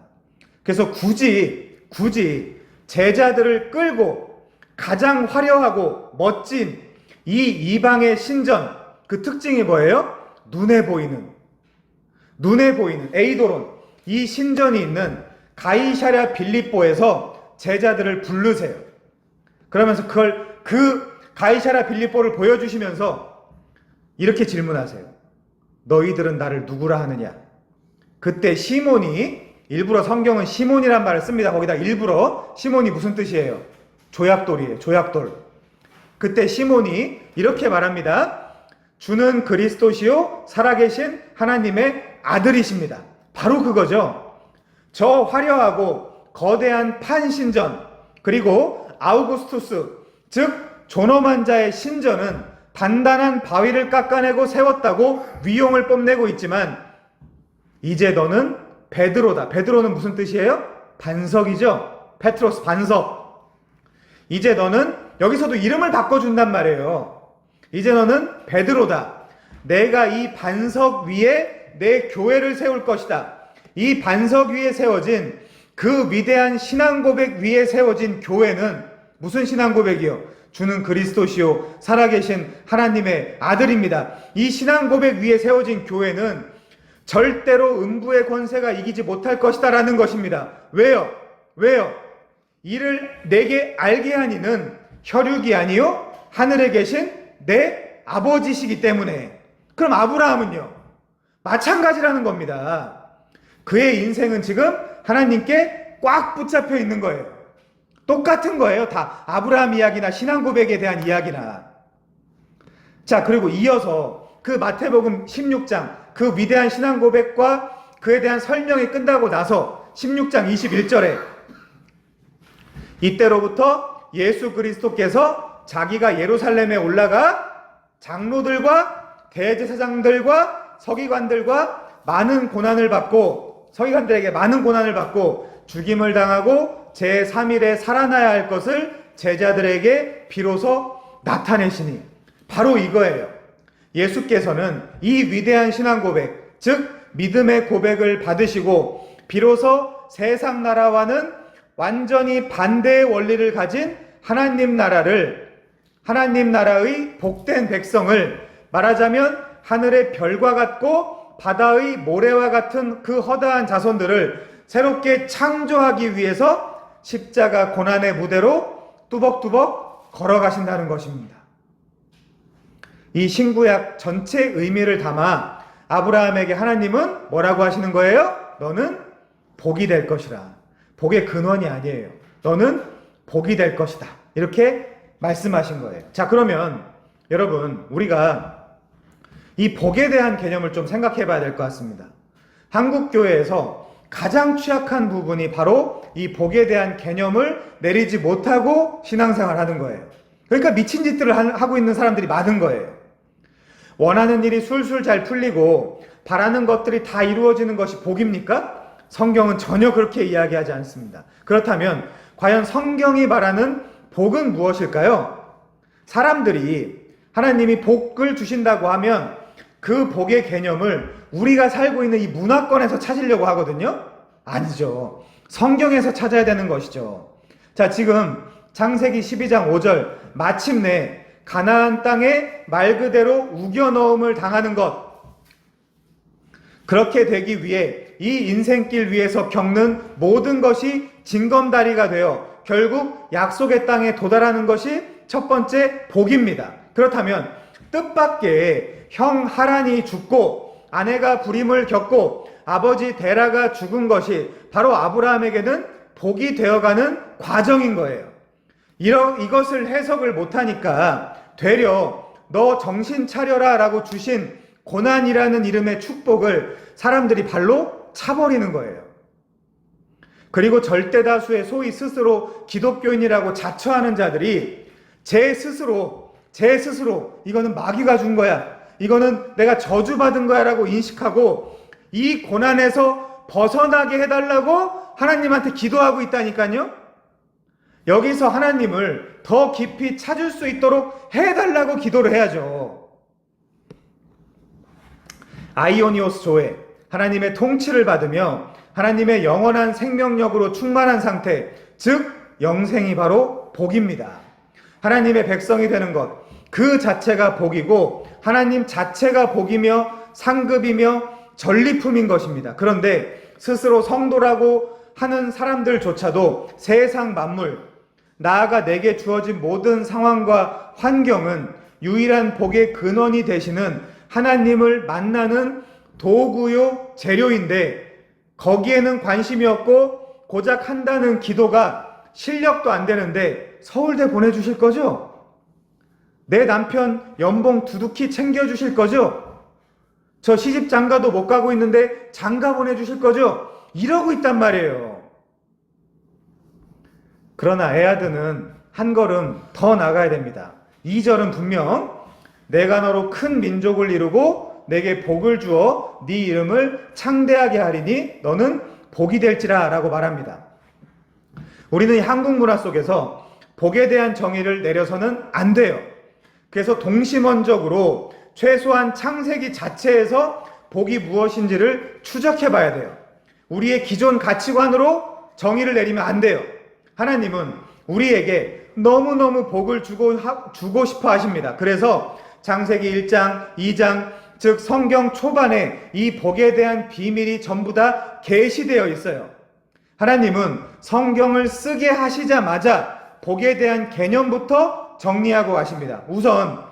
그래서 굳이 제자들을 끌고 가장 화려하고 멋진 이 이방의 신전, 그 특징이 뭐예요? 눈에 보이는 에이도론, 이 신전이 있는 가이사랴 빌립보에서 제자들을 부르세요. 그러면서 그 가이사랴 빌립보를 보여주시면서 이렇게 질문하세요. 너희들은 나를 누구라 하느냐? 그때 시몬이, 일부러 성경은 시몬이란 말을 씁니다. 거기다 일부러. 시몬이 무슨 뜻이에요? 조약돌이에요. 조약돌. 그때 시몬이 이렇게 말합니다. 주는 그리스도시요 살아계신 하나님의 아들이십니다. 바로 그거죠. 저 화려하고 거대한 판신전, 그리고 아우구스투스, 즉 존엄한 자의 신전은 단단한 바위를 깎아내고 세웠다고 위용을 뽐내고 있지만 이제 너는 베드로다. 베드로는 무슨 뜻이에요? 반석이죠. 페트로스, 반석. 이제 너는, 여기서도 이름을 바꿔준단 말이에요. 이제 너는 베드로다. 내가 이 반석 위에 내 교회를 세울 것이다. 이 반석 위에 세워진 그 위대한 신앙 고백 위에 세워진 교회는 무슨 신앙 고백이요? 주는 그리스도시요 살아계신 하나님의 아들입니다. 이 신앙 고백 위에 세워진 교회는 절대로 음부의 권세가 이기지 못할 것이다 라는 것입니다. 왜요? 이를 내게 알게 한 이는 혈육이 아니요 하늘에 계신 내 아버지시기 때문에. 그럼 아브라함은요? 마찬가지라는 겁니다. 그의 인생은 지금 하나님께 꽉 붙잡혀 있는 거예요. 똑같은 거예요. 다 아브라함 이야기나 신앙 고백에 대한 이야기나. 자, 그리고 이어서 그 마태복음 16장 그 위대한 신앙 고백과 그에 대한 설명이 끝나고 나서 16장 21절에 이때로부터 예수 그리스도께서 자기가 예루살렘에 올라가 장로들과 대제사장들과 서기관들과 많은 고난을 받고, 서기관들에게 많은 고난을 받고 죽임을 당하고 제3일에 살아나야 할 것을 제자들에게 비로소 나타내시니, 바로 이거예요. 예수께서는 이 위대한 신앙 고백, 즉 믿음의 고백을 받으시고 비로소 세상 나라와는 완전히 반대의 원리를 가진 하나님 나라의 복된 백성을, 말하자면 하늘의 별과 같고 바다의 모래와 같은 그 허다한 자손들을 새롭게 창조하기 위해서 십자가 고난의 무대로 뚜벅뚜벅 걸어가신다는 것입니다. 이 신구약 전체 의미를 담아 아브라함에게 하나님은 뭐라고 하시는 거예요? 너는 복이 될 것이라. 복의 근원이 아니에요. 너는 복이 될 것이다. 이렇게 말씀하신 거예요. 자, 그러면 여러분, 우리가 이 복에 대한 개념을 좀 생각해 봐야 될 것 같습니다. 한국 교회에서 가장 취약한 부분이 바로 이 복에 대한 개념을 내리지 못하고 신앙생활 하는 거예요. 그러니까 미친 짓들을 하고 있는 사람들이 많은 거예요. 원하는 일이 술술 잘 풀리고 바라는 것들이 다 이루어지는 것이 복입니까? 성경은 전혀 그렇게 이야기하지 않습니다. 그렇다면 과연 성경이 말하는 복은 무엇일까요? 사람들이 하나님이 복을 주신다고 하면 그 복의 개념을 우리가 살고 있는 이 문화권에서 찾으려고 하거든요? 아니죠. 성경에서 찾아야 되는 것이죠. 자, 지금 창세기 12장 5절, 마침내 가나안 땅에 말 그대로 우겨넣음을 당하는 것, 그렇게 되기 위해 이 인생길 위에서 겪는 모든 것이 징검다리가 되어 결국 약속의 땅에 도달하는 것이 첫 번째 복입니다. 그렇다면 뜻밖의 형 하란이 죽고 아내가 불임을 겪고 아버지 데라가 죽은 것이 바로 아브라함에게는 복이 되어가는 과정인 거예요. 이것을 해석을 못하니까 되려 너 정신 차려라 라고 주신 고난이라는 이름의 축복을 사람들이 발로 차버리는 거예요. 그리고 절대다수의 소위 스스로 기독교인이라고 자처하는 자들이 제 스스로 이거는 마귀가 준 거야, 이거는 내가 저주받은 거야 라고 인식하고 이 고난에서 벗어나게 해달라고 하나님한테 기도하고 있다니까요. 여기서 하나님을 더 깊이 찾을 수 있도록 해달라고 기도를 해야죠. 아이오니오스 조회, 하나님의 통치를 받으며 하나님의 영원한 생명력으로 충만한 상태, 즉 영생이 바로 복입니다. 하나님의 백성이 되는 것, 그 자체가 복이고 하나님 자체가 복이며 상급이며 전리품인 것입니다. 그런데 스스로 성도라고 하는 사람들조차도 세상 만물, 나아가 내게 주어진 모든 상황과 환경은 유일한 복의 근원이 되시는 하나님을 만나는 도구요 재료인데 거기에는 관심이 없고 고작 한다는 기도가 실력도 안 되는데 서울대 보내주실 거죠? 내 남편 연봉 두둑히 챙겨주실 거죠? 저 시집 장가도 못 가고 있는데 장가 보내주실 거죠? 이러고 있단 말이에요. 그러나 에아드는 한 걸음 더 나가야 됩니다. 2절은 분명 내가 너로 큰 민족을 이루고 내게 복을 주어 네 이름을 창대하게 하리니 너는 복이 될지라 라고 말합니다. 우리는 한국 문화 속에서 복에 대한 정의를 내려서는 안 돼요. 그래서 동심원적으로 최소한 창세기 자체에서 복이 무엇인지를 추적해 봐야 돼요. 우리의 기존 가치관으로 정의를 내리면 안 돼요. 하나님은 우리에게 너무너무 복을 주고 싶어 하십니다. 그래서 창세기 1장, 2장, 즉 성경 초반에 이 복에 대한 비밀이 전부 다 계시되어 있어요. 하나님은 성경을 쓰게 하시자마자 복에 대한 개념부터 정리하고 가십니다. 우선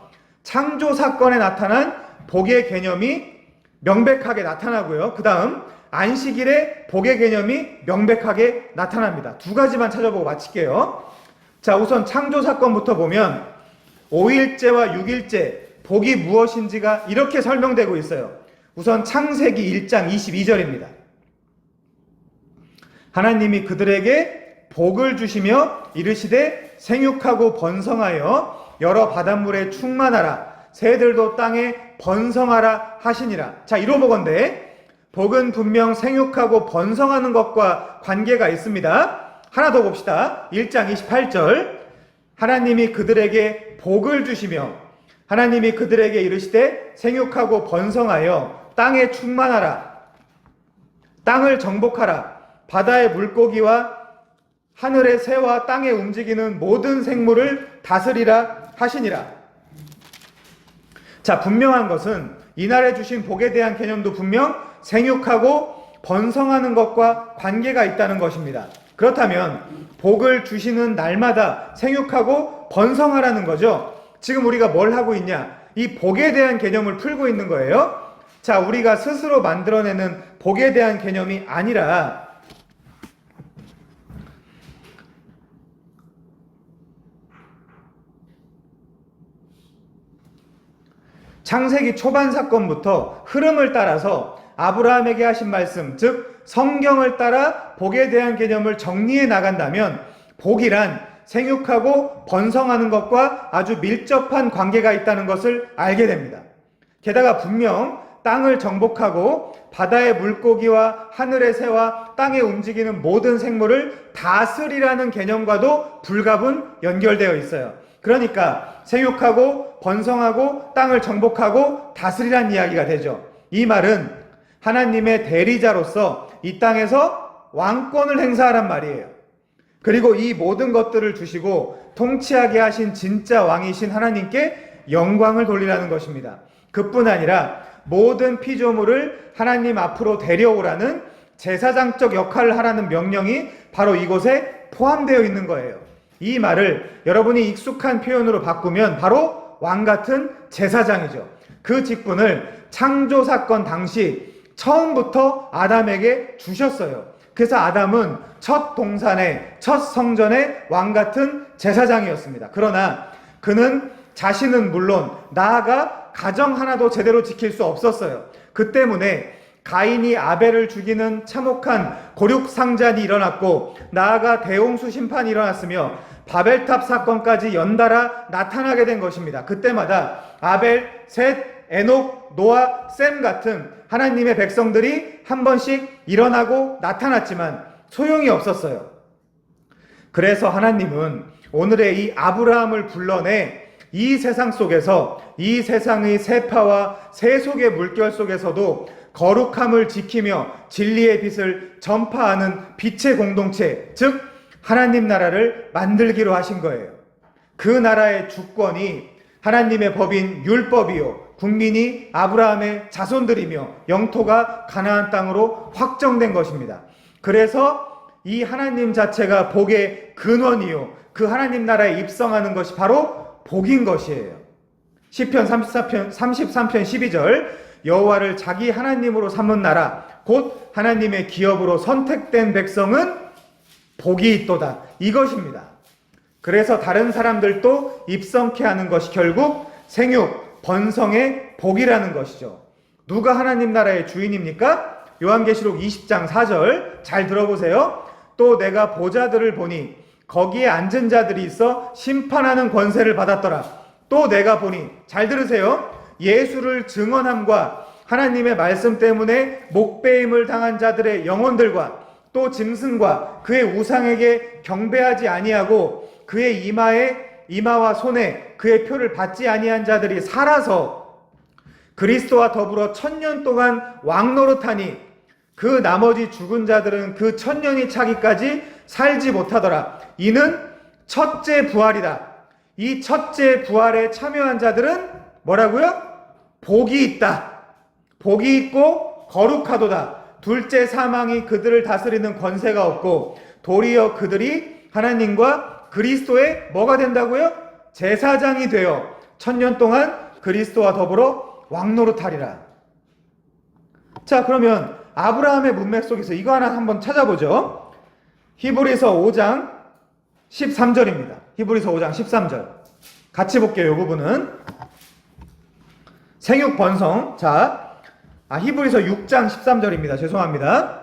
창조 사건에 나타난 복의 개념이 명백하게 나타나고요. 그 다음 안식일에 복의 개념이 명백하게 나타납니다. 두 가지만 찾아보고 마칠게요. 자, 우선 창조 사건부터 보면 5일째와 6일째 복이 무엇인지가 이렇게 설명되고 있어요. 우선 창세기 1장 22절입니다. 하나님이 그들에게 복을 주시며 이르시되 생육하고 번성하여 여러 바닷물에 충만하라, 새들도 땅에 번성하라 하시니라. 자, 이로보건대 복은 분명 생육하고 번성하는 것과 관계가 있습니다. 하나 더 봅시다. 1장 28절 하나님이 그들에게 복을 주시며 하나님이 그들에게 이르시되 생육하고 번성하여 땅에 충만하라, 땅을 정복하라, 바다의 물고기와 하늘의 새와 땅에 움직이는 모든 생물을 다스리라 하시니라. 자, 분명한 것은 이날에 주신 복에 대한 개념도 분명 생육하고 번성하는 것과 관계가 있다는 것입니다. 그렇다면 복을 주시는 날마다 생육하고 번성하라는 거죠. 지금 우리가 뭘 하고 있냐? 이 복에 대한 개념을 풀고 있는 거예요. 자, 우리가 스스로 만들어내는 복에 대한 개념이 아니라 창세기 초반 사건부터 흐름을 따라서 아브라함에게 하신 말씀, 즉 성경을 따라 복에 대한 개념을 정리해 나간다면 복이란 생육하고 번성하는 것과 아주 밀접한 관계가 있다는 것을 알게 됩니다. 게다가 분명 땅을 정복하고 바다의 물고기와 하늘의 새와 땅에 움직이는 모든 생물을 다스리라는 개념과도 불가분 연결되어 있어요. 그러니까 생육하고 번성하고 땅을 정복하고 다스리라는 이야기가 되죠. 이 말은 하나님의 대리자로서 이 땅에서 왕권을 행사하란 말이에요. 그리고 이 모든 것들을 주시고 통치하게 하신 진짜 왕이신 하나님께 영광을 돌리라는 것입니다. 그뿐 아니라 모든 피조물을 하나님 앞으로 데려오라는 제사장적 역할을 하라는 명령이 바로 이곳에 포함되어 있는 거예요. 이 말을 여러분이 익숙한 표현으로 바꾸면 바로 왕 같은 제사장이죠. 그 직분을 창조 사건 당시 처음부터 아담에게 주셨어요. 그래서 아담은 첫 동산의 첫 성전의 왕 같은 제사장이었습니다. 그러나 그는 자신은 물론 나아가 가정 하나도 제대로 지킬 수 없었어요. 그 때문에 가인이 아벨을 죽이는 참혹한 고륙상잔이 일어났고, 나아가 대홍수 심판이 일어났으며 바벨탑 사건까지 연달아 나타나게 된 것입니다. 그때마다 아벨, 셋, 에녹, 노아, 셈 같은 하나님의 백성들이 한 번씩 일어나고 나타났지만 소용이 없었어요. 그래서 하나님은 오늘의 이 아브라함을 불러내 이 세상 속에서, 이 세상의 세파와 세속의 물결 속에서도 거룩함을 지키며 진리의 빛을 전파하는 빛의 공동체, 즉 하나님 나라를 만들기로 하신 거예요. 그 나라의 주권이 하나님의 법인 율법이요, 국민이 아브라함의 자손들이며 영토가 가나안 땅으로 확정된 것입니다. 그래서 이 하나님 자체가 복의 근원이요, 그 하나님 나라에 입성하는 것이 바로 복인 것이에요. 시편 33편 12절, 여호와를 자기 하나님으로 삼은 나라 곧 하나님의 기업으로 선택된 백성은 복이 있도다, 이것입니다. 그래서 다른 사람들도 입성케 하는 것이 결국 생육, 번성의 복이라는 것이죠. 누가 하나님 나라의 주인입니까? 요한계시록 20장 4절 잘 들어보세요. 또 내가 보좌들을 보니 거기에 앉은 자들이 있어 심판하는 권세를 받았더라. 또 내가 보니, 잘 들으세요, 예수를 증언함과 하나님의 말씀 때문에 목배임을 당한 자들의 영혼들과 또 짐승과 그의 우상에게 경배하지 아니하고 그의 이마와 손에 그의 표를 받지 아니한 자들이 살아서 그리스도와 더불어 1000년 동안 왕노릇하니 그 나머지 죽은 자들은 그 1000년이 차기까지 살지 못하더라. 이는 첫째 부활이다. 이 첫째 부활에 참여한 자들은 뭐라고요? 복이 있다. 복이 있고 거룩하도다. 둘째 사망이 그들을 다스리는 권세가 없고 도리어 그들이 하나님과 그리스도의 뭐가 된다고요? 제사장이 되어 1000년 동안 그리스도와 더불어 왕노릇하리라. 자, 그러면 아브라함의 문맥 속에서 이거 하나 한번 찾아보죠. 히브리서 5장 13절입니다. 히브리서 5장 13절 같이 볼게요. 이 부분은 생육 번성. 히브리서 6장 13절입니다. 죄송합니다.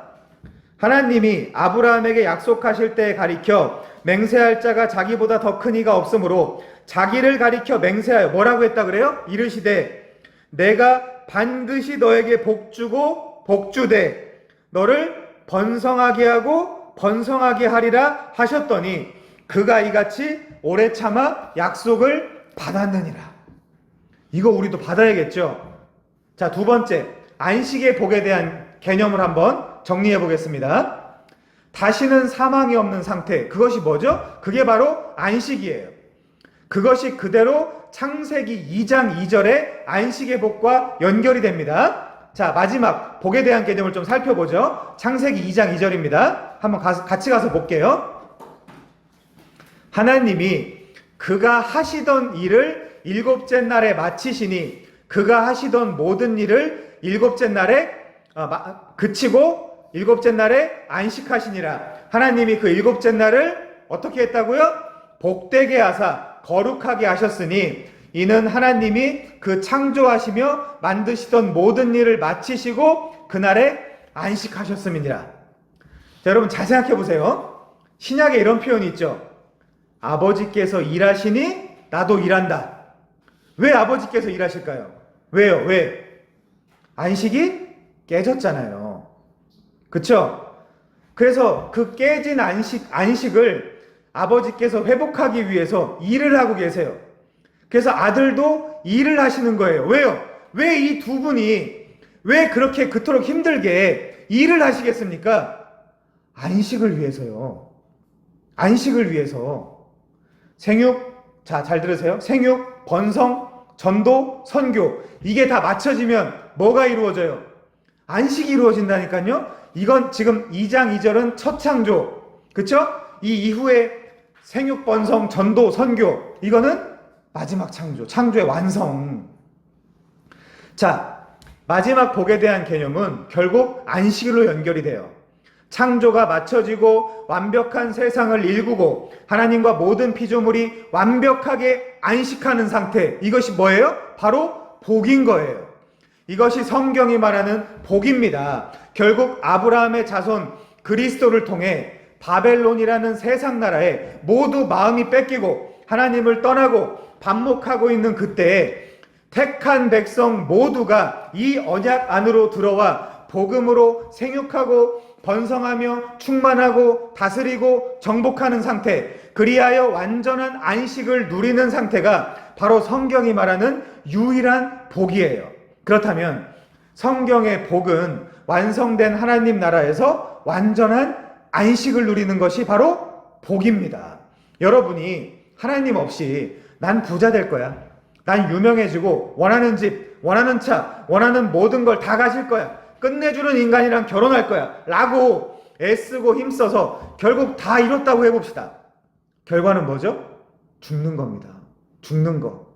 하나님이 아브라함에게 약속하실 때에 가리켜 맹세할 자가 자기보다 더 큰 이가 없으므로 자기를 가리켜 맹세하여 뭐라고 했다 그래요? 이르시되 내가 반드시 너에게 복주고 복주되 너를 번성하게 하고 번성하게 하리라 하셨더니 그가 이같이 오래 참아 약속을 받았느니라. 이거 우리도 받아야겠죠. 자, 두 번째, 안식의 복에 대한 개념을 한번 정리해 보겠습니다. 다시는 사망이 없는 상태, 그것이 뭐죠? 그게 바로 안식이에요. 그것이 그대로 창세기 2장 2절의 안식의 복과 연결이 됩니다. 자, 마지막 복에 대한 개념을 좀 살펴보죠. 창세기 2장 2절입니다. 한번 같이 가서 볼게요. 하나님이 그가 하시던 일을 일곱째 날에 마치시니 그가 하시던 모든 일을 일곱째 날에 그치고 일곱째 날에 안식하시니라. 하나님이 그 일곱째 날을 어떻게 했다고요? 복되게 하사 거룩하게 하셨으니 이는 하나님이 그 창조하시며 만드시던 모든 일을 마치시고 그날에 안식하셨음이니라. 자, 여러분 잘 생각해 보세요. 신약에 이런 표현이 있죠. 아버지께서 일하시니 나도 일한다. 왜 아버지께서 일하실까요? 왜요? 왜? 안식이 깨졌잖아요. 그쵸? 그래서 그 깨진 안식을 아버지께서 회복하기 위해서 일을 하고 계세요. 그래서 아들도 일을 하시는 거예요. 왜요? 왜 이 두 분이 왜 그렇게 그토록 힘들게 일을 하시겠습니까? 안식을 위해서요. 안식을 위해서. 생육, 자, 잘 들으세요. 생육, 번성, 전도, 선교. 이게 다 맞춰지면 뭐가 이루어져요? 안식이 이루어진다니까요. 이건 지금 2장 2절은 첫 창조. 그쵸? 이 이후에 생육, 번성, 전도, 선교. 이거는 마지막 창조. 창조의 완성. 자, 마지막 복에 대한 개념은 결국 안식으로 연결이 돼요. 창조가 맞춰지고 완벽한 세상을 일구고 하나님과 모든 피조물이 완벽하게 안식하는 상태, 이것이 뭐예요? 바로 복인 거예요. 이것이 성경이 말하는 복입니다. 결국 아브라함의 자손 그리스도를 통해 바벨론이라는 세상 나라에 모두 마음이 뺏기고 하나님을 떠나고 반목하고 있는 그때에 택한 백성 모두가 이 언약 안으로 들어와 복음으로 생육하고 번성하며 충만하고 다스리고 정복하는 상태, 그리하여 완전한 안식을 누리는 상태가 바로 성경이 말하는 유일한 복이에요. 그렇다면 성경의 복은 완성된 하나님 나라에서 완전한 안식을 누리는 것이 바로 복입니다. 여러분이 하나님 없이 난 부자 될 거야, 난 유명해지고 원하는 집, 원하는 차, 원하는 모든 걸 다 가질 거야, 끝내주는 인간이랑 결혼할 거야 라고 애쓰고 힘써서 결국 다 이뤘다고 해봅시다. 결과는 뭐죠? 죽는 겁니다. 죽는 거.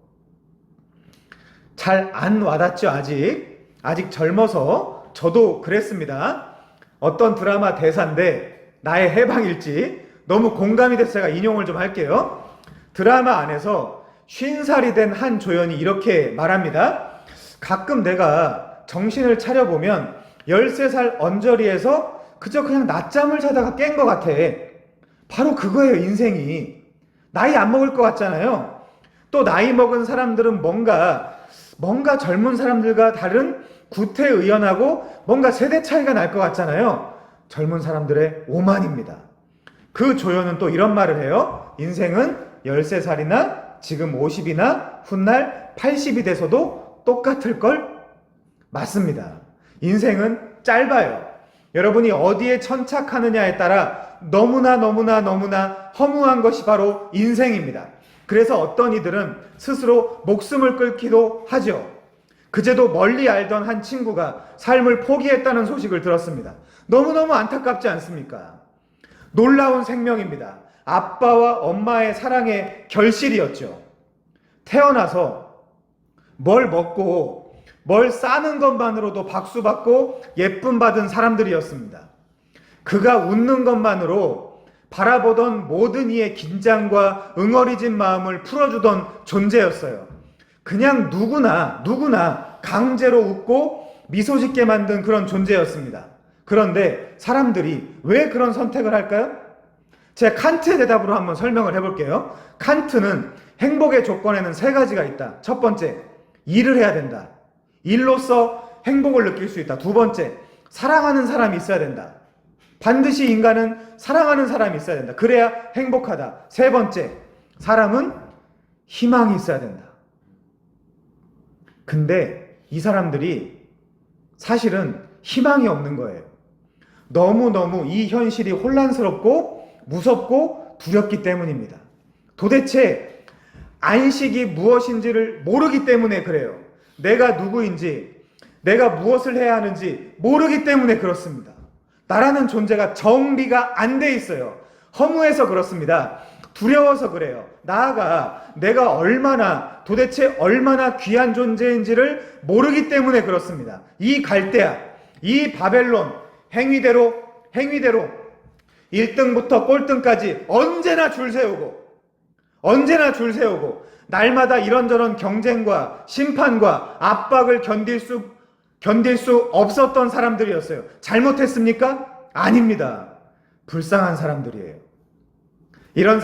잘 안 와닿죠? 아직 젊어서 저도 그랬습니다. 어떤 드라마 대사인데 나의 해방일지 너무 공감이 돼서 제가 인용을 좀 할게요. 드라마 안에서 50살이 된 한 조연이 이렇게 말합니다. 가끔 내가 정신을 차려보면 13살 언저리에서 그저 그냥 낮잠을 자다가 깬 것 같아. 바로 그거예요, 인생이. 나이 안 먹을 것 같잖아요. 또 나이 먹은 사람들은 뭔가 젊은 사람들과 다른 구태의연하고 뭔가 세대 차이가 날 것 같잖아요. 젊은 사람들의 오만입니다. 그 조연은 또 이런 말을 해요. 인생은 13살이나 지금 50이나 훗날 80이 돼서도 똑같을 걸? 맞습니다. 인생은 짧아요. 여러분이 어디에 천착하느냐에 따라 너무나 허무한 것이 바로 인생입니다. 그래서 어떤 이들은 스스로 목숨을 끊기도 하죠. 그제도 멀리 알던 한 친구가 삶을 포기했다는 소식을 들었습니다. 너무너무 안타깝지 않습니까? 놀라운 생명입니다. 아빠와 엄마의 사랑의 결실이었죠. 태어나서 뭘 먹고 뭘 싸는 것만으로도 박수받고 예쁨 받은 사람들이었습니다. 그가 웃는 것만으로 바라보던 모든 이의 긴장과 응어리진 마음을 풀어주던 존재였어요. 그냥 누구나 강제로 웃고 미소 짓게 만든 그런 존재였습니다. 그런데 사람들이 왜 그런 선택을 할까요? 제가 칸트의 대답으로 한번 설명을 해볼게요. 칸트는 행복의 조건에는 3가지가 있다. 첫 번째, 일을 해야 된다. 일로서 행복을 느낄 수 있다. 두 번째, 사랑하는 사람이 있어야 된다. 반드시 인간은 사랑하는 사람이 있어야 된다. 그래야 행복하다. 세 번째, 사람은 희망이 있어야 된다. 근데 이 사람들이 사실은 희망이 없는 거예요. 너무너무 이 현실이 혼란스럽고 무섭고 두렵기 때문입니다. 도대체 안식이 무엇인지를 모르기 때문에 그래요. 내가 누구인지, 내가 무엇을 해야 하는지 모르기 때문에 그렇습니다. 나라는 존재가 정리가 안 돼 있어요. 허무해서 그렇습니다. 두려워서 그래요. 나아가 내가 도대체 얼마나 귀한 존재인지를 모르기 때문에 그렇습니다. 이 갈대아, 이 바벨론, 행위대로 1등부터 꼴등까지 언제나 줄 세우고 날마다 이런저런 경쟁과 심판과 압박을 견딜 수 없었던 사람들이었어요. 잘못했습니까? 아닙니다. 불쌍한 사람들이에요. 이런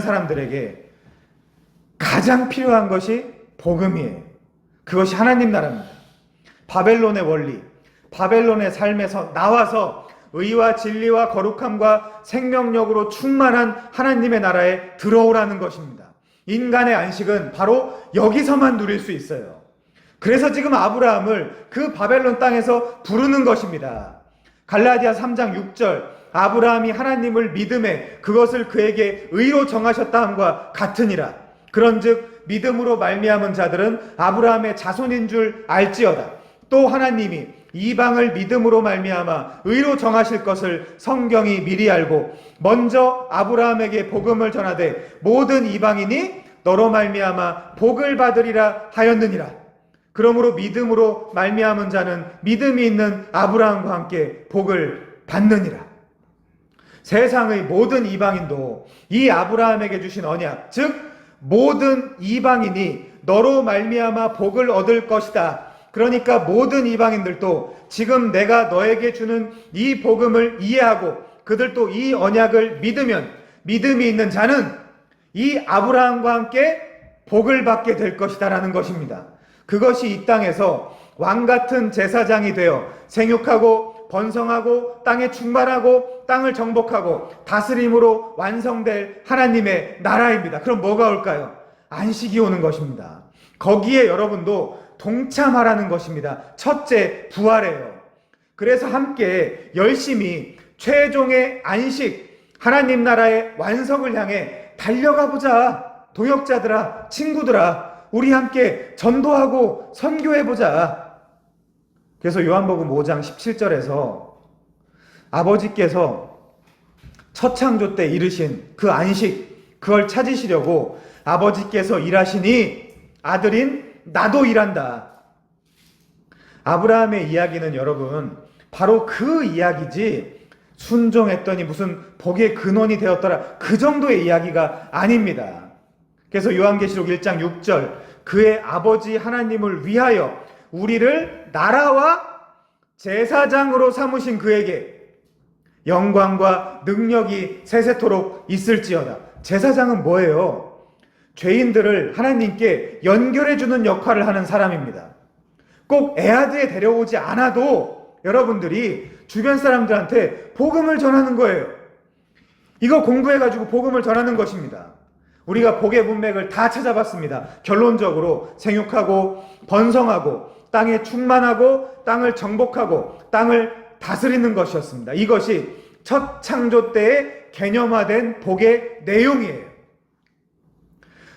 사람들에게 가장 필요한 것이 복음이에요. 그것이 하나님 나라입니다. 바벨론의 원리, 바벨론의 삶에서 나와서 의와 진리와 거룩함과 생명력으로 충만한 하나님의 나라에 들어오라는 것입니다. 인간의 안식은 바로 여기서만 누릴 수 있어요. 그래서 지금 아브라함을 그 바벨론 땅에서 부르는 것입니다. 갈라디아 3장 6절, 아브라함이 하나님을 믿음에 그것을 그에게 의로 정하셨다 함과 같으니라. 그런즉 믿음으로 말미암은 자들은 아브라함의 자손인 줄 알지어다. 또 하나님이 이방을 믿음으로 말미암아 의로 정하실 것을 성경이 미리 알고 먼저 아브라함에게 복음을 전하되 모든 이방인이 너로 말미암아 복을 받으리라 하였느니라. 그러므로 믿음으로 말미암은 자는 믿음이 있는 아브라함과 함께 복을 받느니라. 세상의 모든 이방인도 이 아브라함에게 주신 언약, 즉 모든 이방인이 너로 말미암아 복을 얻을 것이다. 그러니까 모든 이방인들도 지금 내가 너에게 주는 이 복음을 이해하고 그들도 이 언약을 믿으면 믿음이 있는 자는 이 아브라함과 함께 복을 받게 될 것이다라는 것입니다. 그것이 이 땅에서 왕같은 제사장이 되어 생육하고 번성하고 땅에 충만하고 땅을 정복하고 다스림으로 완성될 하나님의 나라입니다. 그럼 뭐가 올까요? 안식이 오는 것입니다. 거기에 여러분도 동참하라는 것입니다. 첫째, 부활이에요. 그래서 함께 열심히 최종의 안식, 하나님 나라의 완성을 향해 달려가 보자. 도역자들아, 친구들아, 우리 함께 전도하고 선교해보자. 그래서 요한복음 5장 17절에서 아버지께서 첫 창조 때 이루신 그 안식, 그걸 찾으시려고 아버지께서 일하시니 아들인 나도 일한다. 아브라함의 이야기는 여러분 바로 그 이야기지, 순종했더니 무슨 복의 근원이 되었더라, 그 정도의 이야기가 아닙니다. 그래서 요한계시록 1장 6절, 그의 아버지 하나님을 위하여 우리를 나라와 제사장으로 삼으신 그에게 영광과 능력이 세세토록 있을지어다. 제사장은 뭐예요? 죄인들을 하나님께 연결해주는 역할을 하는 사람입니다. 꼭 애아드에 데려오지 않아도 여러분들이 주변 사람들한테 복음을 전하는 거예요. 이거 공부해가지고 복음을 전하는 것입니다. 우리가 복의 문맥을 다 찾아봤습니다. 결론적으로 생육하고 번성하고 땅에 충만하고 땅을 정복하고 땅을 다스리는 것이었습니다. 이것이 첫 창조 때의 개념화된 복의 내용이에요.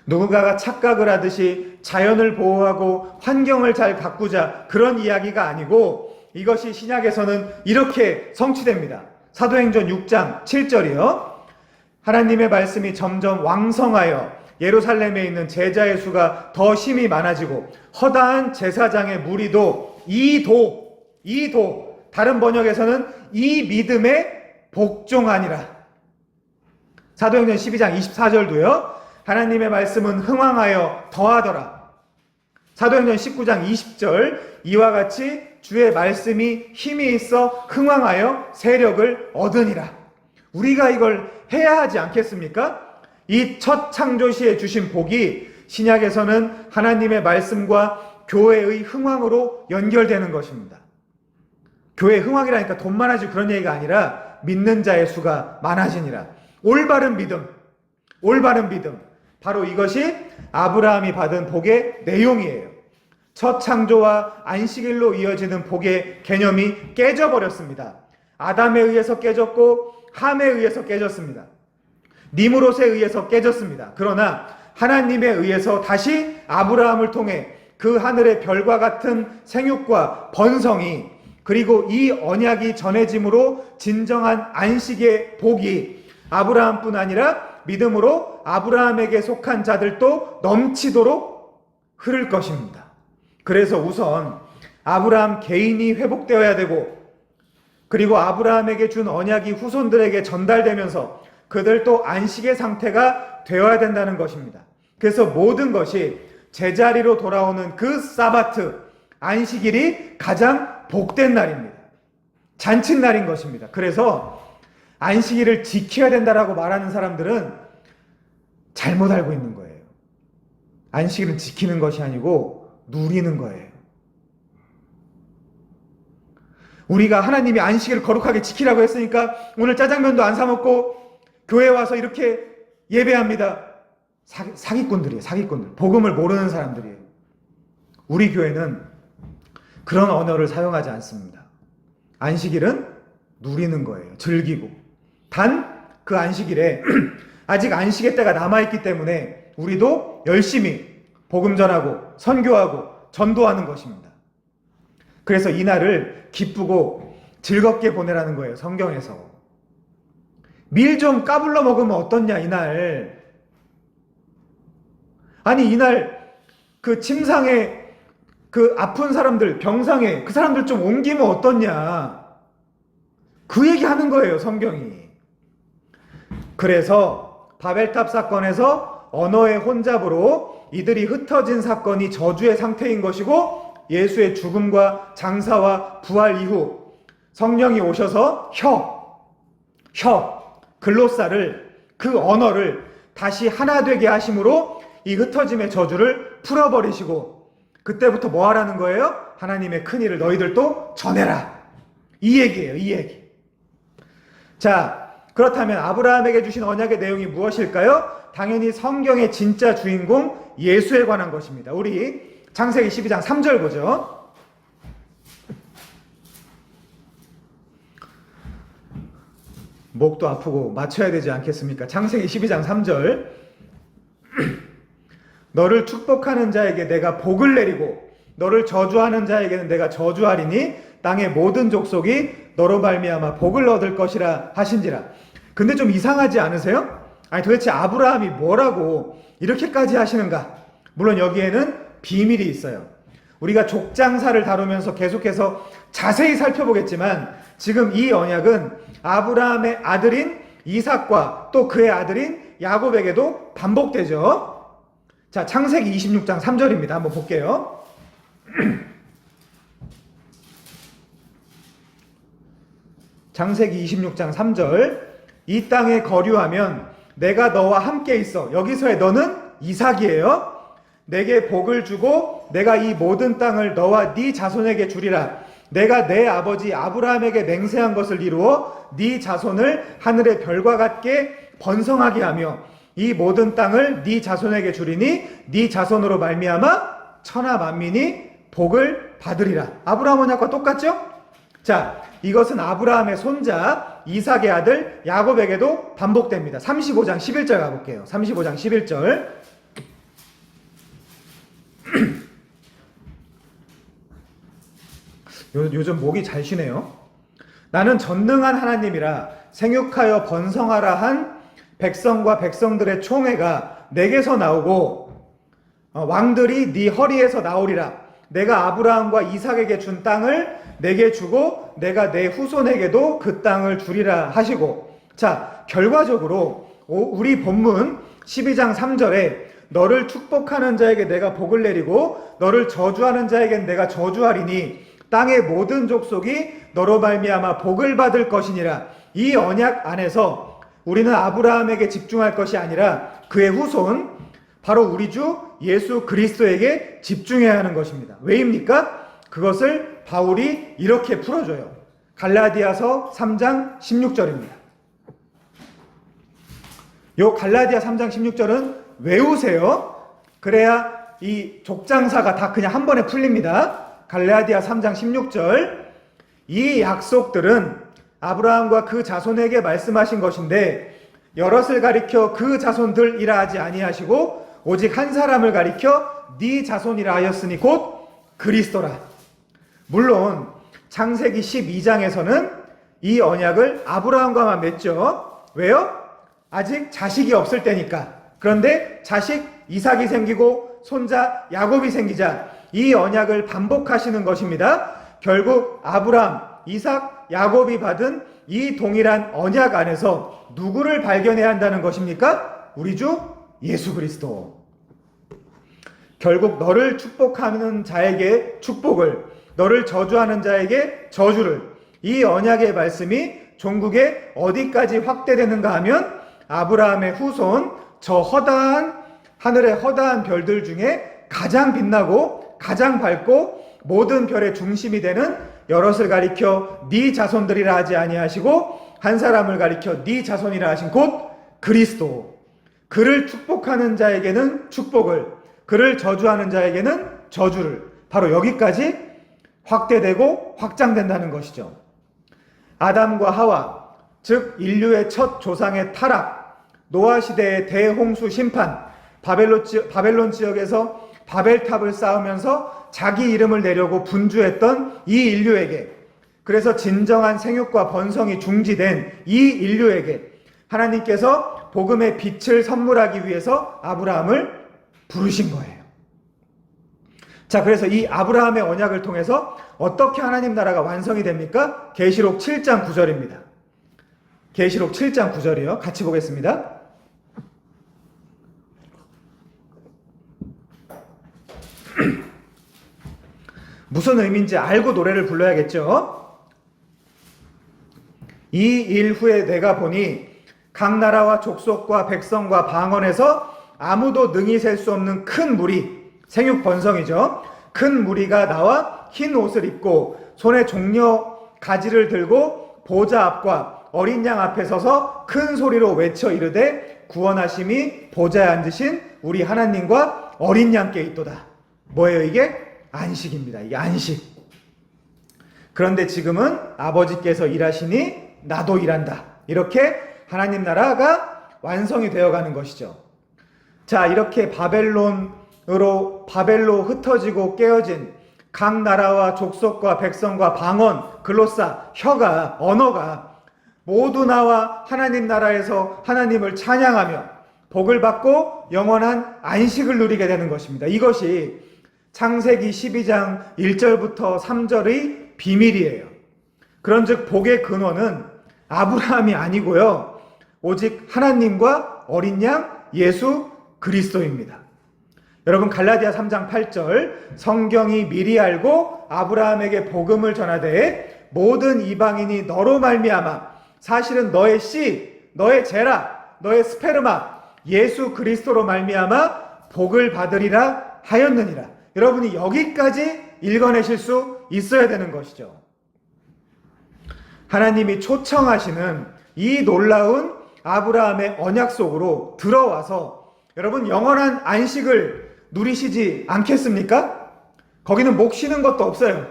누군가가 착각을 하듯이 자연을 보호하고 환경을 잘 가꾸자, 그런 이야기가 아니고 이것이 신약에서는 이렇게 성취됩니다. 사도행전 6장 7절이요. 하나님의 말씀이 점점 왕성하여 예루살렘에 있는 제자의 수가 더 심히 많아지고 허다한 제사장의 무리도 이도 다른 번역에서는 이 믿음에 복종하니라. 사도행전 12장 24절도요. 하나님의 말씀은 흥왕하여 더하더라. 사도행전 19장 20절, 이와 같이 주의 말씀이 힘이 있어 흥왕하여 세력을 얻으니라. 우리가 이걸 해야 하지 않겠습니까? 이 첫 창조시에 주신 복이 신약에서는 하나님의 말씀과 교회의 흥왕으로 연결되는 것입니다. 교회 흥왕이라니까 돈 많아지고 그런 얘기가 아니라 믿는 자의 수가 많아지니라. 올바른 믿음. 바로 이것이 아브라함이 받은 복의 내용이에요. 첫 창조와 안식일로 이어지는 복의 개념이 깨져버렸습니다. 아담에 의해서 깨졌고 함에 의해서 깨졌습니다. 니므롯에 의해서 깨졌습니다. 그러나 하나님에 의해서 다시 아브라함을 통해 그 하늘의 별과 같은 생육과 번성이, 그리고 이 언약이 전해짐으로 진정한 안식의 복이 아브라함뿐 아니라 믿음으로 아브라함에게 속한 자들도 넘치도록 흐를 것입니다. 그래서 우선 아브라함 개인이 회복되어야 되고, 그리고 아브라함에게 준 언약이 후손들에게 전달되면서 그들도 안식의 상태가 되어야 된다는 것입니다. 그래서 모든 것이 제자리로 돌아오는 그 사바트, 안식일이 가장 복된 날입니다. 잔칫날인 것입니다. 그래서 안식일을 지켜야 된다라고 말하는 사람들은 잘못 알고 있는 거예요. 안식일은 지키는 것이 아니고 누리는 거예요. 우리가 하나님이 안식일을 거룩하게 지키라고 했으니까 오늘 짜장면도 안 사 먹고 교회 와서 이렇게 예배합니다. 사기꾼들이에요. 사기꾼들. 복음을 모르는 사람들이에요. 우리 교회는 그런 언어를 사용하지 않습니다. 안식일은 누리는 거예요. 즐기고. 단 그 안식일에 아직 안식의 때가 남아있기 때문에 우리도 열심히 복음 전하고 선교하고 전도하는 것입니다. 그래서 이 날을 기쁘고 즐겁게 보내라는 거예요. 성경에서. 밀 좀 까불러 먹으면 어떻냐, 이날. 아니, 이날 그 침상에 그 아픈 사람들, 병상에 그 사람들 좀 옮기면 어떻냐. 그 얘기하는 거예요, 성경이. 그래서 바벨탑 사건에서 언어의 혼잡으로 이들이 흩어진 사건이 저주의 상태인 것이고, 예수의 죽음과 장사와 부활 이후 성령이 오셔서 글로사를, 그 언어를 다시 하나 되게 하심으로 이 흩어짐의 저주를 풀어버리시고, 그때부터 뭐 하라는 거예요? 하나님의 큰일을 너희들도 전해라. 이 얘기예요, 이 얘기. 자, 그렇다면 아브라함에게 주신 언약의 내용이 무엇일까요? 당연히 성경의 진짜 주인공 예수에 관한 것입니다. 우리 창세기 12장 3절 보죠. 목도 아프고 맞춰야 되지 않겠습니까? 창세기 12장 3절. 너를 축복하는 자에게 내가 복을 내리고 너를 저주하는 자에게는 내가 저주하리니 땅의 모든 족속이 너로 말미암아 복을 얻을 것이라 하신지라. 근데 좀 이상하지 않으세요? 아니 도대체 아브라함이 뭐라고 이렇게까지 하시는가? 물론 여기에는 비밀이 있어요. 우리가 족장사를 다루면서 계속해서 자세히 살펴보겠지만, 지금 이 언약은 아브라함의 아들인 이삭과 또 그의 아들인 야곱에게도 반복되죠. 자, 창세기 26장 3절입니다. 한번 볼게요. 창세기 26장 3절. 이 땅에 거류하면 내가 너와 함께 있어. 여기서의 너는 이삭이에요. 내게 복을 주고 내가 이 모든 땅을 너와 네 자손에게 주리라. 내가 내 아버지 아브라함에게 맹세한 것을 이루어 네 자손을 하늘의 별과 같게 번성하게 하며 이 모든 땅을 네 자손에게 주리니 네 자손으로 말미암아 천하 만민이 복을 받으리라. 아브라함 언약과 똑같죠? 자, 이것은 아브라함의 손자 이삭의 아들 야곱에게도 반복됩니다. 35장 11절 가볼게요. 35장 11절. 요즘 목이 잘 쉬네요. 나는 전능한 하나님이라 생육하여 번성하라 한 백성과 백성들의 총회가 내게서 나오고 왕들이 네 허리에서 나오리라. 내가 아브라함과 이삭에게 준 땅을 내게 주고 내가 내 후손에게도 그 땅을 주리라 하시고. 자, 결과적으로 우리 본문 12장 3절에 너를 축복하는 자에게 내가 복을 내리고 너를 저주하는 자에게는 내가 저주하리니 땅의 모든 족속이 너로 말미암아 복을 받을 것이니라. 이 언약 안에서 우리는 아브라함에게 집중할 것이 아니라 그의 후손, 바로 우리 주 예수 그리스도에게 집중해야 하는 것입니다. 왜입니까? 그것을 바울이 이렇게 풀어줘요. 갈라디아서 3장 16절입니다. 요 갈라디아 3장 16절은 외우세요. 그래야 이 족장사가 다 그냥 한 번에 풀립니다. 갈라디아 3장 16절. 이 약속들은 아브라함과 그 자손에게 말씀하신 것인데 여럿을 가리켜 그 자손들이라 하지 아니하시고 오직 한 사람을 가리켜 네 자손이라 하였으니 곧 그리스도라. 물론 창세기 12장에서는 이 언약을 아브라함과만 맺죠. 왜요? 아직 자식이 없을 때니까. 그런데 자식 이삭이 생기고 손자 야곱이 생기자 이 언약을 반복하시는 것입니다. 결국 아브라함, 이삭, 야곱이 받은 이 동일한 언약 안에서 누구를 발견해야 한다는 것입니까? 우리 주 예수 그리스도. 결국 너를 축복하는 자에게 축복을, 너를 저주하는 자에게 저주를, 이 언약의 말씀이 종국에 어디까지 확대되는가 하면 아브라함의 후손, 저 허다한 하늘의 허다한 별들 중에 가장 빛나고 가장 밝고 모든 별의 중심이 되는 여럿을 가리켜 네 자손들이라 하지 아니하시고 한 사람을 가리켜 네 자손이라 하신 곧 그리스도. 그를 축복하는 자에게는 축복을, 그를 저주하는 자에게는 저주를, 바로 여기까지 확대되고 확장된다는 것이죠. 아담과 하와, 즉 인류의 첫 조상의 타락, 노아 시대의 대홍수 심판, 바벨론 지역에서 바벨탑을 쌓으면서 자기 이름을 내려고 분주했던 이 인류에게, 그래서 진정한 생육과 번성이 중지된 이 인류에게 하나님께서 복음의 빛을 선물하기 위해서 아브라함을 부르신 거예요. 자, 그래서 이 아브라함의 언약을 통해서 어떻게 하나님 나라가 완성이 됩니까? 계시록 7장 9절입니다. 계시록 7장 9절이요. 같이 보겠습니다. 무슨 의미인지 알고 노래를 불러야겠죠? 이 일 후에 내가 보니 각 나라와 족속과 백성과 방언에서 아무도 능히 셀 수 없는 큰 무리, 생육 번성이죠. 큰 무리가 나와 흰 옷을 입고 손에 종려 가지를 들고 보좌 앞과 어린 양 앞에 서서 큰 소리로 외쳐 이르되 구원하심이 보좌에 앉으신 우리 하나님과 어린 양께 있도다. 뭐예요 이게? 안식입니다. 이게 안식. 그런데 지금은 아버지께서 일하시니 나도 일한다. 이렇게 하나님 나라가 완성이 되어가는 것이죠. 자, 이렇게 바벨로 흩어지고 깨어진 각 나라와 족속과 백성과 방언, 글로사, 혀가, 언어가 모두 나와 하나님 나라에서 하나님을 찬양하며 복을 받고 영원한 안식을 누리게 되는 것입니다. 이것이 창세기 12장 1절부터 3절의 비밀이에요. 그런즉 복의 근원은 아브라함이 아니고요. 오직 하나님과 어린 양 예수 그리스도입니다. 여러분 갈라디아 3장 8절 성경이 미리 알고 아브라함에게 복음을 전하되 모든 이방인이 너로 말미암아 사실은 너의 씨, 너의 제라, 너의 스페르마 예수 그리스도로 말미암아 복을 받으리라 하였느니라. 여러분이 여기까지 읽어내실 수 있어야 되는 것이죠. 하나님이 초청하시는 이 놀라운 아브라함의 언약 속으로 들어와서 여러분 영원한 안식을 누리시지 않겠습니까? 거기는 목 쉬는 것도 없어요.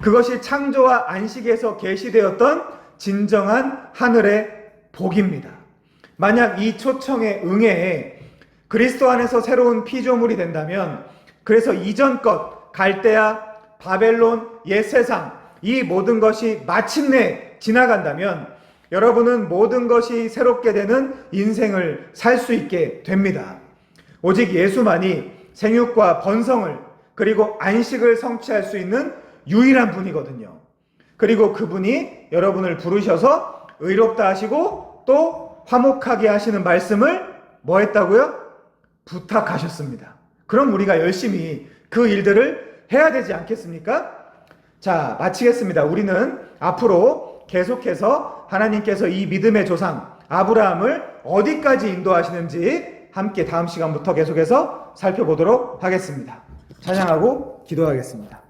그것이 창조와 안식에서 계시되었던 진정한 하늘의 복입니다. 만약 이 초청에 응해 그리스도 안에서 새로운 피조물이 된다면, 그래서 이전 것 갈대아, 바벨론, 옛세상 이 모든 것이 마침내 지나간다면 여러분은 모든 것이 새롭게 되는 인생을 살 수 있게 됩니다. 오직 예수만이 생육과 번성을 그리고 안식을 성취할 수 있는 유일한 분이거든요. 그리고 그분이 여러분을 부르셔서 의롭다 하시고 또 화목하게 하시는 말씀을 뭐 했다고요? 부탁하셨습니다. 그럼 우리가 열심히 그 일들을 해야 되지 않겠습니까? 자, 마치겠습니다. 우리는 앞으로 계속해서 하나님께서 이 믿음의 조상 아브라함을 어디까지 인도하시는지 함께 다음 시간부터 계속해서 살펴보도록 하겠습니다. 찬양하고 기도하겠습니다.